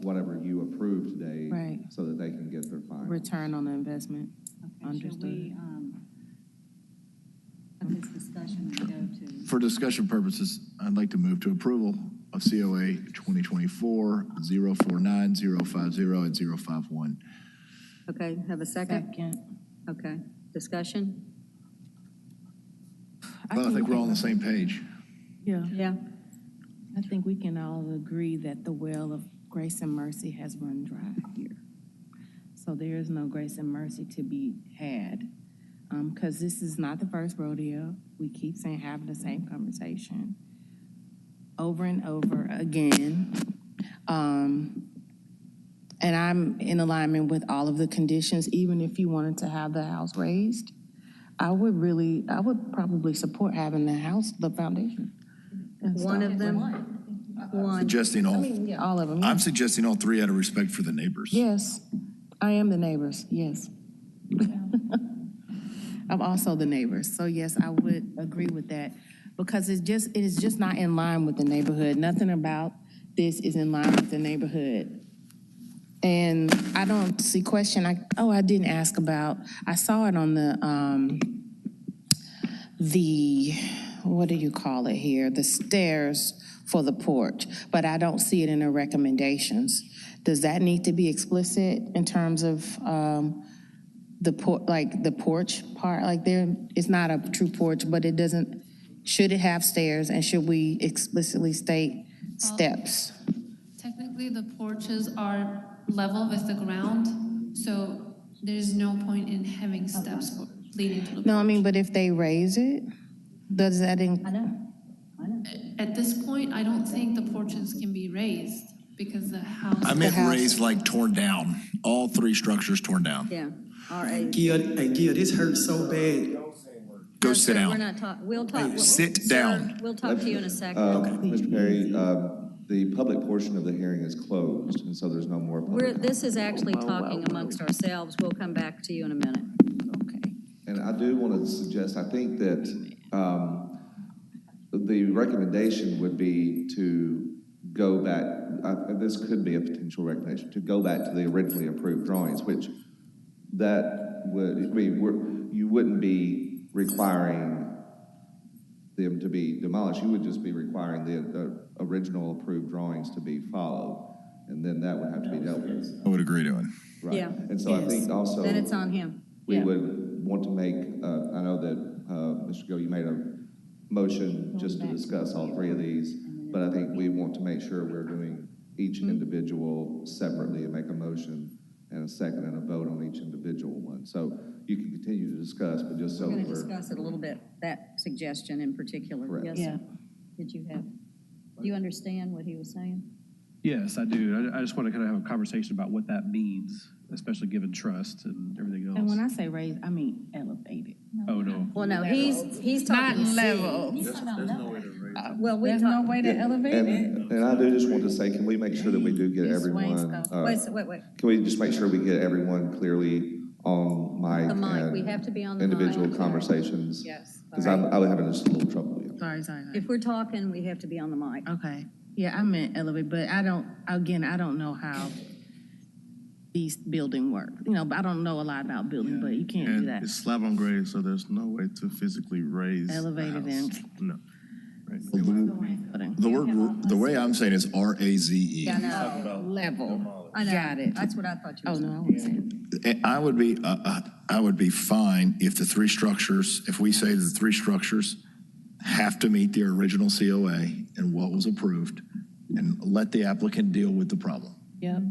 Speaker 3: whatever you approve today,
Speaker 18: Right.
Speaker 3: so that they can get their final.
Speaker 18: Return on the investment.
Speaker 2: Okay,
Speaker 18: Understood.
Speaker 2: should we, of this discussion, we go to?
Speaker 5: For discussion purposes, I'd like to move to approval of COA 2024 049, 050, and 051.
Speaker 2: Okay, have a second?
Speaker 18: Second.
Speaker 2: Okay, discussion?
Speaker 5: Well, I think we're all on the same page.
Speaker 18: Yeah.
Speaker 2: Yeah.
Speaker 18: I think we can all agree that the well of grace and mercy has run dry here. So there is no grace and mercy to be had. Because this is not the first rodeo. We keep saying, having the same conversation over and over again. And I'm in alignment with all of the conditions. Even if you wanted to have the house raised, I would probably support having the foundation.
Speaker 2: One of them? One.
Speaker 5: Suggesting all.
Speaker 18: Yeah, all of them.
Speaker 5: I'm suggesting all three out of respect for the neighbors.
Speaker 18: Yes, I am the neighbors, yes. I'm also the neighbors, so yes, I would agree with that. Because it is just not in line with the neighborhood. Nothing about this is in line with the neighborhood. And I don't see question, I didn't ask about, I saw it on the, what do you call it here? The stairs for the porch, but I don't see it in the recommendations. Does that need to be explicit in terms of the porch part? Like it's not a true porch, but should it have stairs, and should we explicitly state steps?
Speaker 15: Technically, the porches are level with the ground, so there's no point in having steps leading to the porch.
Speaker 18: No, I mean, but if they raise it, does that
Speaker 2: I know.
Speaker 15: At this point, I don't think the porches can be raised because the house.
Speaker 5: I meant raised, like torn down. All three structures torn down.
Speaker 2: Yeah, R.A.
Speaker 16: Gil, this hurts so bad.
Speaker 5: Go sit
Speaker 2: We're
Speaker 5: down.
Speaker 2: not talking, we'll talk.
Speaker 5: Sit
Speaker 2: Sir,
Speaker 5: down.
Speaker 2: We'll talk to you in a second.
Speaker 3: Mr. Perry, the public portion of the hearing is closed, and so there's no more public.
Speaker 2: This is actually talking amongst ourselves. We'll come back to you in a minute.
Speaker 18: Okay.
Speaker 3: And I do want to suggest, I think that the recommendation would be to go back, this could be a potential recommendation, to go back to the originally approved drawings, which that would, you wouldn't be requiring them to be demolished. You would just be requiring the original approved drawings to be followed, and then that would have to be dealt with.
Speaker 5: I would agree to it.
Speaker 3: Right.
Speaker 2: Yeah.
Speaker 3: And so I think also.
Speaker 2: Then it's on him.
Speaker 3: We
Speaker 2: Yeah.
Speaker 3: would want to make, I know that, Mr. Gill, you made a motion just to discuss all three of these, but I think we want to make sure we're doing each individual separately and make a motion and a second and a vote on each individual one. So you can continue to discuss, but just so
Speaker 2: We're going
Speaker 3: we're.
Speaker 2: to discuss it a little bit, that suggestion in particular.
Speaker 3: Correct.
Speaker 2: Yes,
Speaker 18: Yeah.
Speaker 2: sir. Did you have, do you understand what he was saying?
Speaker 8: Yes, I do. I just want to kind of have a conversation about what that means, especially given trust and everything else.
Speaker 18: And when I say raised, I mean elevated.
Speaker 8: Oh, no.
Speaker 2: Well, no, he's talking
Speaker 18: Not
Speaker 2: C.
Speaker 18: level.
Speaker 2: Well,
Speaker 18: There's no way to elevate it.
Speaker 3: And I do just want to say, can we make sure that we do get everyone?
Speaker 2: Wait.
Speaker 3: Can we just make sure we get everyone clearly on mic?
Speaker 2: The mic,
Speaker 3: and
Speaker 2: we have to be on the mic.
Speaker 3: individual conversations?
Speaker 2: Yes.
Speaker 3: Because I was having just a little trouble with it.
Speaker 18: Sorry.
Speaker 2: If we're talking, we have to be on the mic.
Speaker 18: Okay. Yeah, I meant elevate, but I don't know how these building work. But I don't know a lot about building, but you can't do that.
Speaker 12: It's slab on grade, so there's no way to physically raise the
Speaker 18: Elevated
Speaker 12: house. No.
Speaker 5: The way I'm saying is RAZE.
Speaker 2: Yeah, no, level. I know.
Speaker 18: Got it.
Speaker 2: That's what I thought you were
Speaker 18: Oh,
Speaker 2: saying.
Speaker 18: no, I wasn't.
Speaker 5: I would be fine if the three structures, if we say the three structures have to meet the original COA and what was approved, and let the applicant deal with the problem.
Speaker 18: Yep.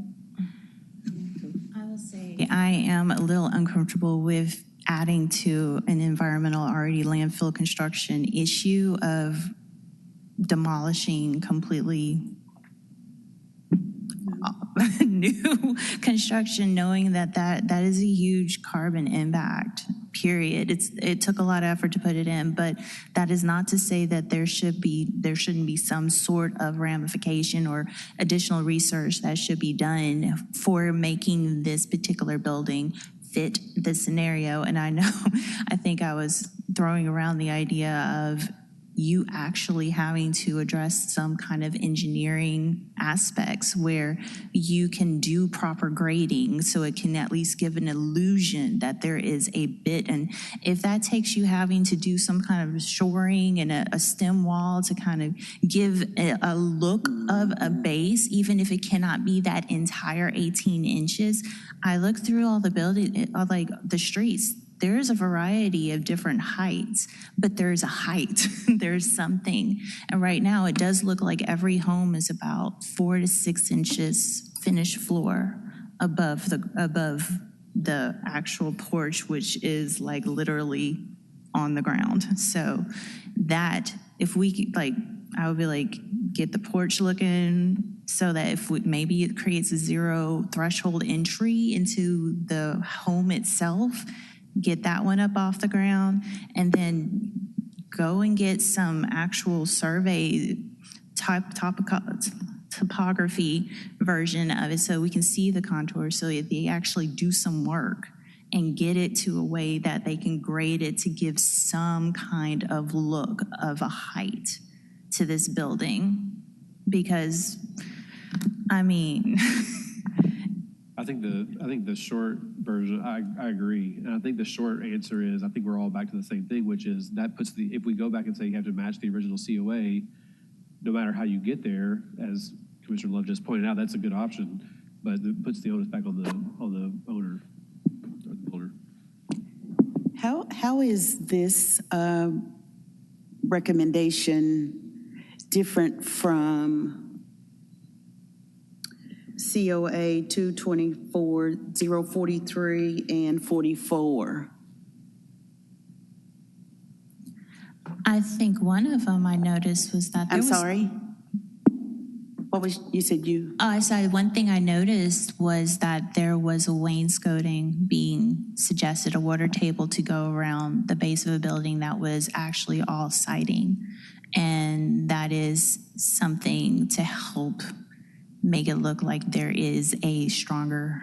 Speaker 9: I will say I am a little uncomfortable with adding to an environmental already landfill construction issue of demolishing completely new construction, knowing that is a huge carbon impact, period. It took a lot of effort to put it in, but that is not to say that there shouldn't be some sort of ramification or additional research that should be done for making this particular building fit the scenario. And I know, I think I was throwing around the idea of you actually having to address some kind of engineering aspects where you can do proper grading so it can at least give an illusion that there is a bit. And if that takes you having to do some kind of shoring and a stem wall to kind of give a look of a base, even if it cannot be that entire 18 inches, I look through all the building, like the streets. There is a variety of different heights, but there's a height. There's something. And right now it does look like every home is about 4 to 6 inches finished floor above the actual porch, which is like literally on the ground. So that, if we could, like, I would be like, get the porch looking so that if maybe it creates a zero threshold entry into the home itself, get that one up off the ground, and then go and get some actual survey topography version of it so we can see the contours, so that they actually do some work and get it to a way that they can grade it to give some kind of look of a height to this building. Because, I mean...
Speaker 8: I think the short version, I agree. And I think the short answer is, I think we're all back to the same thing, which is that puts if we go back and say you have to match the original COA, no matter how you get there, as Commissioner Love just pointed out, that's a good option, but it puts the onus back on the owner or the builder.
Speaker 11: How is this recommendation different from COA 224, 043, and 44?
Speaker 9: I think one of them I noticed was that there
Speaker 11: I'm sorry? What was, you said you?
Speaker 9: Oh, I said one thing I noticed was that there was a wainscoting being suggested, a water table to go around the base of a building that was actually all siding. And that is something to help make it look like there is a stronger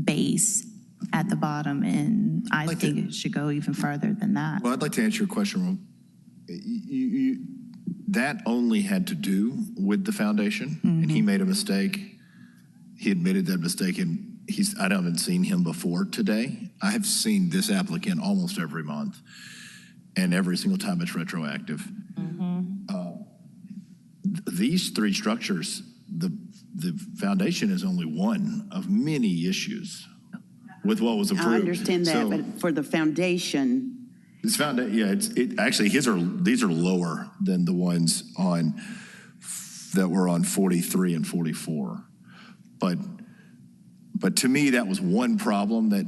Speaker 9: base at the bottom, and I think it should go even further than that.
Speaker 5: Well, I'd like to answer your question. That only had to do with the foundation, and he made a mistake. He admitted that mistake, and I haven't seen him before today. I have seen this applicant almost every month, and every single time it's retroactive. These three structures, the foundation is only one of many issues with what was approved.
Speaker 11: I understand that, but for the foundation,
Speaker 5: this actually these are lower than the ones that were on 43 and 44. But to me, that was one problem that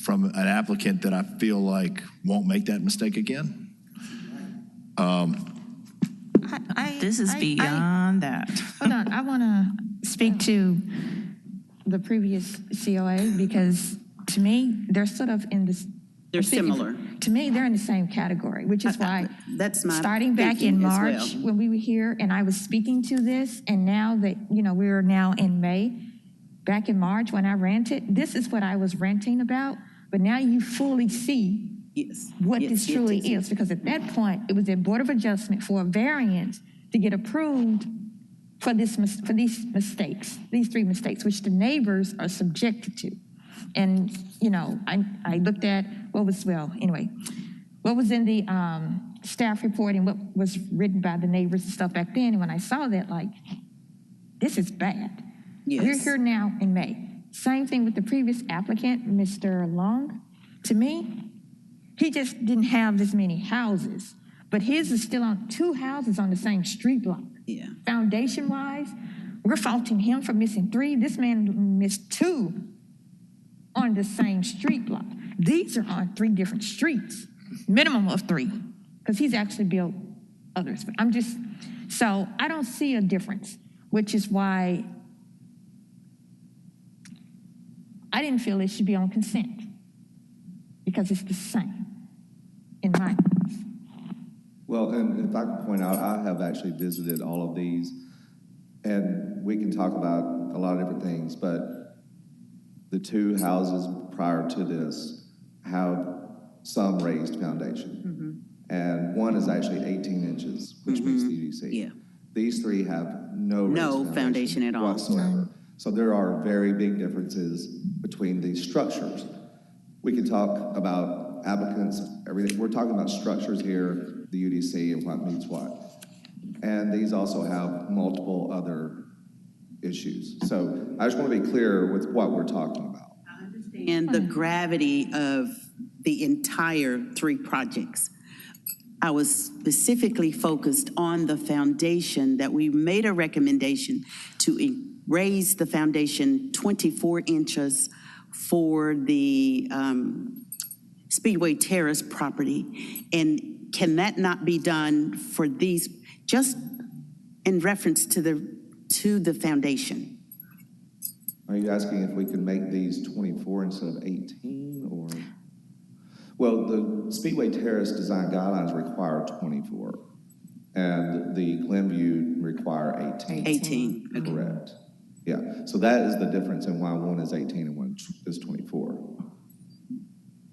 Speaker 5: from an applicant that I feel like won't make that mistake again.
Speaker 9: This is beyond that.
Speaker 7: Hold on, I want to speak to the previous COA because to me, they're sort of in this.
Speaker 11: They're similar.
Speaker 7: To me, they're in the same category, which is why
Speaker 11: that's my
Speaker 7: starting back in March
Speaker 11: well.
Speaker 7: when we were here and I was speaking to this, and now that, we're now in May, back in March when I rented, this is what I was ranting about, but now you fully see what this truly is, because at that point, it was a Board of Adjustment for a variance to get approved for these mistakes, these three mistakes, which the neighbors are subjected to. And, I looked at what was in the staff report and what was written by the neighbors and stuff back then, and when I saw that, like, this is bad.
Speaker 11: Yes.
Speaker 7: We're here now in May. Same thing with the previous applicant, Mr. Long. To me, he just didn't have this many houses, but his is still on 2 houses on the same street block.
Speaker 11: Yeah.
Speaker 7: Foundation-wise, we're faulting him for missing 3. This man missed 2 on the same street block. These are on 3 different streets, minimum of 3, because he's actually built others. But so I don't see a difference, which is why I didn't feel it should be on consent, because it's the same in my eyes.
Speaker 3: Well, and if I can point out, I have actually visited all of these, and we can talk about a lot of different things, but the 2 houses prior to this have some raised foundation. And one is actually 18 inches, which meets the UDC.
Speaker 11: Yeah.
Speaker 3: These 3 have no raised
Speaker 11: foundation at all.
Speaker 3: whatsoever. So there are very big differences between these structures. We can talk about applicants, everything. We're talking about structures here, the UDC and what meets what. And these also have multiple other issues. So I just want to be clear with what we're talking about.
Speaker 11: And the gravity of the entire 3 projects. I was specifically focused on the foundation, that we made a recommendation to raise the foundation 24 inches for the Speedway Terrace property. And can that not be done for these, just in reference to the foundation?
Speaker 3: Are you asking if we could make these 24 instead of 18, or? Well, the Speedway Terrace design guidelines require 24, and the Glenview require 18.
Speaker 11: 18. Okay.
Speaker 3: Correct. Yeah, so that is the difference in why one is 18 and one is 24.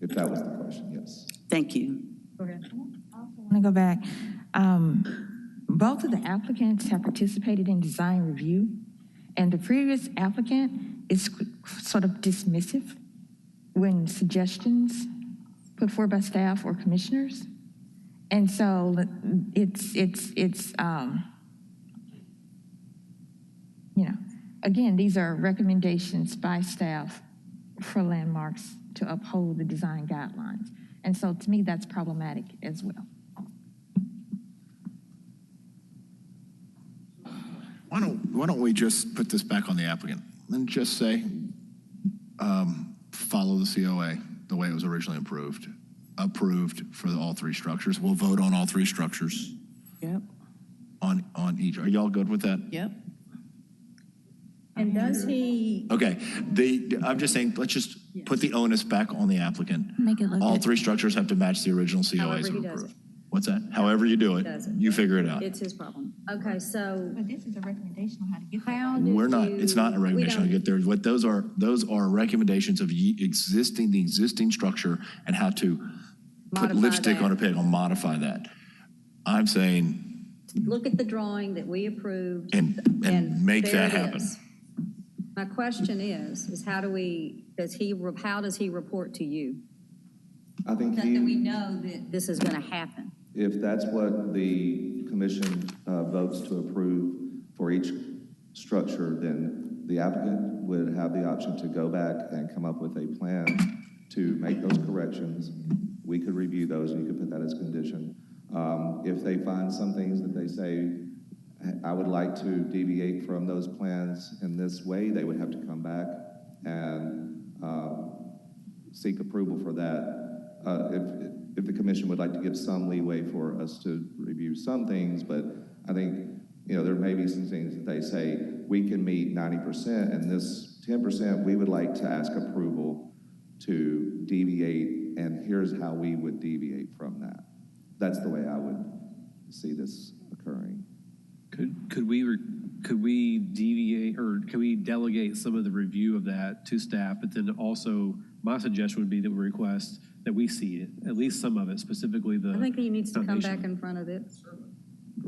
Speaker 3: If that was the question, yes.
Speaker 11: Thank you.
Speaker 7: I want to go back. Both of the applicants have participated in design review, and the previous applicant is sort of dismissive when suggestions put forward by staff or commissioners. And so again, these are recommendations by staff for landmarks to uphold the design guidelines. And so to me, that's problematic as well.
Speaker 5: Why don't we just put this back on the applicant and just say, follow the COA the way it was originally approved for all 3 structures. We'll vote on all 3 structures.
Speaker 18: Yep.
Speaker 5: On each. Are y'all good with that?
Speaker 18: Yep.
Speaker 2: And does he,
Speaker 5: Okay. I'm just saying, let's just put the onus back on the applicant.
Speaker 9: Make it look
Speaker 5: All
Speaker 9: good.
Speaker 5: 3 structures have to match the original COAs
Speaker 2: However
Speaker 5: that
Speaker 2: he
Speaker 5: were
Speaker 2: does
Speaker 5: approved. What's that? However you do it,
Speaker 2: Does it.
Speaker 5: you figure it out.
Speaker 2: it's his problem. Okay, so
Speaker 7: But this is a recommendation on how to get there.
Speaker 2: how did
Speaker 5: We're not,
Speaker 2: you-
Speaker 5: it's not a
Speaker 2: we
Speaker 5: recommendation to
Speaker 2: don't-
Speaker 5: get there. What those are recommendations of the existing structure and how to put
Speaker 2: Modify
Speaker 5: lipstick
Speaker 2: that.
Speaker 5: on a pig, or modify that. I'm saying,
Speaker 2: Look at the drawing that we approved.
Speaker 5: and make
Speaker 2: there
Speaker 5: that
Speaker 2: it
Speaker 5: happen.
Speaker 2: is. My question is how does he report to you?
Speaker 3: I think
Speaker 2: That we know that this is going to happen.
Speaker 3: if that's what the commission votes to approve for each structure, then the applicant would have the option to go back and come up with a plan to make those corrections. We could review those, and you could put that as a condition. If they find some things that they say, I would like to deviate from those plans in this way, they would have to come back and seek approval for that. If the commission would like to give some leeway for us to review some things, but I think, there may be some things that they say, we can meet 90%, and this 10%, we would like to ask approval to deviate, and here's how we would deviate from that. That's the way I would see this occurring.
Speaker 8: Could we deviate, or could we delegate some of the review of that to staff? But then also, my suggestion would be that we request that we see it, at least some of it, specifically the
Speaker 2: I think he needs to come
Speaker 8: foundation.
Speaker 2: back in front of it.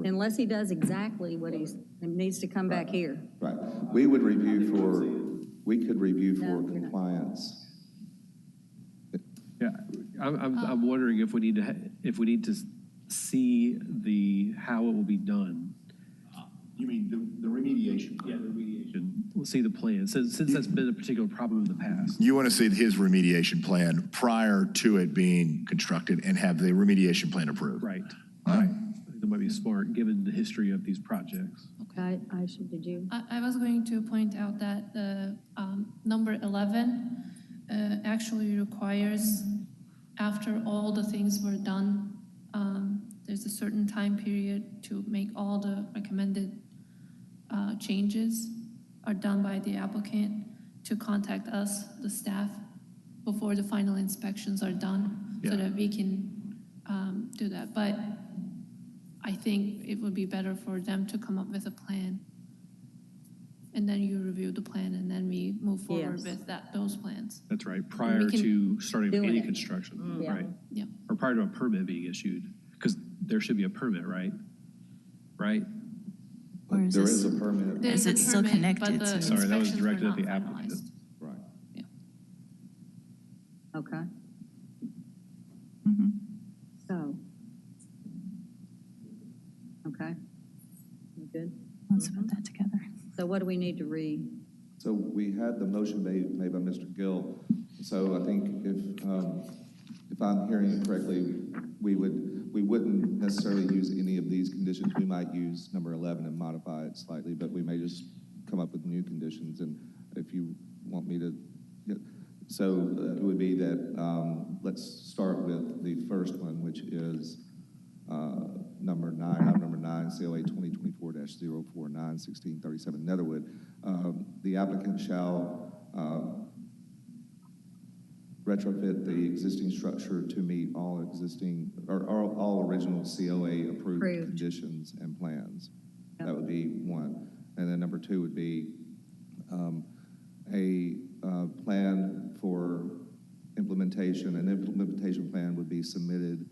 Speaker 2: Unless he does exactly what he needs to come back here.
Speaker 3: Right. We could review for
Speaker 2: No, you're not.
Speaker 3: compliance.
Speaker 8: Yeah, I'm wondering if we need to see how it will be done.
Speaker 5: You mean the remediation?
Speaker 8: Yeah, the remediation. We'll see the plan, since that's been a particular problem in the past.
Speaker 5: You want to see his remediation plan prior to it being constructed and have the remediation plan approved?
Speaker 8: Right. I think that might be smart, given the history of these projects.
Speaker 2: Okay, Aisha, did you?
Speaker 15: I was going to point out that the number 11 actually requires, after all the things were done, there's a certain time period to make all the recommended changes are done by the applicant to contact us, the staff, before the final inspections are done, so that we can do that. But I think it would be better for them to come up with a plan, and then you review the plan, and then we move forward with those plans.
Speaker 8: That's right, prior to starting
Speaker 15: do
Speaker 8: any
Speaker 15: it.
Speaker 8: construction,
Speaker 15: Yeah.
Speaker 8: right?
Speaker 15: Yeah.
Speaker 8: Or prior to a permit being issued, because there should be a permit, right? Right?
Speaker 3: There is a permit.
Speaker 15: There's a permit, but the
Speaker 8: Sorry, that was
Speaker 15: inspections were
Speaker 8: directed at
Speaker 15: not
Speaker 8: the applicant.
Speaker 15: finalized.
Speaker 3: Right.
Speaker 2: Okay. So. Okay. You good?
Speaker 9: Let's put that together.
Speaker 2: So what do we need to read?
Speaker 3: So we had the motion made by Mr. Gill. So I think if I'm hearing it correctly, we wouldn't necessarily use any of these conditions. We might use number 11 and modify it slightly, but we may just come up with new conditions. And if you want me to, so it would be that let's start with the first one, which is number 9, item number 9, COA 2024-049, 1637 Netherwood. The applicant shall retrofit the existing structure to meet all existing, or all original COA approved conditions and plans. That would be one. And then number 2 would be a plan for implementation. An implementation plan would be submitted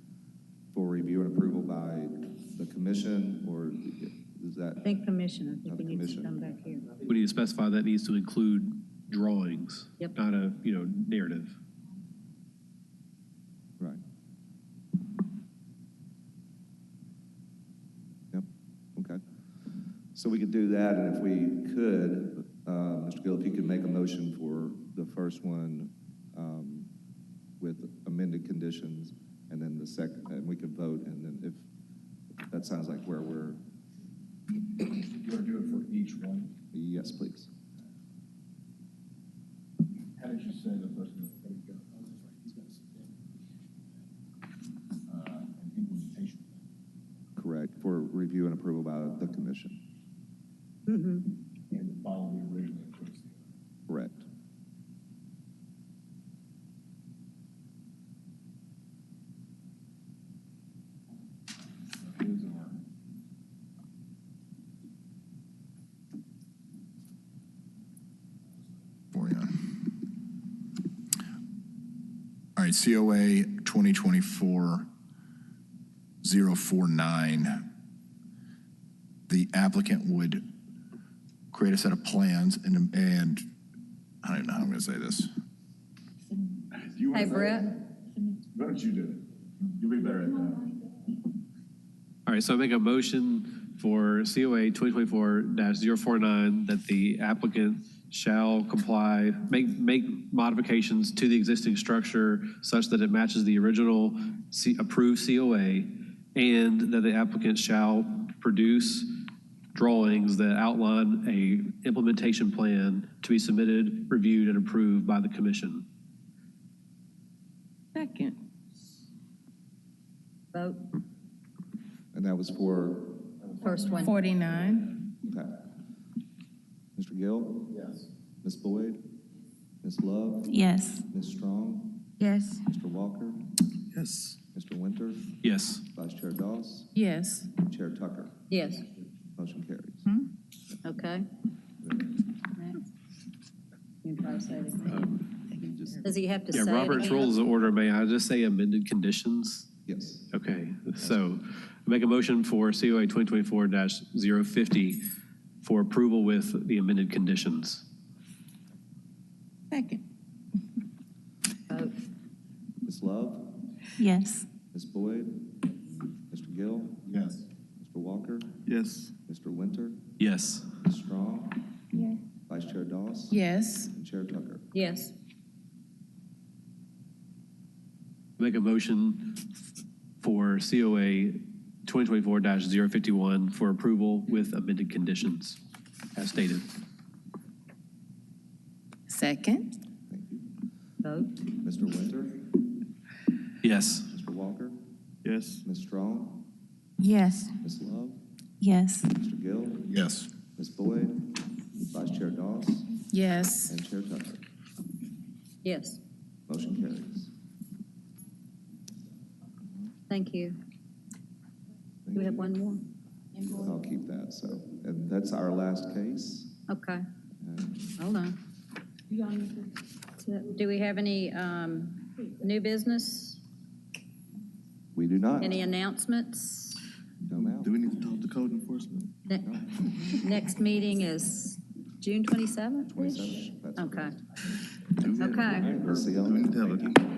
Speaker 3: for review and approval by the commission, or is that?
Speaker 2: I think commission, I think we need to come back here.
Speaker 8: We need to specify that needs to include drawings,
Speaker 2: Yep.
Speaker 8: not a, narrative.
Speaker 3: Right. Yep, okay. So we could do that, and if we could, Mr. Gill, if you could make a motion for the first one with amended conditions, and then the second, and we could vote, and then if that sounds like where we're.
Speaker 5: You want to do it for each one?
Speaker 3: Yes, please.
Speaker 5: How did you say the first one? Implementation.
Speaker 3: Correct, for review and approval by the commission.
Speaker 5: And follow the original.
Speaker 3: Correct.
Speaker 5: All right, COA 2024-049. The applicant would create a set of plans and I don't know how I'm going to say this.
Speaker 2: Hey, Brett?
Speaker 5: Why don't you do it? You'll be better at that.
Speaker 8: All right, so I make a motion for COA 2024-049 that the applicant shall comply, make modifications to the existing structure such that it matches the original approved COA, and that the applicant shall produce drawings that outline a implementation plan to be submitted, reviewed, and approved by the commission.
Speaker 18: Second.
Speaker 2: Vote.
Speaker 3: And that was for?
Speaker 2: First one.
Speaker 18: 49.
Speaker 3: Okay. Mr. Gill?
Speaker 5: Yes.
Speaker 3: Ms. Boyd? Ms. Love?
Speaker 9: Yes.
Speaker 3: Ms. Strong?
Speaker 7: Yes.
Speaker 3: Mr. Walker?
Speaker 5: Yes.
Speaker 3: Mr. Winter?
Speaker 8: Yes.
Speaker 3: Vice Chair Doss?
Speaker 18: Yes.
Speaker 3: Chair Tucker?
Speaker 2: Yes.
Speaker 3: Motion carries.
Speaker 2: Okay. Next. You can try to say it again. Does he have to say it
Speaker 8: Yeah, Robert's
Speaker 2: again?
Speaker 8: Rules of Order, may I just say amended conditions?
Speaker 3: Yes.
Speaker 8: Okay, so I make a motion for COA 2024-050 for approval with the amended conditions.
Speaker 18: Second.
Speaker 2: Vote.
Speaker 3: Ms. Love?
Speaker 9: Yes.
Speaker 3: Ms. Boyd? Mr. Gill?
Speaker 12: Yes.
Speaker 3: Mr. Walker?
Speaker 12: Yes.
Speaker 3: Mr. Winter?
Speaker 8: Yes.
Speaker 3: Ms. Strong?
Speaker 18: Yes.
Speaker 3: Vice Chair Doss?
Speaker 18: Yes.
Speaker 3: And Chair Tucker?
Speaker 2: Yes.
Speaker 8: Make a motion for COA 2024-051 for approval with amended conditions as stated.
Speaker 18: Second.
Speaker 3: Thank you.
Speaker 2: Vote.
Speaker 3: Mr. Winter?
Speaker 8: Yes.
Speaker 3: Mr. Walker?
Speaker 12: Yes.
Speaker 3: Ms. Strong?
Speaker 7: Yes.
Speaker 3: Ms. Love?
Speaker 9: Yes.
Speaker 3: Mr. Gill?
Speaker 5: Yes.
Speaker 3: Ms. Boyd? Vice Chair Doss?
Speaker 18: Yes.
Speaker 3: And Chair Tucker?
Speaker 2: Yes.
Speaker 3: Motion carries.
Speaker 2: Thank you. Do we have one more?
Speaker 3: I'll keep that, so, and that's our last case.
Speaker 2: Okay,
Speaker 3: And
Speaker 2: hold on. Do we have any new business?
Speaker 3: we do not.
Speaker 2: Any announcements?
Speaker 3: No, ma'am.
Speaker 12: Do we need to talk to code enforcement?
Speaker 2: Next meeting is June 27th?
Speaker 3: 27th, that's
Speaker 2: Okay.
Speaker 3: correct.
Speaker 2: Okay.
Speaker 3: We'll see y'all
Speaker 12: Do we need
Speaker 3: next
Speaker 12: to have
Speaker 3: week.
Speaker 12: a